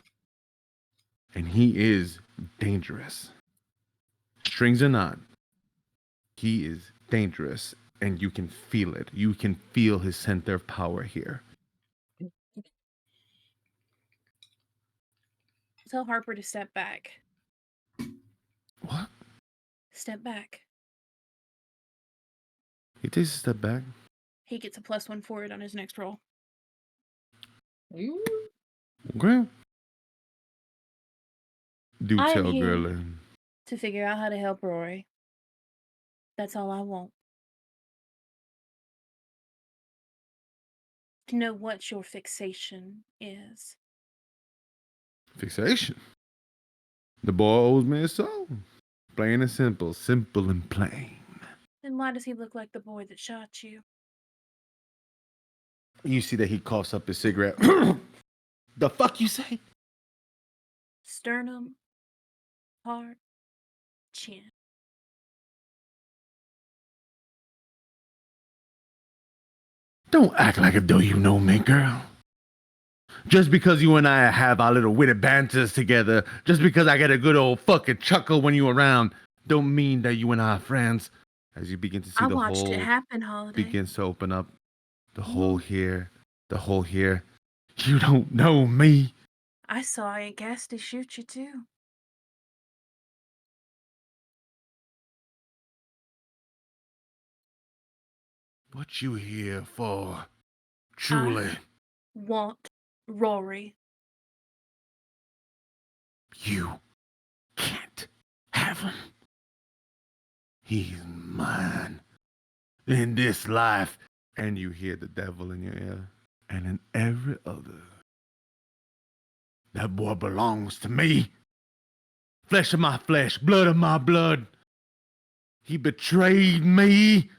And he is dangerous. Strings or not, he is dangerous, and you can feel it. You can feel his center of power here. Tell Harper to step back. What? Step back. He takes a step back. He gets a +1 for it on his next roll. Ooh. Okay. Do I am tell, here girl. to figure out how to help Rory. That's all I want. To know what your fixation is. Fixation. The boy owes me a soul. Plain and simple. Simple and plain. Then why does he look like the boy that shot you? You see that he coughs up his cigarette. The fuck you say? Sternum, heart, chin. Don't act like it though you know me, girl. Just because you and I have our little witty banters together, just because I get a good old fucking chuckle when you're around, don't mean that you and I are friends. As you begin to see I the watched it hole happen, Holiday. begins to open up, the hole here, the hole here. You don't know me. I saw Aunt Cassidy shoot you too. What you here for? Truly, Want Rory. you can't have him. He's mine. In this life. And you hear the devil in your ear. And in every other. That boy belongs to me. Flesh of my flesh, blood of my blood. He betrayed me.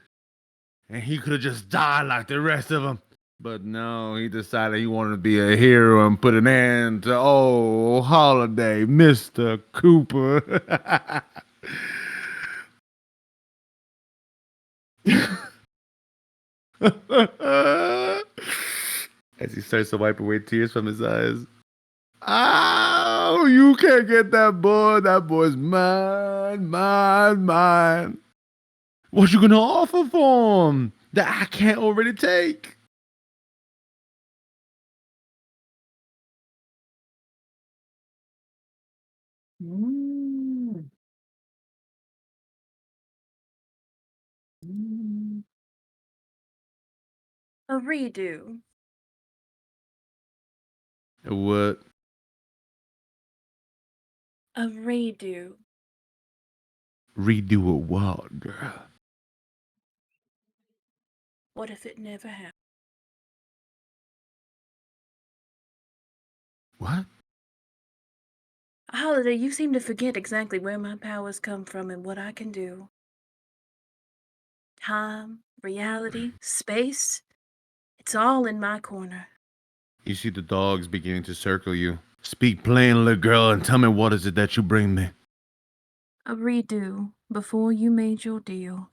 And he could have just died like the rest of them. But no, he decided he wanted to be a hero and put an end to Holiday, Mr. Cooper. As he starts to wipe away tears from his eyes. Oh, you can't get that boy. That boy's mine, mine, mine. What you gonna offer for him that I can't already take? Mm. Mm. A redo. What? A redo. Redo a what, girl? What if it never happened? What? Holiday, you seem to forget exactly where my powers come from and what I can do. Time, reality, space. It's all in my corner. You see the dogs beginning to circle you. Speak plainly, girl, and tell me what is it that you bring me. A redo before you made your deal.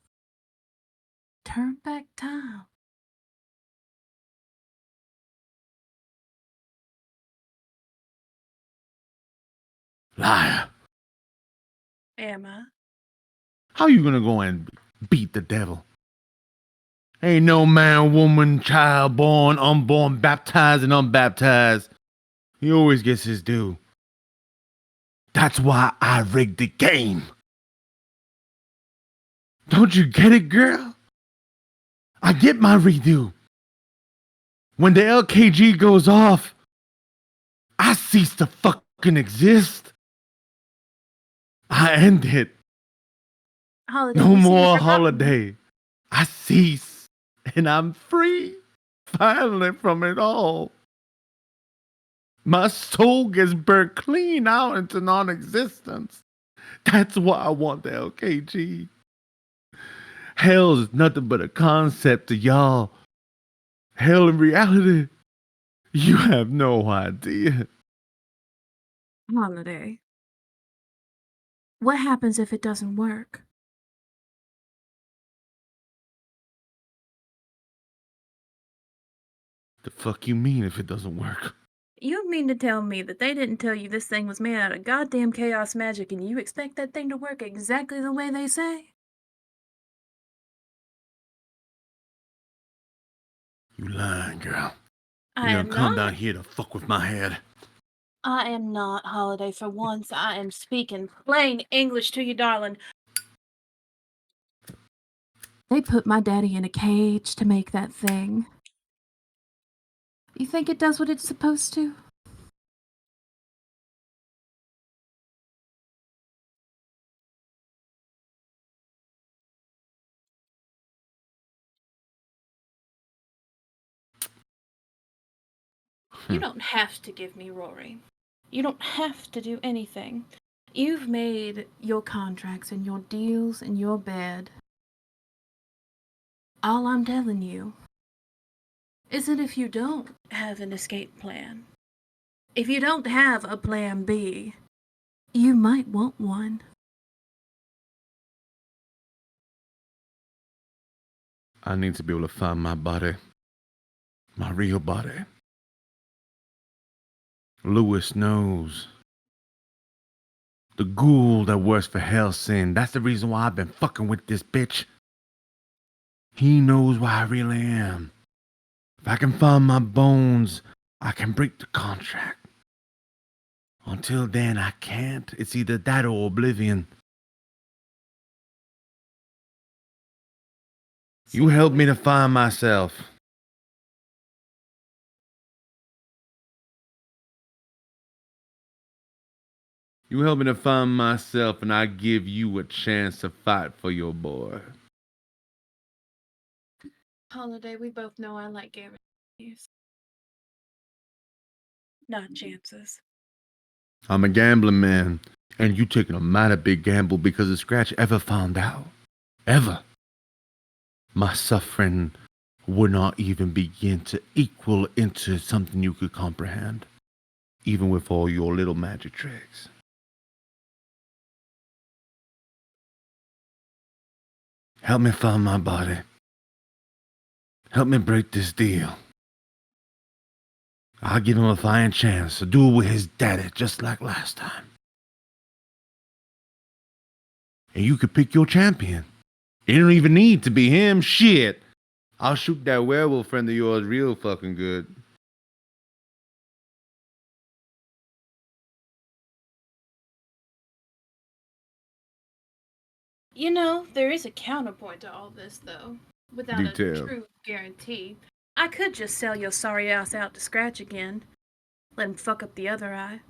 Turn back time. Liar. Am I? How you gonna go and beat the devil? Ain't no man, woman, child, born, unborn, baptized, and unbaptized. He always gets his due. That's why I rigged the game. Don't you get it, girl? I get my redo. When the LKG goes off, I cease to fucking exist. I end it. Holiday, No you seem to more forgotten- holiday. I cease, and I'm free, finally, from it all. My soul gets burnt clean out into non-existence. That's why I want the LKG. Hell is nothing but a concept to y'all. Hell in reality, you have no idea. Holiday. What happens if it doesn't work? The fuck you mean if it doesn't work? You mean to tell me that they didn't tell you this thing was made out of goddamn chaos magic and you expect that thing to work exactly the way they say? You lying, girl. I You am don't come not. down here to fuck with my head. I am not, Holiday. For once, I am speaking plain English to you, darling. They put my daddy in a cage to make that thing. You think it does what it's supposed to? You don't have to give me Rory. You don't have to do anything. You've made your contracts and your deals in your bed. All I'm telling you is that if you don't have an escape plan, if you don't have a plan B, you might want one. I need to be able to find my body. My real body. Lewis knows. The ghoul that works for Hellsing. That's the reason why I've been fucking with this bitch. He knows where I really am. If I can find my bones, I can break the contract. Until then, I can't. It's either that or oblivion. You help me to find myself. You help me to find myself, and I give you a chance to fight for your boy. Holiday, we both know I like guarantees. Not chances. I'm a gambling man, and you taking a mighty big gamble because if Scratch ever found out, ever, my suffering would not even begin to equal into something you could comprehend, even with all your little magic tricks. Help me find my body. Help me break this deal. I'll give him a fine chance to do it with his daddy, just like last time. And you could pick your champion. It don't even need to be him. Shit. I'll shoot that werewolf friend of yours real fucking good. You know, there is a counterpoint to all this, though. Without a Detail. true guarantee. I could just sell your sorry ass out to Scratch again. Let him fuck up the other eye.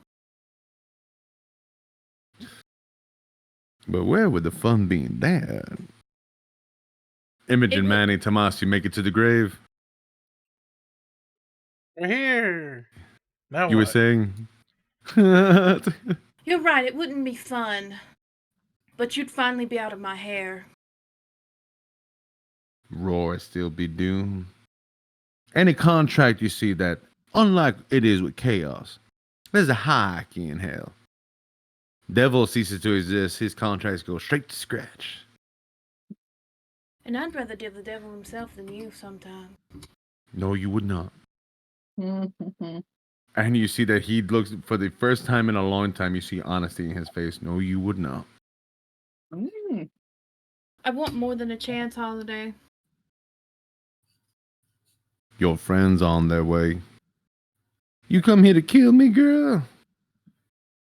But where would the fun be in that? Imogen, Manny, Tomasi, make it to the grave. We're here. Now You were what? saying? You're right, it wouldn't be fun. But you'd finally be out of my hair. Roar still be doomed. Any contract you see that, unlike it is with chaos, there's a hierarchy in hell. Devil ceases to exist, his contracts go straight to Scratch. And I'd rather deal the devil himself than you sometimes. No, you would not. And you see that he looks, for the first time in a long time, you see honesty in his face. No, you would not. I want more than a chance, Holiday. Your friends on their way. You come here to kill me, girl?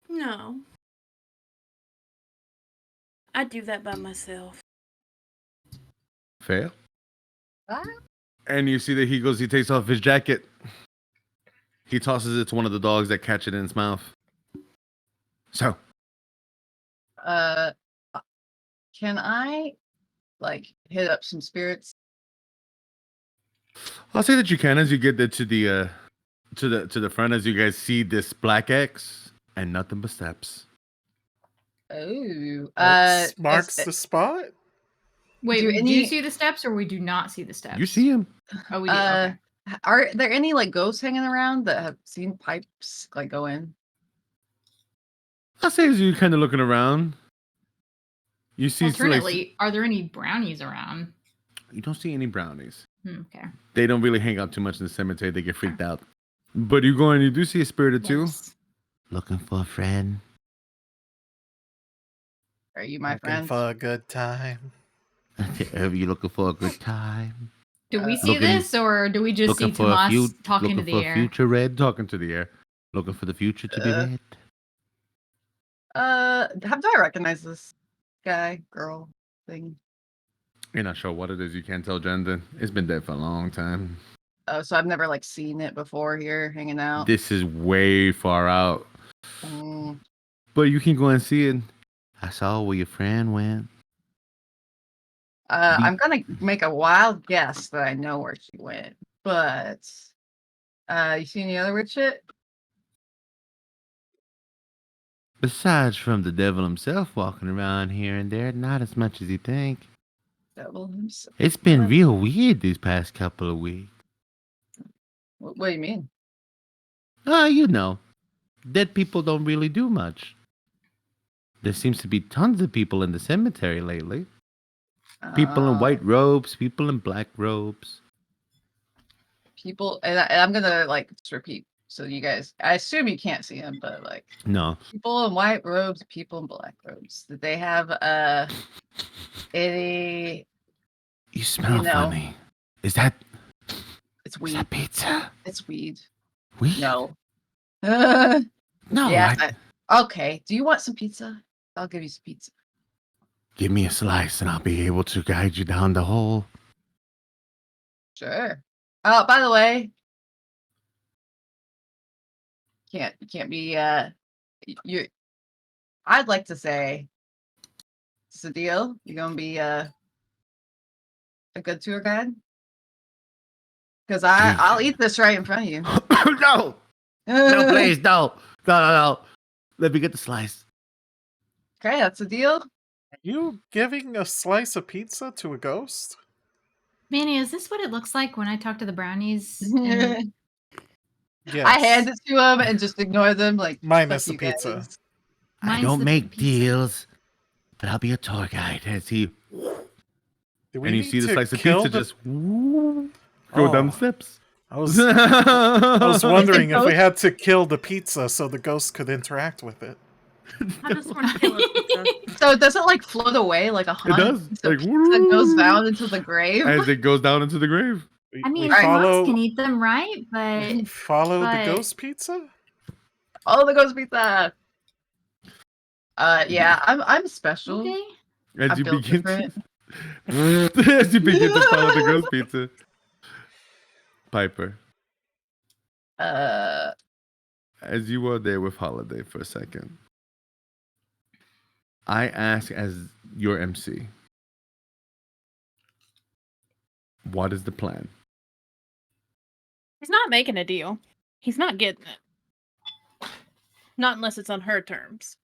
No. I'd do that by myself. Fair. And you see that he takes off his jacket. He tosses it to one of the dogs that catch it in its mouth. So. Can I, like, hit up some spirits? I'll say that you can as you get there to the front, as you guys see this black X and nothing but steps. Oh, Marks the spot. Wait, Do we any- do see the steps, or we do not see the steps? You see him. Oh, we do. Okay. Are there any like ghosts hanging around that have seen pipes like go in? I'll say as you're kind of looking around, you see. Alternately, are there any brownies around? You don't see any brownies. Okay. They don't really hang out too much in the cemetery. They get freaked out. But you go and you do see a spirit or two. Yes. Looking for a friend. Are you my Looking friend? for a good time. Are you looking for a good time? Do we see this, or do we just see Looking for a Tomas talking to looking the for a air? future red? Talking to the air. Looking for the future to be red? How do I recognize this guy, girl thing? You're not sure what it is. You can't tell gender. It's been dead for a long time. Oh, so I've never like seen it before here hanging out. This is way far out. Mm. But you can go and see it. I saw where your friend went. I'm gonna make a wild guess that I know where she went, but you see any other weird shit? Besides from the devil himself walking around here and there, not as much as you think. Devil himself. It's been real weird these past couple of weeks. What do you mean? Oh, you know, dead people don't really do much. There seems to be tons of people in the cemetery lately. People in white robes, people in black robes. People, and I'm gonna like just repeat so you guys. I assume you can't see them, but like No. people in white robes, people in black robes. Did they have any? You smell funny. Is that? It's Is weed. that pizza? It's weed. Weed? No. No. Yeah. Okay. Do you want some pizza? I'll give you some pizza. Give me a slice and I'll be able to guide you down the hole. Sure. Oh, by the way, can't be you. I'd like to say it's a deal. You're gonna be a good tour guide because I'll eat this right in front of you. No. No, please, no. No. Let me get the slice. Okay, that's a deal. Are you giving a slice of pizza to a ghost? Manny, is this what it looks like when I talk to the brownies? Yes. I hand it to him and just ignore them, like minus the you pizza. guys. I don't make deals, but I'll be a tour guide. As he and you see the slice of pizza just go down the steps. I was wondering if we had to kill the pizza so the ghost could interact with it. I just want to kill a pizza. So it doesn't like float away like a haunted does. piece of Like, pizza goes down into the grave. As it goes down into the grave. I mean, we monks can eat them, right? But follow the ghost pizza. Oh, the ghost pizza. Yeah, I'm special. Okay. As you begin to as you begin to follow the ghost pizza. Piper. As you are there with Holiday for a second, I ask as your MC, what is the plan? He's not making a deal. He's not getting it. Not unless it's on her terms.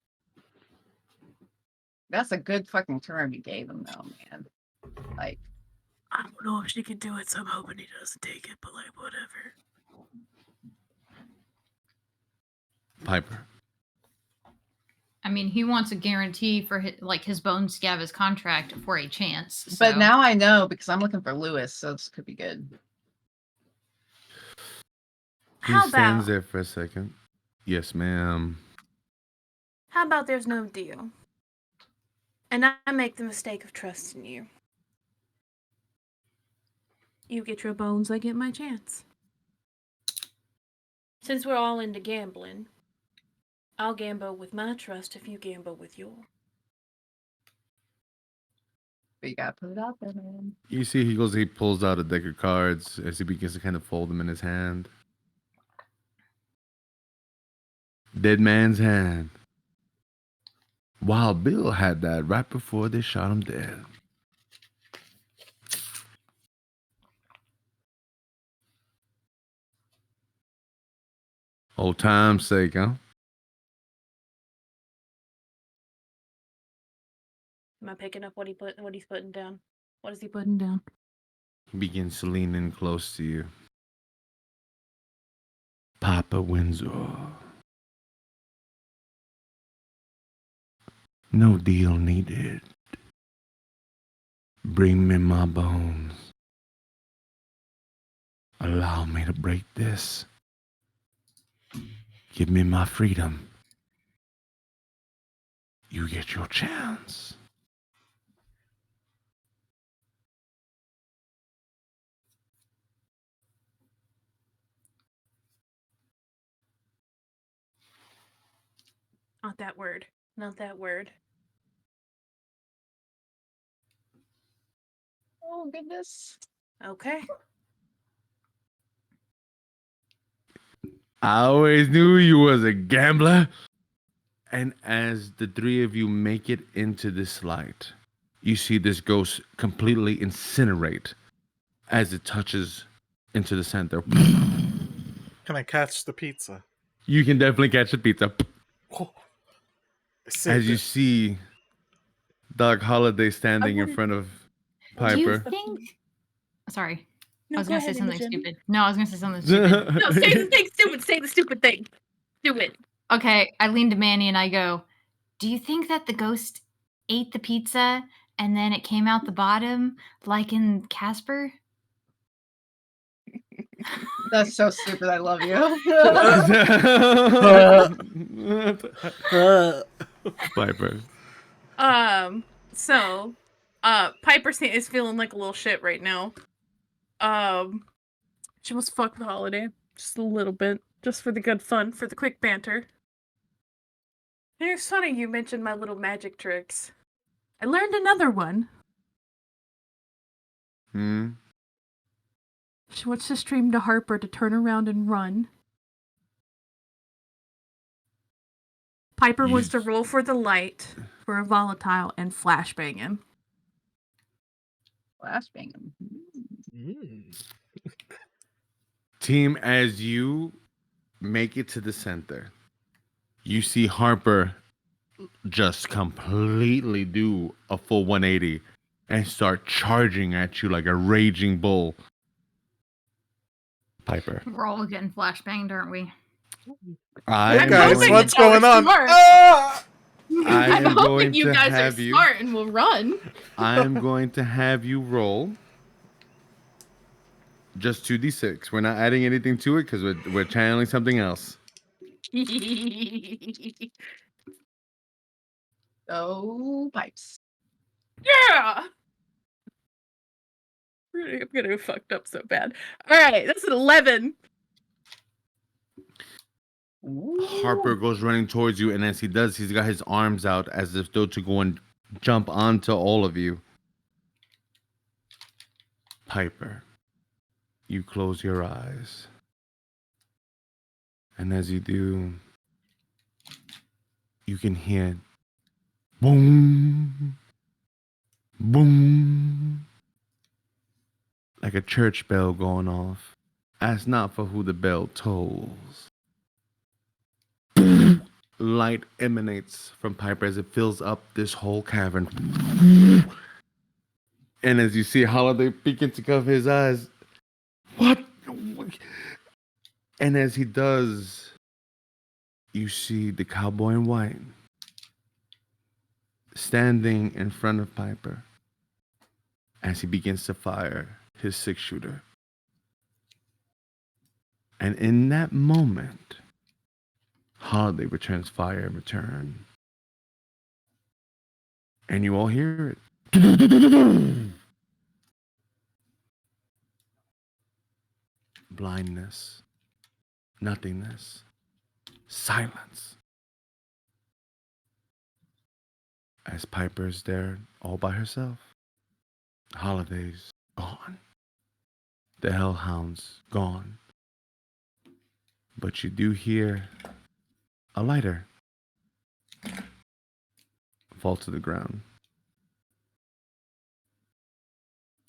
That's a good fucking term you gave him, though, man. Like, I don't know if she can do it, so I'm hoping he doesn't take it, but like, whatever. Piper. I mean, he wants a guarantee for his bone scav his contract for a chance. So. But now I know because I'm looking for Lewis, so this could be good. He stands there for a second. Yes, ma'am. How about there's no deal? And I make the mistake of trusting you. You get your bones, I get my chance. Since we're all into gambling, I'll gamble with my trust if you gamble with yours. But you gotta put it out there, man. You see, he pulls out a deck of cards as he begins to kind of fold them in his hand. Dead man's hand. Wild Bill had that right before they shot him dead. Old time's sake, huh? Am I picking up what he's putting down? What is he putting down? He begins to lean in close to you. Papa Windsor. No deal needed. Bring me my bones. Allow me to break this. Give me my freedom. You get your chance. Not that word. Not that word. Oh goodness. Okay. I always knew you was a gambler. And as the three of you make it into this light, you see this ghost completely incinerate as it touches into the center. Can I catch the pizza? You can definitely catch the pizza. Oh, I saved As you it. see Doc Holliday standing in front of Do you Piper. think? Sorry, No, I was go gonna say ahead, something Imogen. stupid. No, I was gonna say something stupid. No, say the thing stupid. Say the stupid thing. Do it. Okay, I lean to Manny and I go, "Do you think that the ghost ate the pizza and then it came out the bottom, like in Casper?" That's so stupid. I love you. Piper. So, Piper is feeling like a little shit right now. She wants to fuck with Holiday just a little bit, just for the good fun, for the quick banter. And it's funny you mentioned my little magic tricks. I learned another one. Hmm. She wants to stream to Harper to turn around and run. Piper wants to roll for the light for a volatile and flashbang him. Flashbang him. Team, as you make it to the center, you see Harper just completely do a full 180 and start charging at you like a raging bull. Piper. We're all getting flashbanged, aren't we? I Hey am guys, going, what's going on? smart. Ah! I I'm am hoping going you to guys are have you. smart and will run. I'm going to have you roll just 2d6. We're not adding anything to it because we're channeling something else. Oh, pipes. Yeah! I'm gonna get fucked up so bad. Alright, that's an 11. Harper goes running towards you, and as he does, he's got his arms out as if though to go and jump onto all of you. Piper, you close your eyes. And as you do, you can hear boom, boom, like a church bell going off. Ask not for who the bell tolls. Light emanates from Piper as it fills up this whole cavern. And as you see Holiday begin to cover his eyes, what? And as he does, you see the cowboy in white standing in front of Piper as he begins to fire his 6-shooter. And in that moment, Holiday returns fire in return. And you all hear it. Blindness, nothingness, silence. As Piper's there all by herself. Holiday's gone. The hellhound's gone. But you do hear a lighter fall to the ground.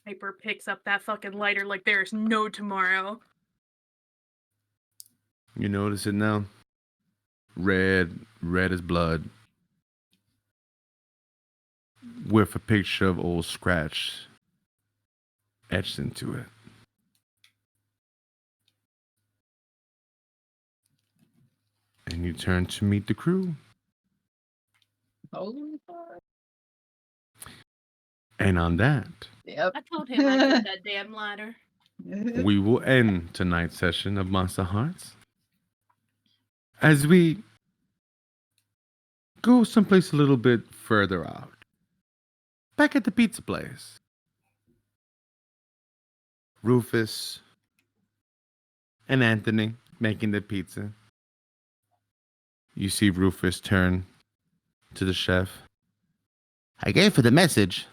Piper picks up that fucking lighter like there's no tomorrow. You notice it now? Red as blood. With a picture of old Scratch etched into it. And you turn to meet the crew. Holy fuck. And on that, Yep. I told him I took that damn lighter. we will end tonight's session of Monsterhearts. As we go someplace a little bit further out. Back at the pizza place. Rufus and Anthony making the pizza. You see Rufus turn to the chef. I gave her the message.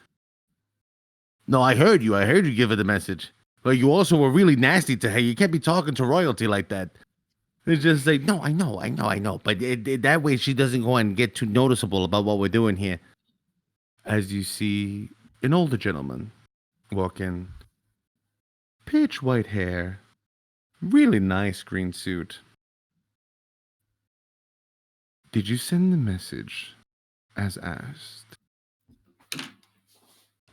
No, I heard you. I heard you give her the message. But you also were really nasty to her. You can't be talking to royalty like that. It's just like, no, I know. But that way she doesn't go and get too noticeable about what we're doing here. As you see an older gentleman walk in. Pitch white hair. Really nice green suit. Did you send the message as asked?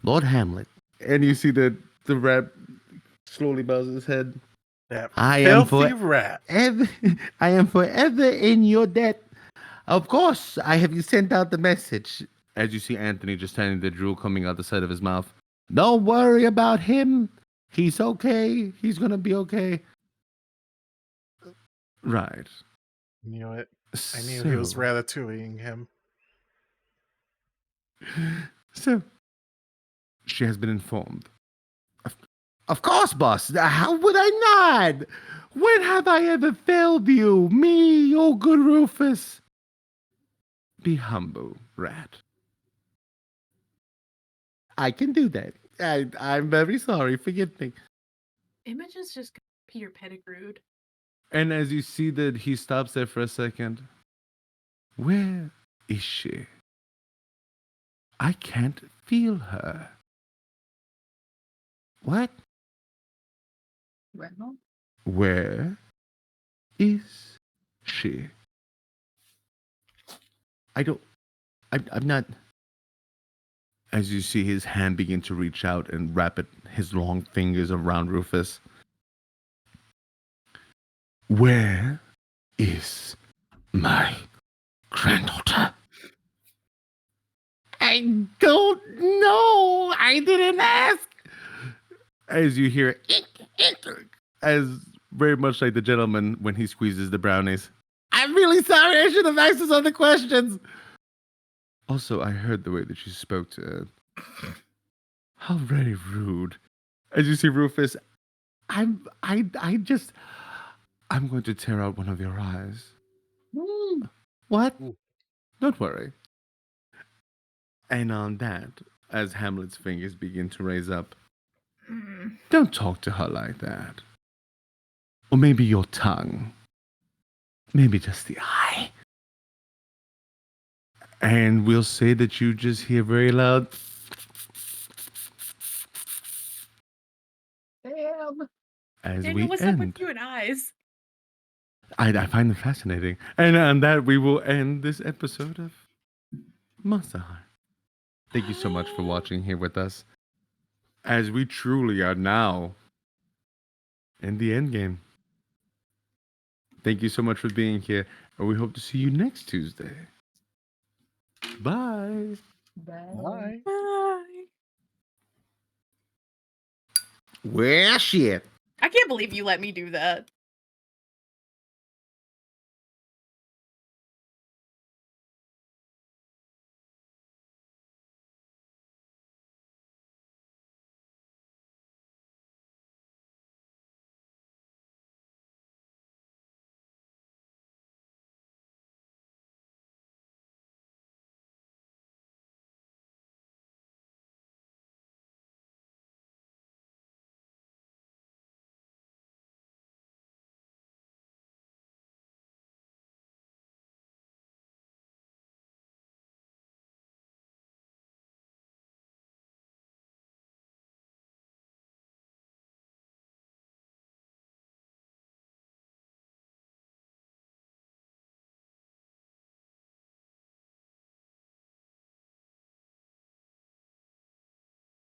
Lord Hamlet. And you see the rat slowly bows his head. That I filthy rat. I am forever in your debt. Of course, I have you sent out the message. As you see Anthony just handing the drool coming out the side of his mouth. Don't worry about him. He's okay. He's gonna be okay. Right. Knew it. I knew he was ratatouilleing him. So, she has been informed. Of course, boss. How would I not? When have I ever failed you? Me, oh good Rufus. Be humble, rat. I can do that. I'm very sorry. Forgive me. Imogen's just Peter Pettigrewed. And as you see that he stops there for a second, where is she? I can't feel her. What? Well, Where is she? I'm not. As you see his hand begin to reach out and wrap his long fingers around Rufus. Where is my granddaughter? I don't know. I didn't ask. As you hear, as very much like the gentleman when he squeezes the brownies. I'm really sorry. I should have asked us other questions. Also, I heard the way that you spoke to her. How very rude. As you see Rufus, I'm going to tear out one of your eyes. What? Ooh. Don't worry. And on that, as Hamlet's fingers begin to raise up, don't talk to her like that. Or maybe your tongue. Maybe just the eye. And we'll say that you just hear very loud. damn. As Daniel, we what's end. up with you and eyes? I find them fascinating. And on that, we will end this episode of Monsterhearts. Thank you so much for watching here with us. As we truly are now in the end game. Thank you so much for being here. And we hope to see you next Tuesday. Bye. Bye. Bye. Well, shit. I can't believe you let me do that.